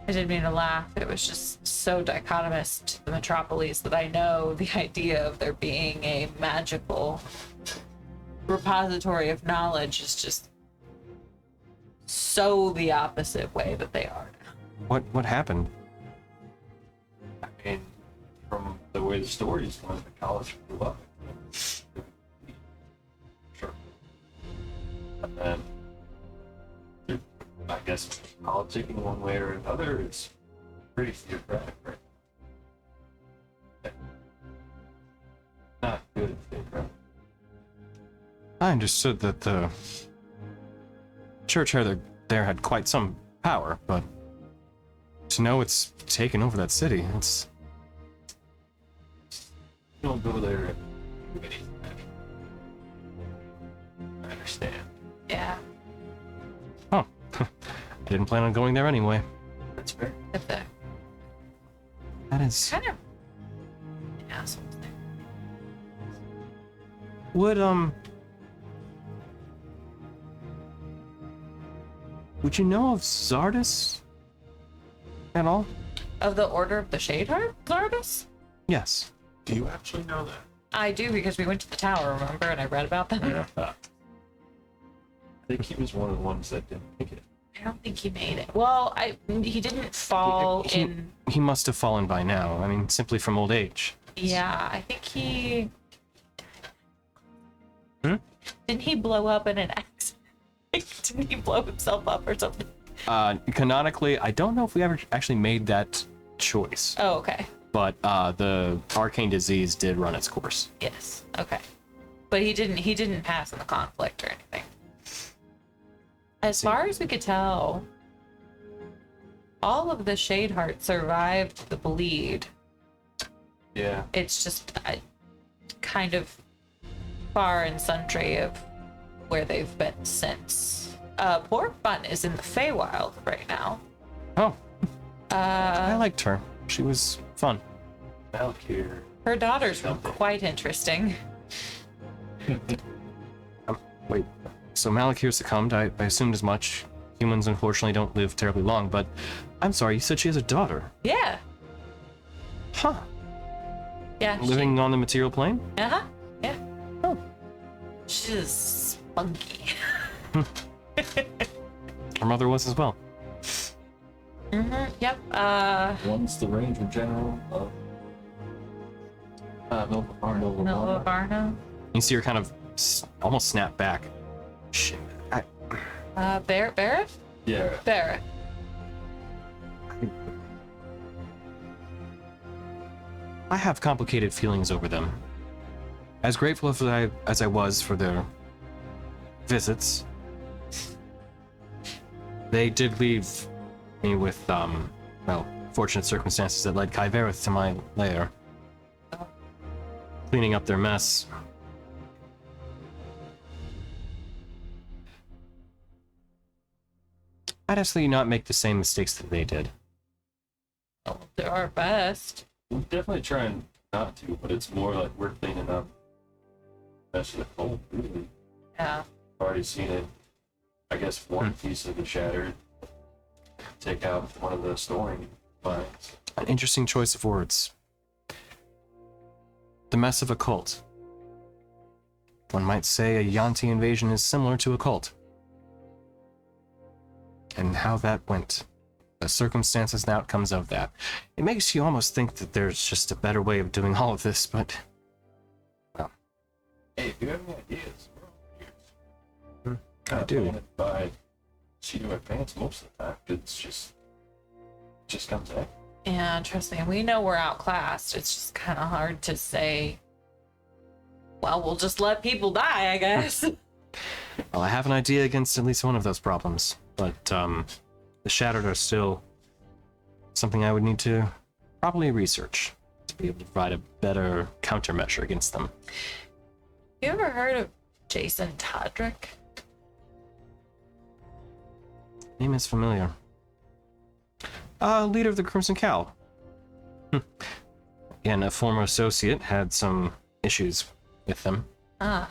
I didn't mean to laugh. It was just so dichotomous to the metropolis that I know the idea of there being a magical repository of knowledge is just so the opposite way that they are now. What happened? I mean, from the way the stories went, the college grew up. Sure. And then, I guess, politicking one way or another is pretty theocratic, right? Not good theocratic. I understood that the church there had quite some power, but to know it's taken over that city, it's... You don't go there and do anything. I understand. Yeah. Huh. I didn't plan on going there anyway. That's fair. If the That is... kind of assholes there. Would you know of Zardus at all? Of the Order of the Shadeheart, Zardus? Yes. Do you actually know that? I do, because we went to the tower, remember, and I read about them. I think he was one of the ones that didn't make it. I don't think he made it. Well, he didn't fall in. He must have fallen by now. I mean, simply from old age. Yeah, I think he. Hmm? Didn't he blow up in an accident? Didn't he blow himself up or something? Canonically, I don't know if we ever actually made that choice, Oh, okay. but the arcane disease did run its course. Yes. Okay. But he didn't pass in the conflict or anything. As far as we could tell, all of the Shadeheart survived the bleed. Yeah. It's just kind of far and sundry of where they've been since. Poor Fun is in the Feywild right now. Oh, I liked her. She was fun. Valkyr. Her daughters were quite interesting. Wait, so Malakir succumbed? I assumed as much. Humans unfortunately don't live terribly long, but I'm sorry, you said she has a daughter. Yeah. Huh. Yeah. Living on the material plane? Uh-huh. Yeah. Oh. She's spunky. Her mother was as well. Mm-hmm. Yep. One's the Ranger General of Nova Varna. Nova Varna. You see her kind of almost snap back. Shit. Barrett? Yeah. Barrett. I have complicated feelings over them. As grateful as I was for their visits, they did leave me with, well, fortunate circumstances that led Kyverith to my lair. Cleaning up their mess. I'd ask that you not make the same mistakes that they did. Oh, they're our best. We're definitely trying not to, but it's more like we're cleaning up mess of the cold, really. Yeah. I've already seen it. I guess one piece of the shattered. Take out one of the storing lines. An interesting choice of words. The mess of a cult. One might say a Yanti invasion is similar to a cult. And how that went. The circumstances and outcomes of that. It makes you almost think that there's just a better way of doing all of this, but... well. Maybe. you have any ideas? I do. It by seat of our pants most of the time. It's just comes out. Yeah, trust me, we know we're outclassed. It's just kind of hard to say, well, we'll just let people die, I guess. Well, I have an idea against at least one of those problems, but the Shattered are still something I would need to probably research to be able to provide a better countermeasure against them. You ever heard of Jason Todrick? Name is familiar. Leader of the Crimson Cowl. Again, a former associate had some issues with them. Ah,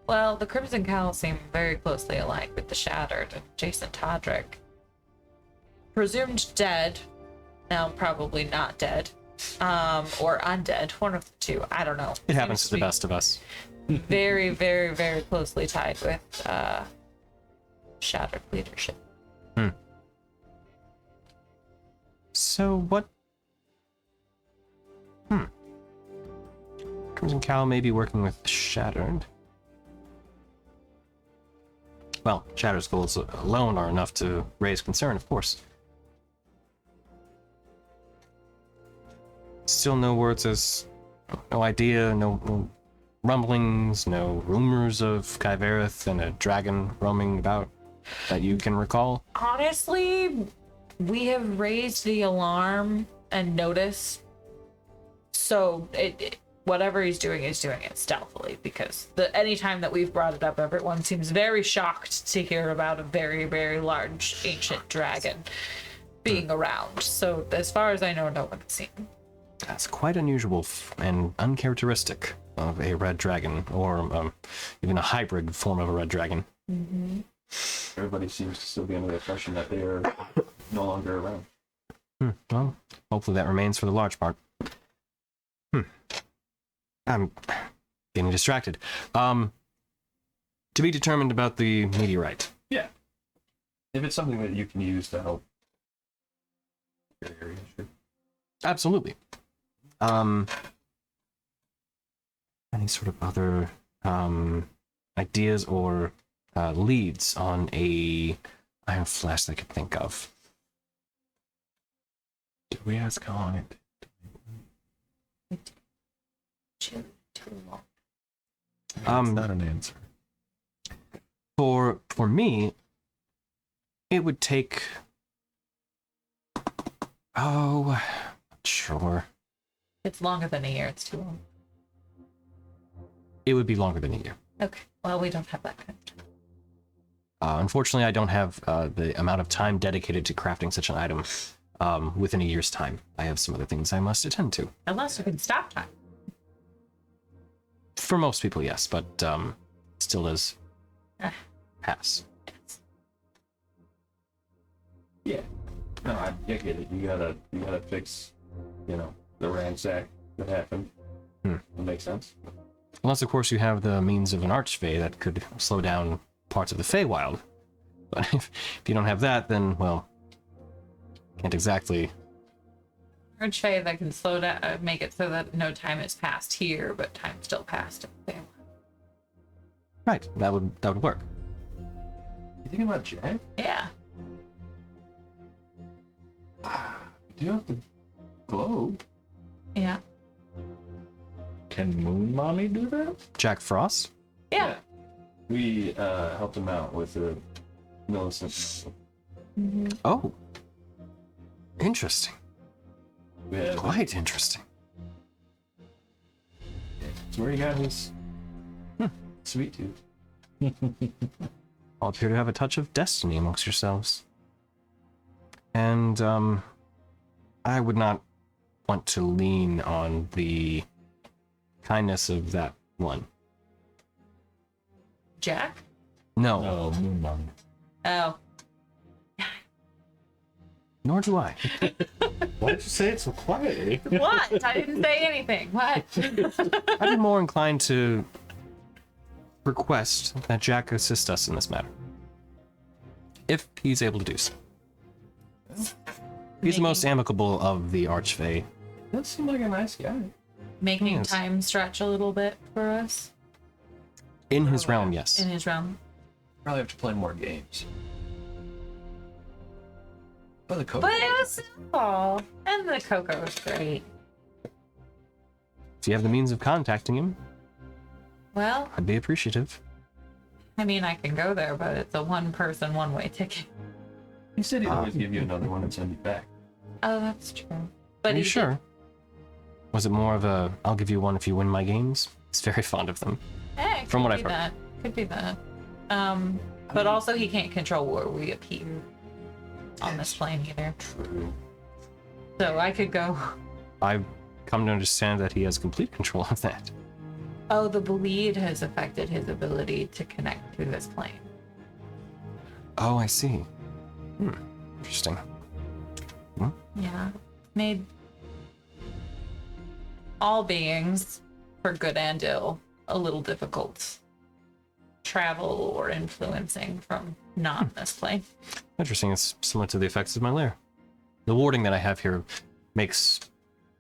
well, the Crimson Cowl seem very closely aligned with the Shattered, and Jason Todrick, presumed dead, now probably not dead, or undead, one of the two, I don't know. It happens Seems to the be best of us. Very, very, very closely tied with Shattered leadership. So what? Crimson Cowl may be working with Shattered. Well, Shattered's goals alone are enough to raise concern, of course. Still no words no idea, no rumblings, no rumors of Kyverith and a dragon roaming about that you can recall. Honestly, we have raised the alarm and notice, so whatever he's doing it stealthily, because anytime that we've brought it up, everyone seems very shocked to hear about a very, very large ancient dragon being around. So as far as I know, no one's seen. That's quite unusual and uncharacteristic of a red dragon, or even a hybrid form of a red dragon. Mm-hmm. Everybody seems to still be under the impression that they are no longer around. Well, hopefully that remains for the large part. I'm getting distracted. To be determined about the meteorite. Yeah. If it's something that you can use to help your area, sure. Absolutely. Any sort of other ideas or leads on a iron flash that I could think of? Did we ask how long it? Too long. It's not an answer. For me, it would take. Oh, not sure. It's longer than a year. It's too long. It would be longer than a year. Okay. Well, we don't have that kind of time. Unfortunately, I don't have the amount of time dedicated to crafting such an item within a year's time. I have some other things I must attend to. Unless you can stop time. For most people, yes, but still does pass. Yeah. No, I get it. You gotta fix, the ransack that happened. That makes sense. Unless, of course, you have the means of an archfey that could slow down parts of the Feywild. But if you don't have that, then, well, can't exactly. Archfey that can slow down, make it so that no time has passed here, but time still passed. Right, that would work. You thinking about Jack? Yeah. Do you have the globe? Yeah. Can Moon Mommy do that? Jack Frost? Yeah. We helped him out with the Millicent. Mm-hmm. Oh. Interesting. Yeah, Quite interesting. it's where he got his sweet tooth. All appear to have a touch of destiny amongst yourselves. And, I would not want to lean on the kindness of that one. Jack? No, No, Moon Mommy. Oh. nor do I. Why did you say it so quietly? What? I didn't say anything. What? I'd be more inclined to request that Jack assist us in this matter. If he's able to do so. He's the most amicable of the Archfey. That seemed like a nice guy. Making Yes. time stretch a little bit for us. In his realm, yes. In his realm. Probably have to play more games. But the code. But it was simple. And the cocoa was great. If you have the means of contacting him, Well, I'd be appreciative. I mean, I can go there, but it's a one-person, one-way ticket. He said he'd always give you another one and send you back. Oh, that's true. But Are you he sure? Was it more of a, I'll give you one if you win my games? He's very fond of them. Hey, From what I've heard. that. Could be that. But also he can't control where we appear on this plane either. True. So I could go. I've come to understand that he has complete control of that. Oh, the bleed has affected his ability to connect to this plane. Oh, I see. Interesting. Yeah. Made all beings, for good and ill, a little difficult travel or influencing from not this plane. Interesting. It's similar to the effects of my lair. The warding that I have here makes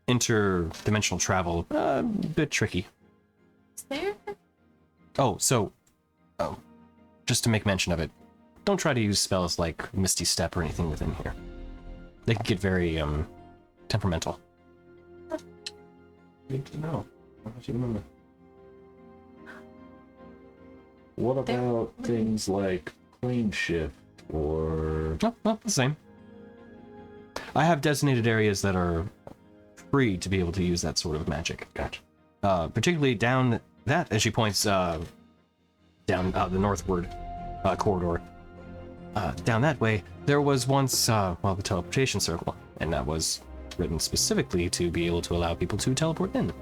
interdimensional travel a bit tricky. Is there? Oh, just to make mention of it, don't try to use spells like Misty Step or anything within here. They can get very temperamental. Good to know. I'll have to remember. What about things like plane shift or Oh, well, the same. I have designated areas that are free to be able to use that sort of magic. gotcha? Particularly down that, as she points down the northward corridor. Down that way, there was once, the teleportation circle, and that was written specifically to be able to allow people to teleport in.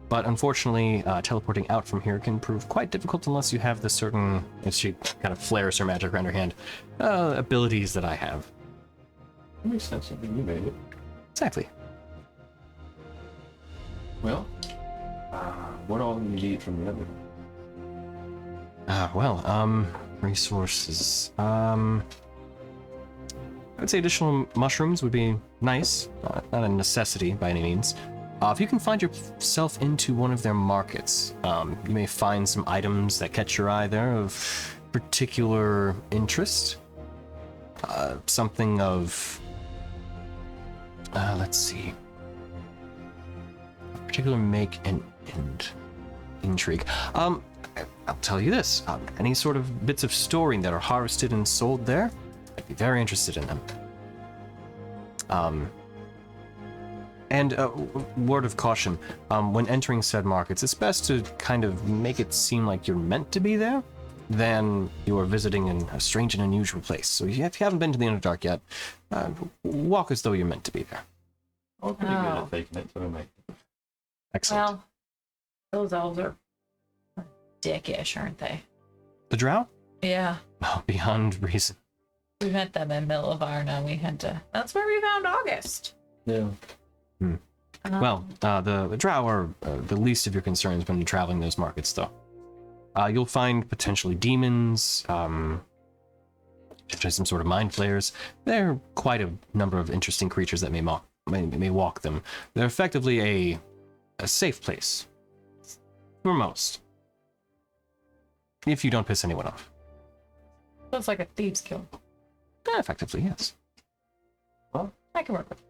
But unfortunately, teleporting out from here can prove quite difficult unless you have the certain, as she kind of flares her magic around her hand, abilities that I have. That makes sense. I think you made it. Exactly. Well, what all do you need from the other? Resources. I would say additional mushrooms would be nice. Not a necessity by any means. If you can find yourself into one of their markets, you may find some items that catch your eye there of particular interest. Something of, let's see, a particular make and intrigue. I'll tell you this, any sort of bits of storing that are harvested and sold there, I'd be very interested in them. And word of caution, when entering said markets, it's best to kind of make it seem like you're meant to be there than you are visiting in a strange and unusual place. So if you haven't been to the Underdark yet, walk as though you're meant to be there. I'm pretty good Oh. at faking it, so I make Excellent. Well, those elves are dickish, aren't they? The Drow? Yeah. Oh, beyond reason. We met them in Milavarna. We had to. That's where we found August. Yeah. Well, the Drow are the least of your concerns when you're traveling those markets, though. You'll find potentially demons, potentially some sort of mind flayers. There are quite a number of interesting creatures that may walk them. They're effectively a safe place for most, if you don't piss anyone off. So it's like a thieves' guild. Effectively, yes. I can work with.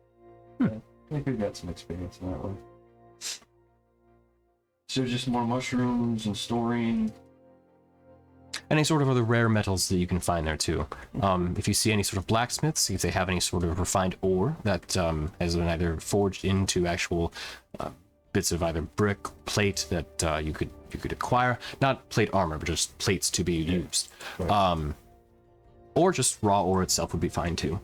I think we've got some experience in that one. So just more mushrooms and storing. Any sort of other rare metals that you can find there too. If you see any sort of blacksmiths, see if they have any sort of refined ore that has been either forged into actual bits of either brick, plate that you could acquire. Not plate armor, but just plates to be used. Right. Or just raw ore itself would be fine too.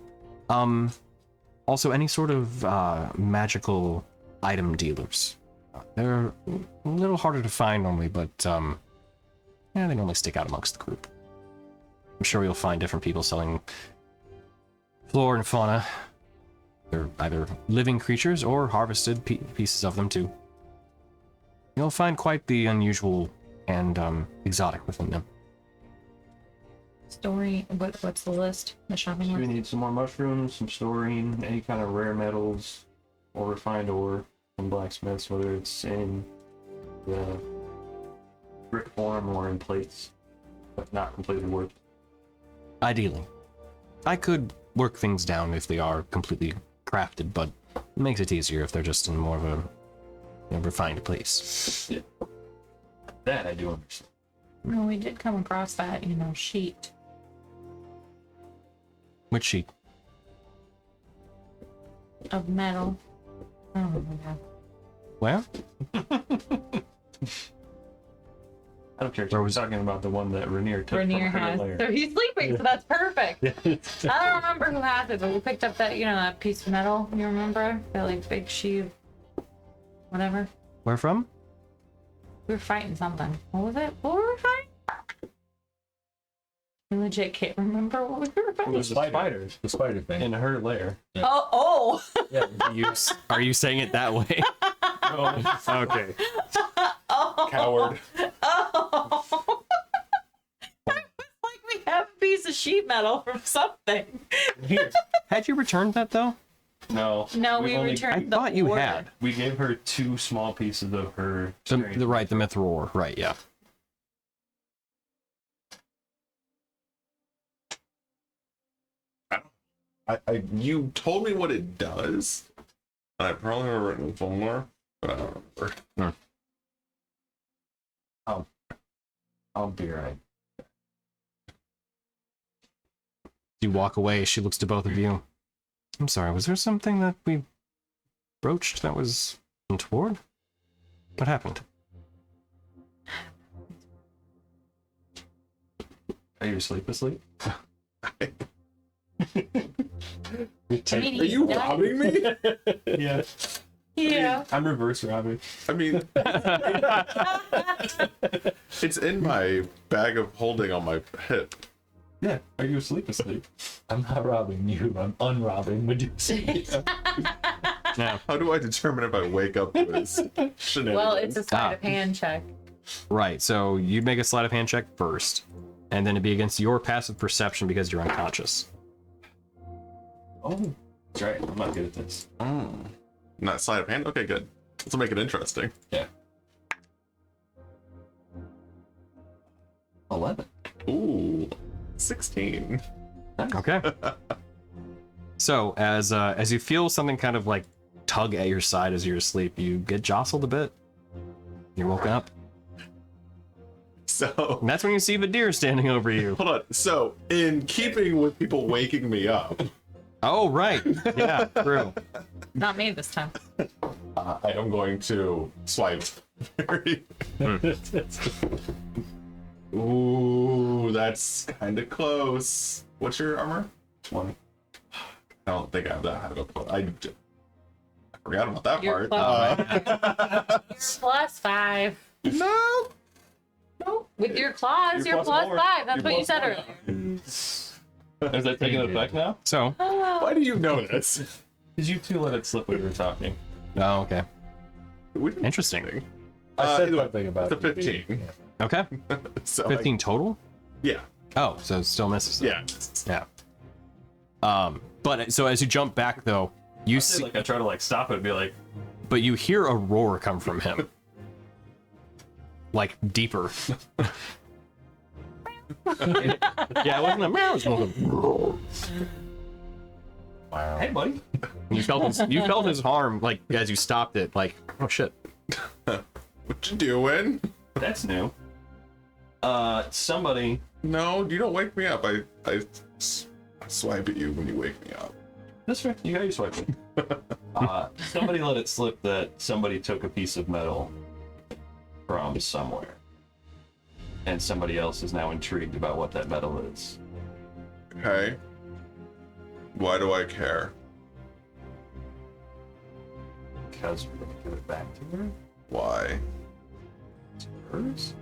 Also, any sort of magical item dealers. They're a little harder to find normally, but they normally stick out amongst the group. I'm sure you'll find different people selling flora and fauna. They're either living creatures or harvested pieces of them too. You'll find quite the unusual and exotic within them. Story. What's the list? The shopping So we list. need some more mushrooms, some storing, any kind of rare metals or refined ore from blacksmiths, whether it's in the brick form or in plates, but not completely warped. Ideally. I could work things down if they are completely crafted, but it makes it easier if they're just in more of a refined place. Yeah. That I do understand. No, we did come across that, sheet. Which sheet? Of metal. I don't remember. Where? I don't care. Where We're was- talking about the one that Rainier took Rainier from her has. lair. So he's sleeping, so that's perfect. I don't remember who has it, but we picked up that, that piece of metal. You remember? That like big sheet of whatever. Where from? We were fighting something. What was it? What were we fighting? I legit can't remember what we were It fighting. was the spiders The spider thing. in her lair. Oh! Are you saying it that way? Okay. Oh! Coward. Oh! Like we have a piece of sheet metal from something. Had you returned that though? No. No, we've we only- returned I the thought you board. had. We gave her 2 small pieces of her. The strange- right, the mithril, right? Yeah. You told me what it does, and I probably have written it somewhere, but I don't remember. I'll be right. You walk away. She looks to both of you. I'm sorry. Was there something that we broached that was untoward? What happened? Are you asleep? I mean, Are you he died. robbing me? Yeah. Yeah. I'm reverse robbing. I mean, it's in my bag of holding on my hip. Yeah. Are you asleep? I'm not robbing you. I'm unrobbing Medusa. Yeah. How do I determine if I wake up to this shenanigans? Well, it's a sleight of hand check. Right. So you'd make a sleight of hand check first, and then it'd be against your passive perception because you're unconscious. Oh, that's right. I'm not good at this. Not sleight of hand? Okay, good. Let's make it interesting. Yeah. 11. Ooh, 16. Okay. So as you feel something kind of like tug at your side as you're asleep, you get jostled a bit. You're woken up. So, And that's when you see the deer standing over you. hold on. So, in keeping with people waking me up, Oh, right. Yeah, true. Not me this time. I am going to swipe. Very. Ooh, that's kind of close. What's your armor? 20. I don't think I have that high of a I forgot about that You're part. Plus 5. No. With your claws, You're you're plus plus four. 5. That's You're what you plus said four. earlier. Is that taking effect now? So, Why do you know this? Because you 2 let it slip when we were talking. oh, okay. We didn't- Interesting. I said either way, something about it's a it being- 15. Okay. So 15 total? yeah. Oh, so it still misses. then. Yeah. Yeah. But so as you jump back though, you see, I try to stop it and be like, but you hear a roar come from him. Like deeper. Yeah, it wasn't a meow, it was more of hey, buddy. you felt his harm like as you stopped it, like, oh shit. What you doing? That's new. Somebody. No, you don't wake me up. I swipe at you when you wake me up. That's fair. You got your swiping. Somebody let it slip that somebody took a piece of metal from somewhere. And somebody else is now intrigued about what that metal is. Okay. Why do I care? Because we're going to give it back to her. Why? It's hers.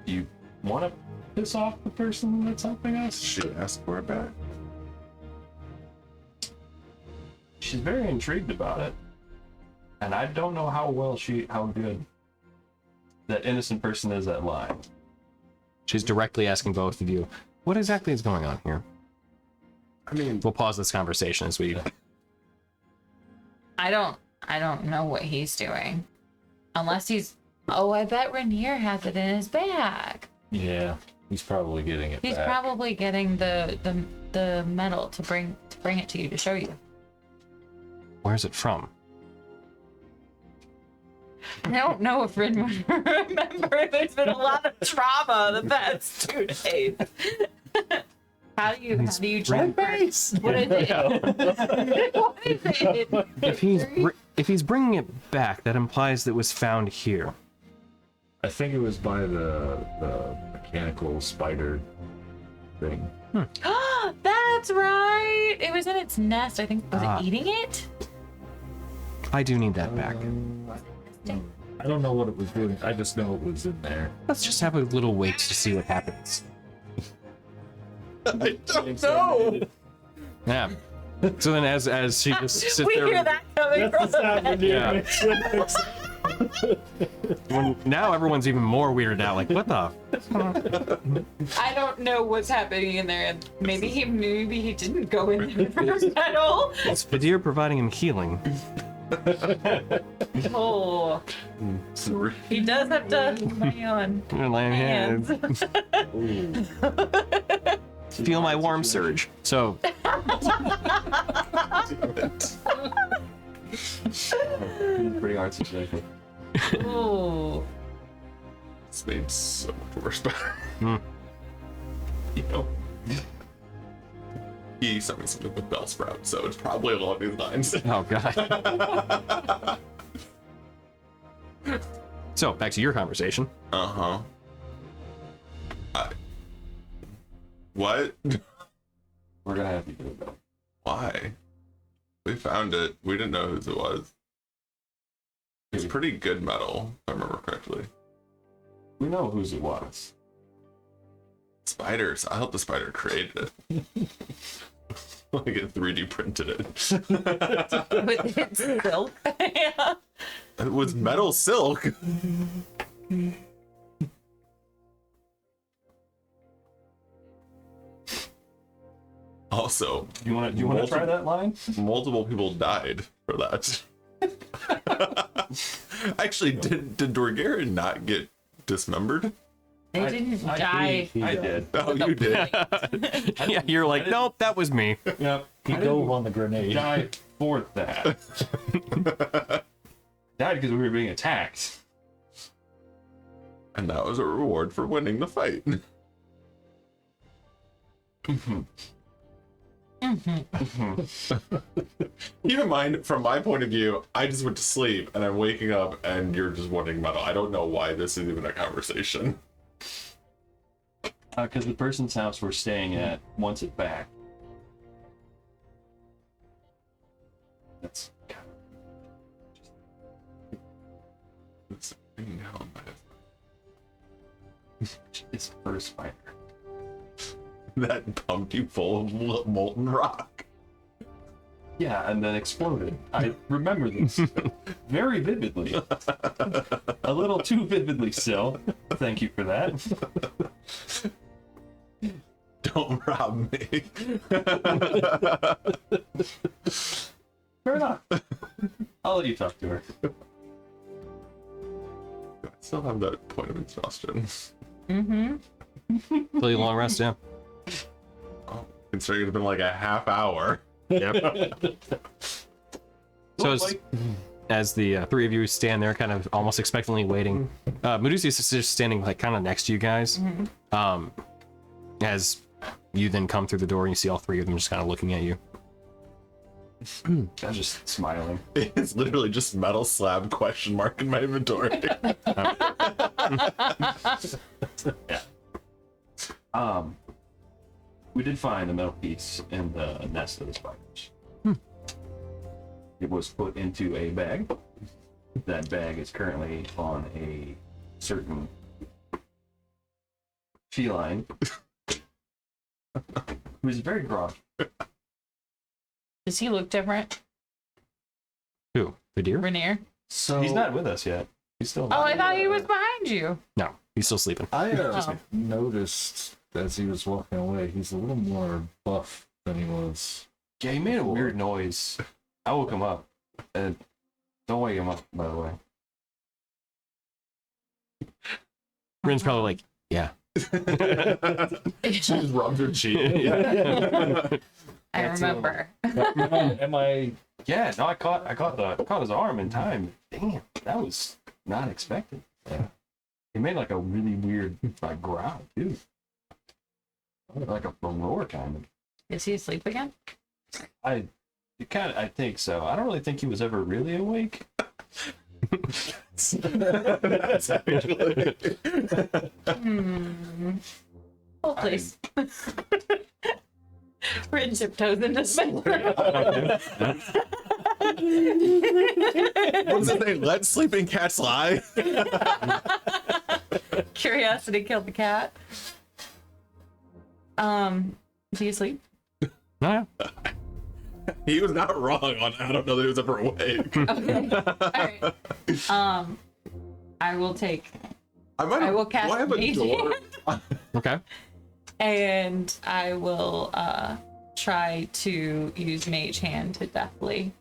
Do you want to piss off the person that's helping us? She asked for it back. She's very intrigued about it. And I don't know how good that innocent person is at lying. She's directly asking both of you, what exactly is going on here? I mean, We'll pause this conversation as we I don't know what he's doing. Unless he's. Oh, I bet Rainier has it in his bag. Yeah, he's probably getting it He's back. probably getting the medal to bring it to you to show you. Where's it from? I don't know if Rin would remember. There's been a lot of trauma the past 2 days. How do you check? Base. What is it? What is it? If he's bringing it back, that implies that it was found here. I think it was by the mechanical spider thing. That's right. It was in its nest. I think. Was Ah. it eating it? I do need that back. I don't know what it was doing. I just know it was in there. Let's just have a little wait to see what happens. I don't know. Yeah. So then, as she just sits We there, hear that coming from the bed. now everyone's even more weirded out. Like, what the? I don't know what's happening in there. Maybe he didn't go in there for the medal. It's Vidir providing him healing. Oh, he does have to lay on hands. Feel my warm surge. So, Pretty artsy today. Oh, This made so much worse better. You know. He sent me something with Bellsprout, so it's probably along these lines. oh god. So back to your conversation. Uh-huh. What? We're gonna have to do it though. Why? We found it. We didn't know whose it was. It's pretty good metal, if I remember correctly. We know whose it was. Spiders. I hope the spider created it. Like it 3D printed it. with its silk. Yeah. It was metal silk. Also, Do you want to try that line? multiple people died for that. Actually, did Dorgarian not get dismembered? They didn't die. I did. Oh, you did. Yeah, you're like, nope, that was me. Yep. He dove on the grenade. Died for that. Died because we were being attacked. And that was a reward for winning the fight. Keep in mind, from my point of view, I just went to sleep and I'm waking up and you're just wanting metal. I don't know why this is even a conversation. Because the person's house we're staying at wants it back. That's It's being held by it's first fighter. that pumped you full of molten rock. Yeah, and then exploded. I remember this very vividly. A little too vividly still. Thank you for that. Don't rob me. Fair enough. I'll let you talk to her. I still have that point of exhaustion. Really long rest, yeah. Oh, considering it's been like a half hour. Yep. So as the three of you stand there, kind of almost expectantly waiting, Medusa is just standing like kind of next to you guys. As you then come through the door and you see all three of them just kind of looking at you. I'm just smiling. It's literally just metal slab question mark in my inventory. Yeah. We did find a metal piece in the nest of the spiders. It was put into a bag. That bag is currently on a certain feline who is very groggy. Does he look different, Who? The deer? Rainier? So he's not with us yet. He's still. Oh, I thought he was behind you. No, he's still sleeping. I Oh. noticed as he was walking away, he's a little more buff than he was. Yeah, he made a weird noise. I woke him up, and don't wake him up, by the way. Rin's probably like, yeah. She just rubbed her cheek. I remember. Am I? Yeah, no, I caught his arm in time. Damn, that was not expected. Yeah. He made like a really weird like growl too. Like a roar kind of. Is he asleep again? I think so. I don't really think he was ever really awake. That's actually. Oh, please. Rin tiptoes into space. What's his name? Let sleeping cats lie. Curiosity killed the cat. Is he asleep? Oh, yeah. He was not wrong on. I don't know that he was ever awake. Okay. All right. I will take. I will cast do I have a Mage door? Okay. And I will try to use Mage Hand to deftly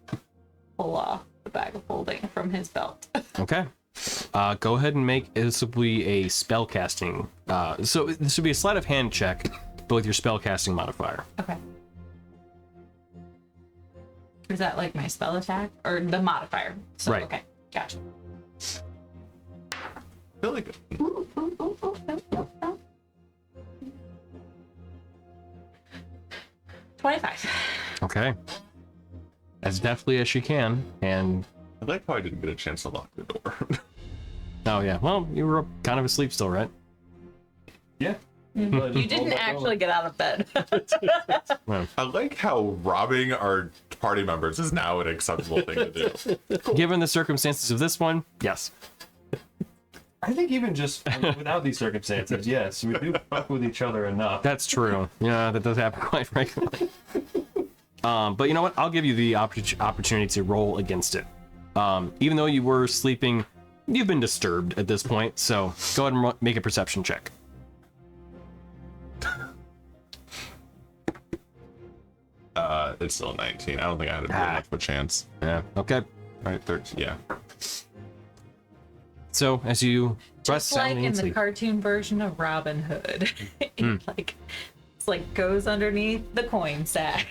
pull off the bag of holding from his belt. Okay. Go ahead and make this will be a spell casting. So this would be a sleight of hand check, but with your spell casting modifier. Okay. Is that like my spell attack or the modifier? So, Right. Okay. Gotcha. Really good. 25. Okay. As deftly as she can, and I like how I didn't get a chance to lock the door. oh yeah, well you were kind of asleep still, right? Yeah. You didn't actually get out of bed. I like how robbing our party members is now an acceptable thing to do. Given the circumstances of this one, yes. I think even just without these circumstances, yes, we do fuck with each other enough. That's true. Yeah, that does happen quite regularly. But you know what? I'll give you the opportunity to roll against it. Even though you were sleeping, you've been disturbed at this point. So go ahead and make a perception check. It's still 19. I don't think I had a much of a chance. Yeah. Okay. All right, 13. Yeah. So as you rest Just like soundly in and the sleep. cartoon version of Robin Hood. It's like goes underneath the coin sack.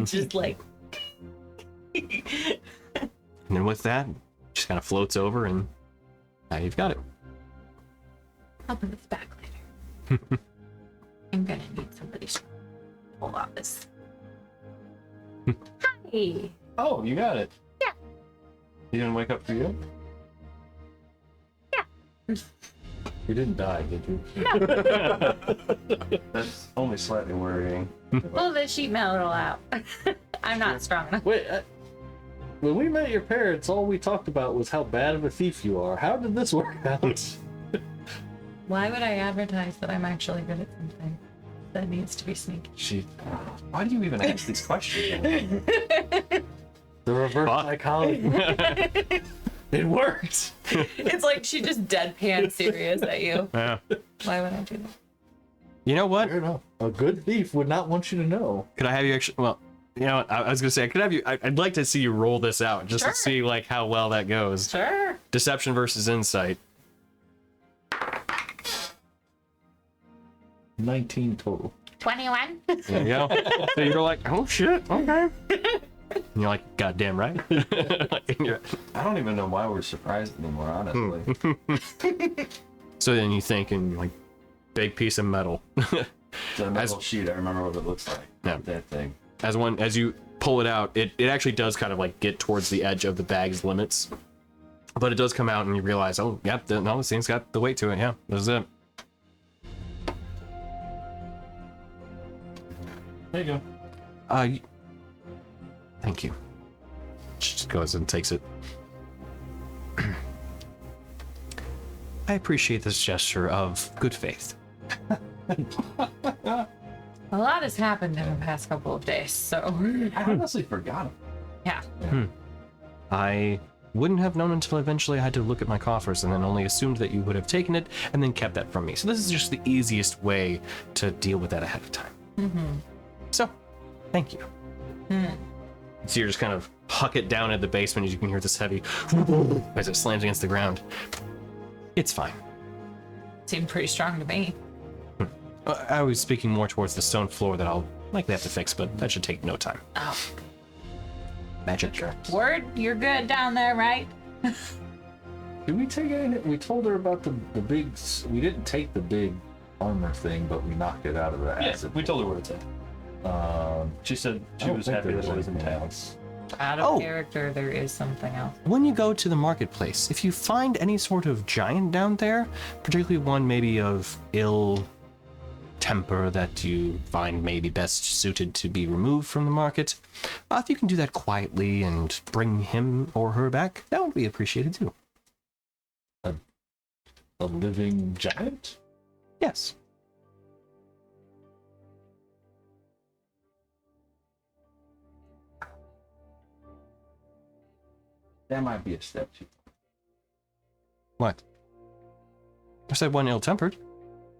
Just like And then with that, just kind of floats over, and now you've got it. I'll put this back later. I'm gonna need somebody to pull out this. Hi. Oh, you got it. Yeah. He didn't wake up for you? Yeah. You didn't die, did you? No. That's only slightly worrying. Pull the sheet metal out. I'm not strong enough. Wait. When we met your parents, all we talked about was how bad of a thief you are. How did this work out? Why would I advertise that I'm actually good at something that needs to be sneaky? Why do you even ask these questions? The reverse psychology. It worked. It's like she just deadpan serious at you. Yeah. Why would I do that? You know what? Fair enough. A good thief would not want you to know. Could I have you actually? Well, you know what? I was gonna say I could have you. I'd like to see you roll this out just Sure. to see like how well that goes. Sure. Deception versus insight. 19 total. 21. There you go. So you're like, oh shit, okay. And you're like, goddamn right. Like, and I don't even know why we're surprised anymore, honestly. so then you think, and you're like, big piece of metal. The metal sheet, I remember what it looks like. Yeah. That thing. As you pull it out, it actually does kind of like get towards the edge of the bag's limits. But it does come out, and you realize, oh, yep, no, this thing's got the weight to it. Yeah, this is it. There you go. Thank you. She just goes and takes it. I appreciate this gesture of good faith. A lot has happened in the past couple of days, so I honestly forgot him. yeah. I wouldn't have known until eventually I had to look at my coffers and then only assumed that you would have taken it and then kept that from me. So this is just the easiest way to deal with that ahead of time. So, thank you. So you're just kind of huck it down at the basement as you can hear this heavy as it slams against the ground. It's fine. Is seemed pretty strong to me. I was speaking more towards the stone floor that I'll likely have to fix, but that should take no time. Oh. Magic. Word, you're good down there, right? Did we take anything? We told her about the big. We didn't take the big armor thing, but we knocked it out of the Yes, acid. we told her where it's at. She said she was happy that it was in town. Out of Oh. character, there is something else. When you go to the marketplace, if you find any sort of giant down there, particularly one maybe of ill temper that you find maybe best suited to be removed from the market, if you can do that quietly and bring him or her back, that would be appreciated too. A living giant? Yes. That might be a step too. What? I said one ill-tempered.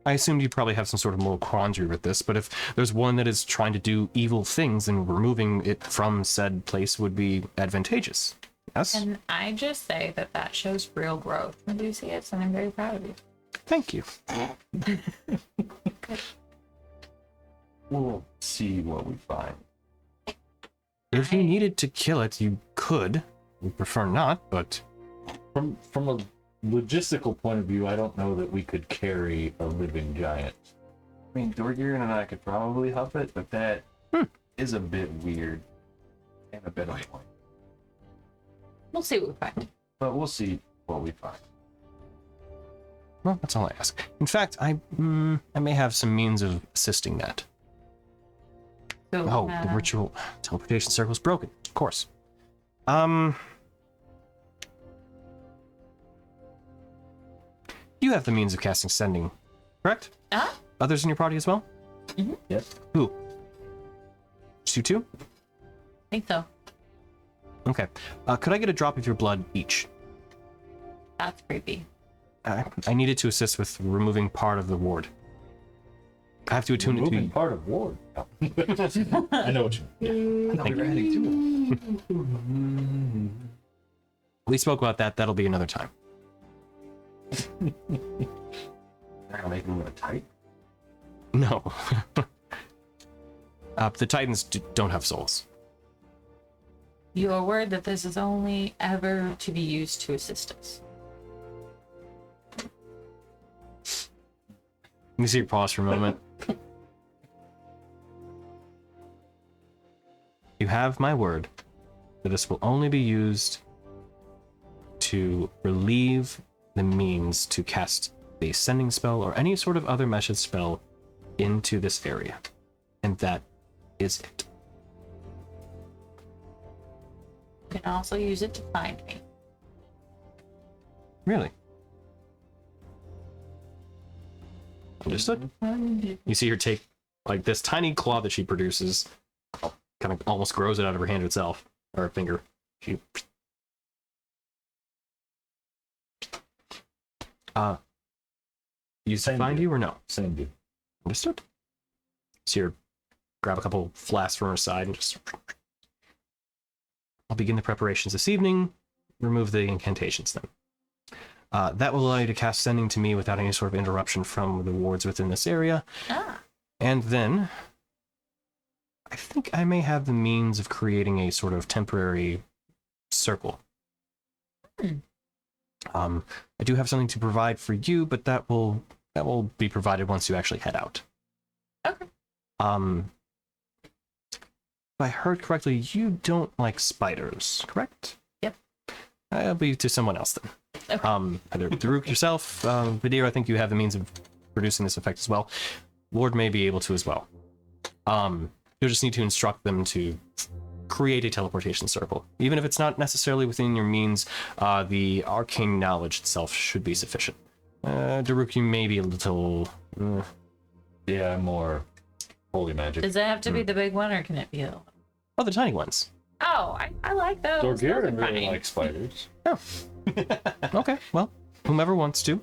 I assumed you probably have some sort of moral quandary with this, but if there's one that is trying to do evil things, then removing it from said place would be advantageous. Yes? And I just say that that shows real growth. I do see it, and I'm very proud of you. Thank you. We'll see what we find. If you needed to kill it, you could. We prefer not, but From a logistical point of view, I don't know that we could carry a living giant. I mean, Dorgirin and I could probably huff it, but that is a bit weird and a bit annoying. We'll see what we find. But we'll see what we find. well, that's all I ask. In fact, I may have some means of assisting that. So, Oh, the ritual teleportation circle is broken. Of course. You have the means of casting sending, correct? Others in your party as well? Yes. Who? Just you two? I think so. Okay. Could I get a drop of your blood each? That's creepy. I needed to assist with removing part of the ward. I have to attune it to Moving be... part of ward. I know what you mean. I thought we were heading to it. We spoke about that. That'll be another time. That'll make me a tight. No. The Titans don't have souls. You are worried that this is only ever to be used to assist us. Let me see you pause for a moment. You have my word that this will only be used to relieve the means to cast a sending spell or any sort of other message spell into this area. And that is it. You can also use it to find me. Really? Understood. You see her take like this tiny claw that she produces, kind of almost grows it out of her hand itself, or her finger. She use to Send find you. you or no? Same dude. Understood. See her grab a couple flasks from her side and just. I'll begin the preparations this evening. Remove the incantations then. That will allow you to cast sending to me without any sort of interruption from the wards within this area. And then I think I may have the means of creating a sort of temporary circle. I do have something to provide for you, but that will be provided once you actually head out. Okay. If I heard correctly, you don't like spiders, correct? Yep. I'll be to someone else then. Okay. Either Daruk yourself, Vidir, I think you have the means of producing this effect as well. Ward may be able to as well. You'll just need to instruct them to create a teleportation circle. Even if it's not necessarily within your means, the arcane knowledge itself should be sufficient. Daruk, you may be a little... Yeah, I'm more holy magic. Does it have to be the big one, or can it be a little? Oh, the tiny ones. Oh, I like those. Those are Dorgirin really fine. likes spiders. Okay, well, whomever wants to.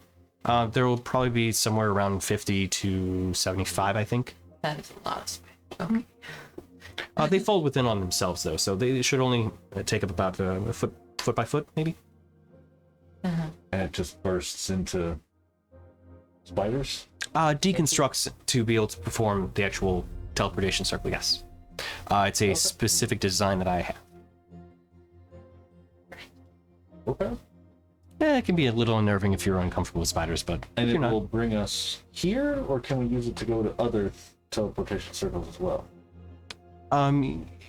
There will probably be somewhere around 50 to 75, I think. That is a lot of space. Okay. They fold within on themselves, though, so they should only take up about a foot by foot, maybe. And it just bursts into Spiders? Deconstructs to be able to perform the actual teleportation circle, yes. It's a specific design that I have. Okay. It can be a little unnerving if you're uncomfortable with spiders, but And if it you're not. will bring us here, or can we use it to go to other teleportation circles as well?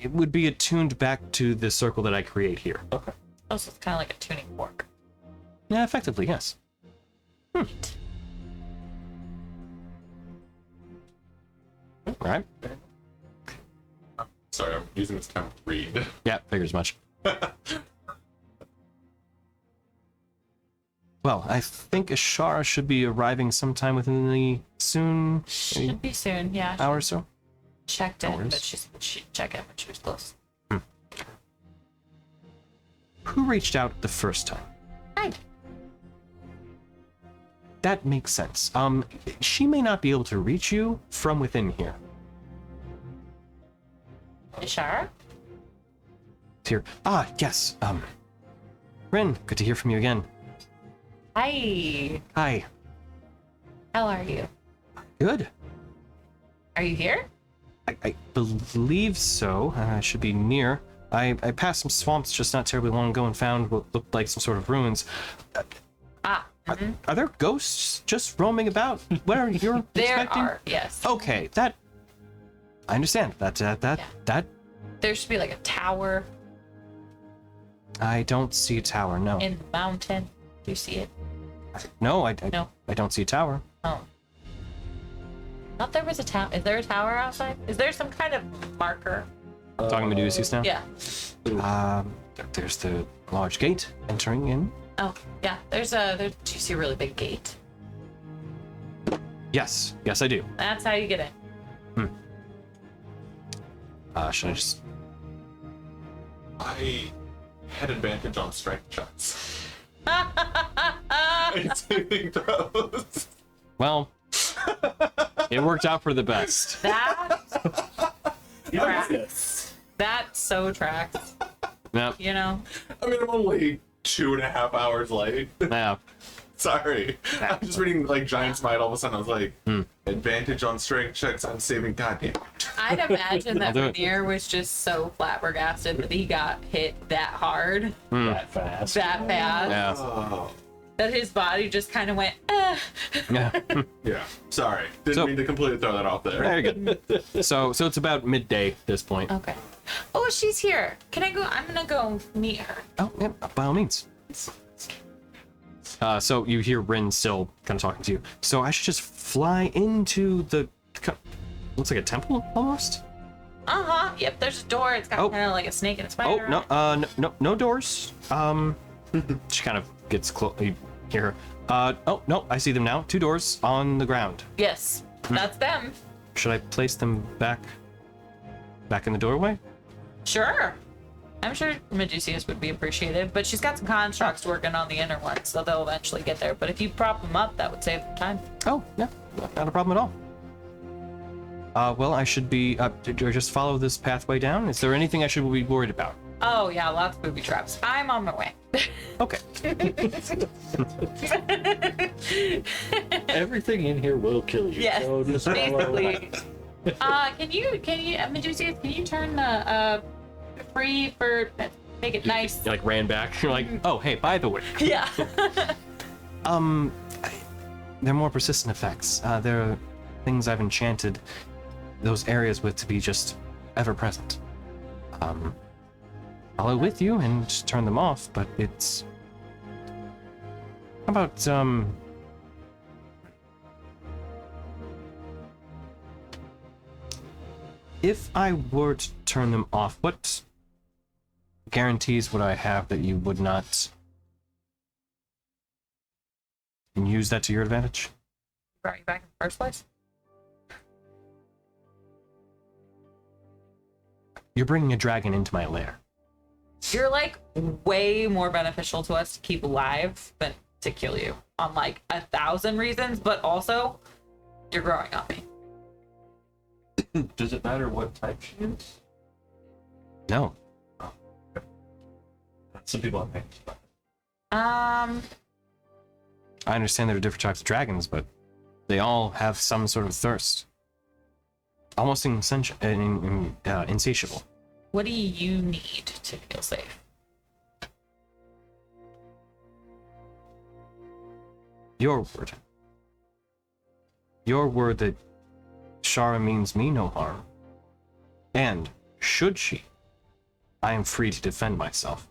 It would be attuned back to the circle that I create here. Okay. Oh, so it's kind of like a tuning fork. Yeah, effectively, yes. Right? Sorry, I'm using this time to read. Yeah, figures much. Well, I think Ashara should be arriving sometime within the soon Should be soon, yeah. hour or so. Checked in, Hours. but she'd check in when she was close. Who reached out the first time? Hi. That makes sense. She may not be able to reach you from within here. Ishara? Here. Ah, yes. Rin, good to hear from you again. Hi. Hi. How are you? Good. Are you here? I believe so. I should be near. I passed some swamps just not terribly long ago and found what looked like some sort of ruins. Are there ghosts just roaming about where you're There expecting? are, yes. Okay, that I understand. That There should be like a tower I don't see a tower. No, in the mountain. Do you see it? no, No. I don't see a tower. Oh. Thought there was a tower. Is there a tower outside? Is there some kind of marker? Talking Medusius now. Yeah. There's the large gate entering in. Oh, yeah. Do you see a really big gate? Yes, I do. That's how you get in. Should I just? I had advantage on strength checks. Saving throws. Well, it worked out for the best. That tracks. That so tracks. Yep. You know? I mean, I'm only 2.5 hours late. Yeah. Sorry. I'm just reading like Giant Smite. All of a sudden, I was like, advantage on strength checks. I'm saving. Goddamn. I'd imagine that I'll do it. Veneer was just so flabbergasted that he got hit that hard, That fast. that fast, Yeah. Oh. that his body just kind of went, eh. Yeah. Yeah. Sorry. Didn't So- mean to completely throw that off there. Very good. So it's about midday at this point. Okay. Oh, she's here. Can I go? I'm gonna go meet her. Oh, yeah, by all means. So you hear Rin still kind of talking to you. So I should just fly into the looks like a temple almost. Uh-huh. Yep, there's a door. It's got Oh. kind of like a snake and a Oh spider. no, on it. no doors. She kind of gets close. You hear her. Oh no, I see them now. 2 doors on the ground. Yes, that's them. Should I place them back in the doorway? Sure. I'm sure Medusius would be appreciative, but she's got some constructs working on the inner ones, so they'll eventually get there. But if you prop them up, that would save them time. Oh yeah, not a problem at all. Well, I should be. Do I just follow this pathway down? Is there anything I should be worried about? Oh yeah, lots of booby traps. I'm on my way. Okay. Everything in here will kill you. Yes, So just follow basically. Can you, Medusius, can you turn the free for make it nice? You like ran back. You're like, oh hey, by the way, Yeah. they're more persistent effects. There are things I've enchanted those areas with to be just ever present. I'll go with you and just turn them off, but it's. How about if I were to turn them off, what guarantees would I have that you would not use that to your advantage? Brought you back in the first place. You're bringing a dragon into my lair. You're like way more beneficial to us to keep alive than to kill you on like 1,000 reasons, but also you're growing on me. Does it matter what type she is? No. Some people have names. I understand there are different types of dragons, but They all have some sort of thirst. Almost insatiable. What do you need to feel safe? Your word. Your word that Shara means me no harm. And, should she, I am free to defend myself.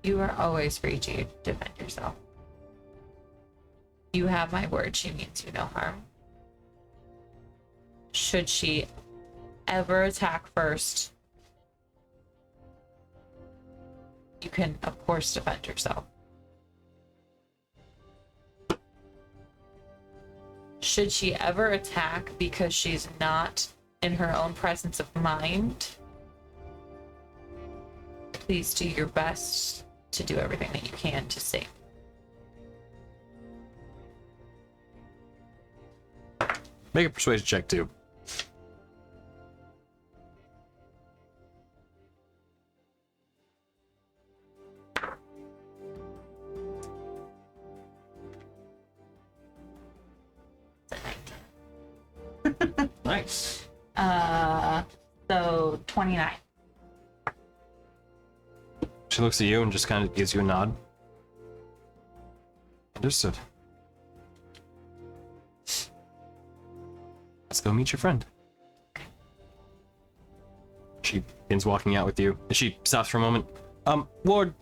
You are always free to defend yourself. You have my word, she means you no harm. Should she ever attack first, you can, of course, defend yourself. Should she ever attack because she's not in her own presence of mind, please do your best to do everything that you can to save. Make a persuasion check too. Nice. So 29. She looks at you and just kind of gives you a nod. Understood. Let's go meet your friend. She begins walking out with you. She stops for a moment. Ward,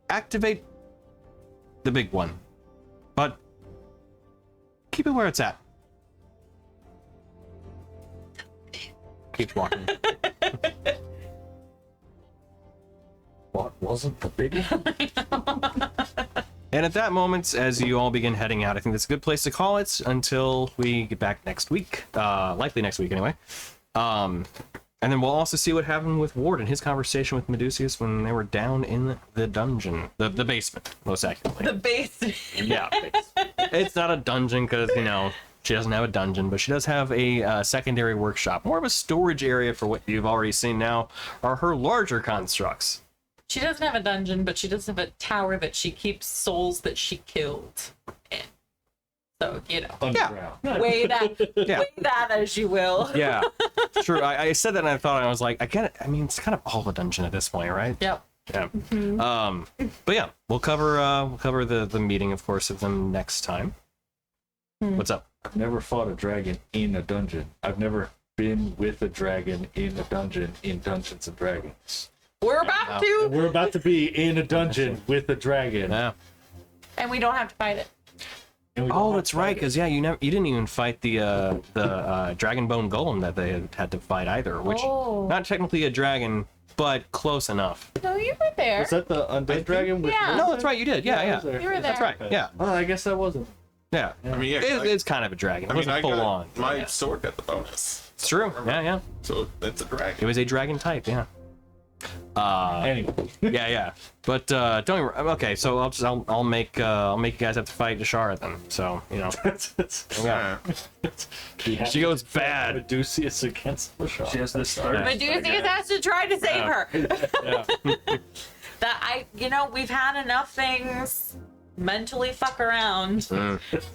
activate the big one, but keep it where it's at. Keep walking. What wasn't the big one? And at that moment, as you all begin heading out, I think that's a good place to call it until we get back next week. Likely next week, anyway. And then we'll also see what happened with Ward and his conversation with Medusius when they were down in the dungeon. The basement, most accurately. The basement. Yeah. It's not a dungeon because, you know, she doesn't have a dungeon, but she does have a secondary workshop. More of a storage area for what you've already seen now are her larger constructs. She doesn't have a dungeon, but she does have a tower that she keeps souls that she killed in. So, you know, Underground. weigh that, Yeah. weigh that as you will. Yeah, true. I said that and I thought, I was like, I get it. I mean, it's kind of all a dungeon at this point, right? Yep. Yeah. But yeah, we'll cover the meeting, of course, of them next time. What's up? I've never fought a dragon in a dungeon. I've never been with a dragon in a dungeon in Dungeons and Dragons. We're about to, We're about to be in a dungeon with a dragon. Yeah. and we don't have to fight it. And we don't Oh, have that's to right. fight it. Because you didn't even fight the dragon bone golem that they had to fight either, which Oh. not technically a dragon, but close enough. No, you were there. Was that the undead dragon? With Yeah. No, that's right. You did. Yeah, I yeah. was there. You were there. That's right. Yeah, Oh, I guess that wasn't. yeah. I mean, yeah. It's kind of a dragon. It I mean, wasn't I full got on. my sword got the bonus, It's true. Yeah, yeah. so it's a It dragon. was a dragon type. Yeah. Anyway. Yeah. But don't. Okay, so I'll make you guys have to fight Ashara then. So you know. Yeah. She goes bad. Medusius against Lashon. She has this start. Yeah. Medusius has to try to save her. Yeah. We've had enough things mentally fuck around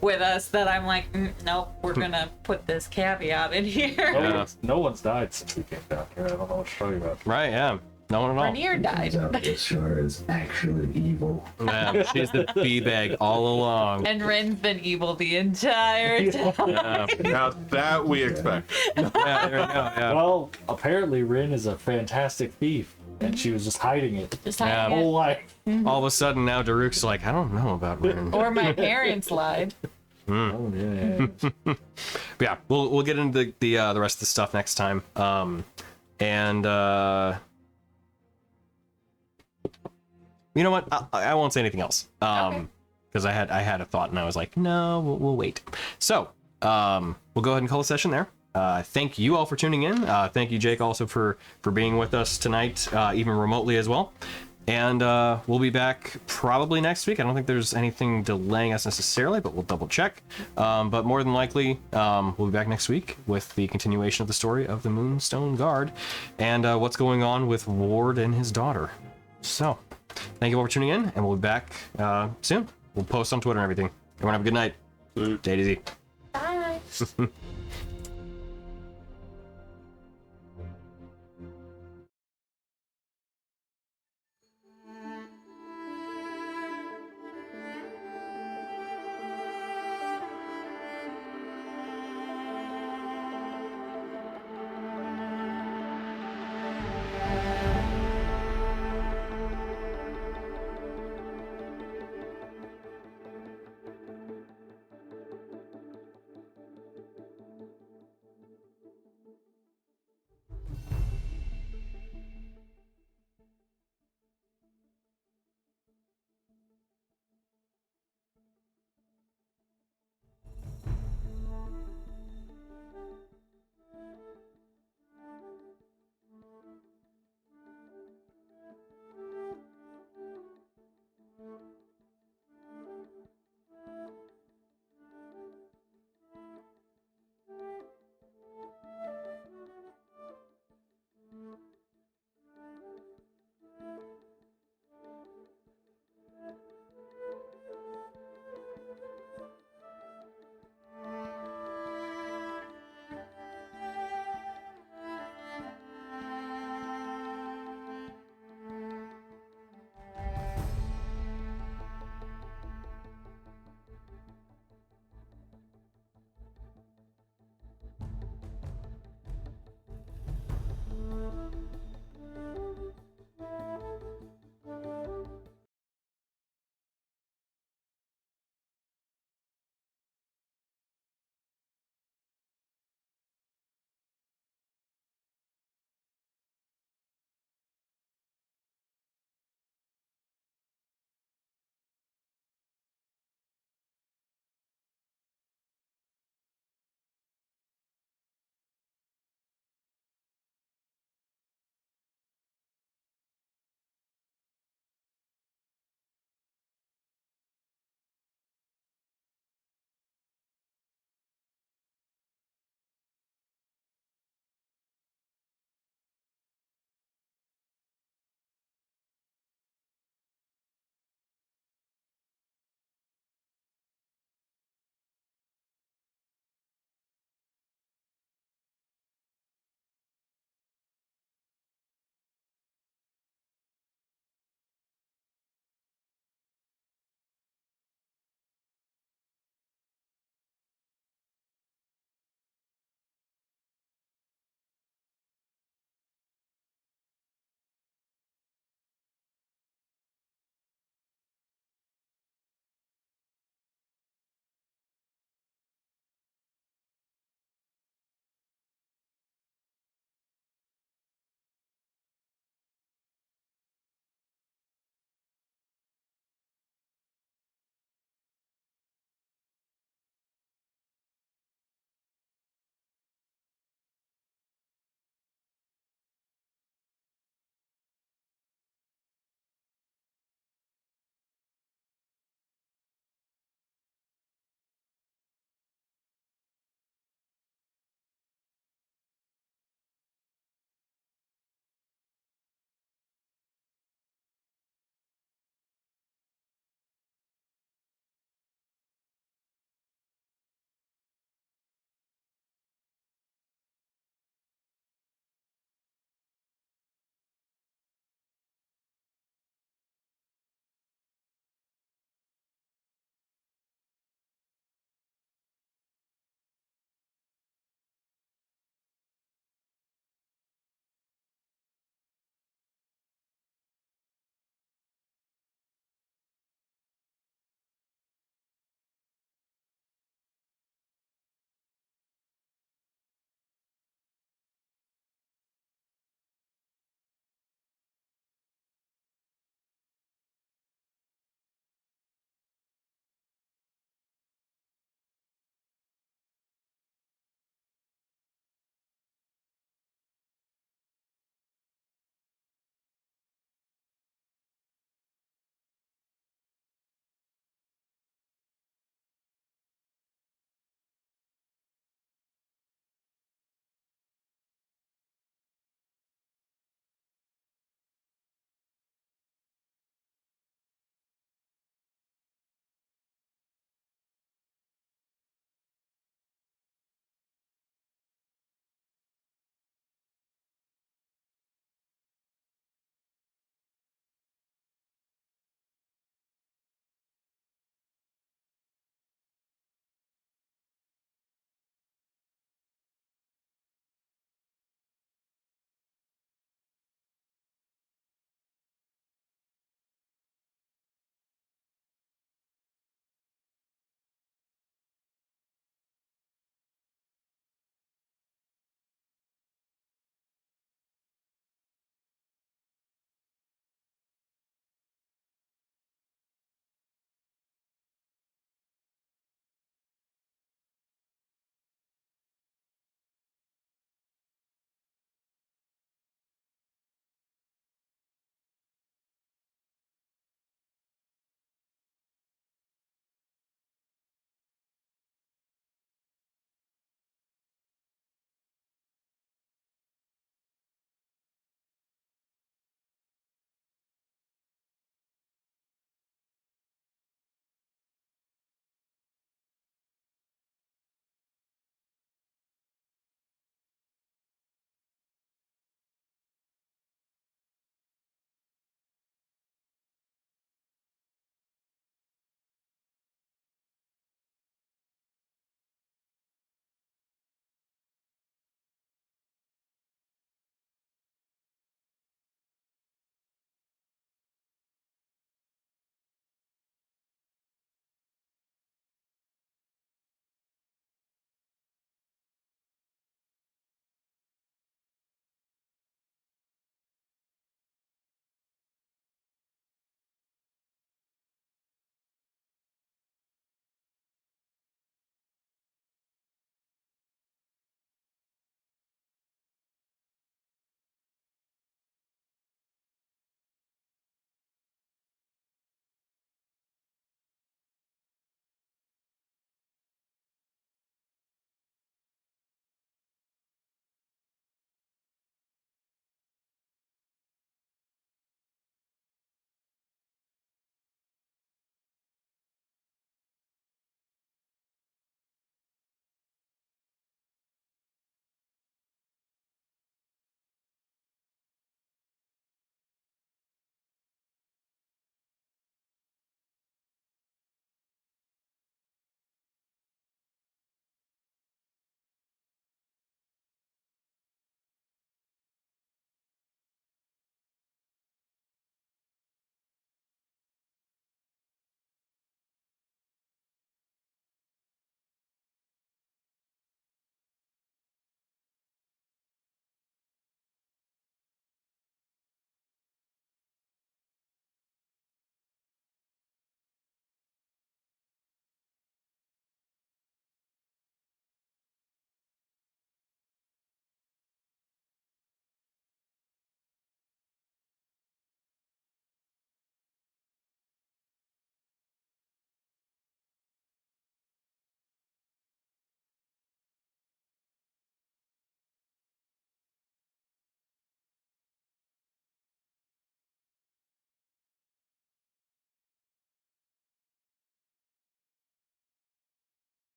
with us that I'm like, nope, we're gonna put this caveat in here. No one's died since we came down here. I don't know what you're talking about. Right. Yeah. No one at all. Rainier died. Turns out this Shara is actually evil. Yeah, she's the bag all along. And Ren's been evil the entire time. Yeah. Now that we expect. Yeah, there we go. Yeah. Well, apparently Rin is a fantastic thief, and she was just hiding it Just Yeah. hiding whole it. life. All of a sudden now Daruk's like, I don't know about Rin. Or my parents lied. Oh yeah. But yeah, we'll get into the rest of the stuff next time. You know what? I won't say anything else. Because I had a thought and I was like, no, we'll wait. So we'll go ahead and call the session there. Thank you all for tuning in. Thank you, Jake, also for being with us tonight, even remotely as well. And we'll be back probably next week. I don't think there's anything delaying us necessarily, but we'll double check. But more than likely, we'll be back next week with the continuation of the story of the Moonstone Guard and what's going on with Ward and his daughter. So, thank you all for tuning in, and we'll be back soon. We'll post on Twitter and everything. Everyone have a good night. Take it easy. Bye.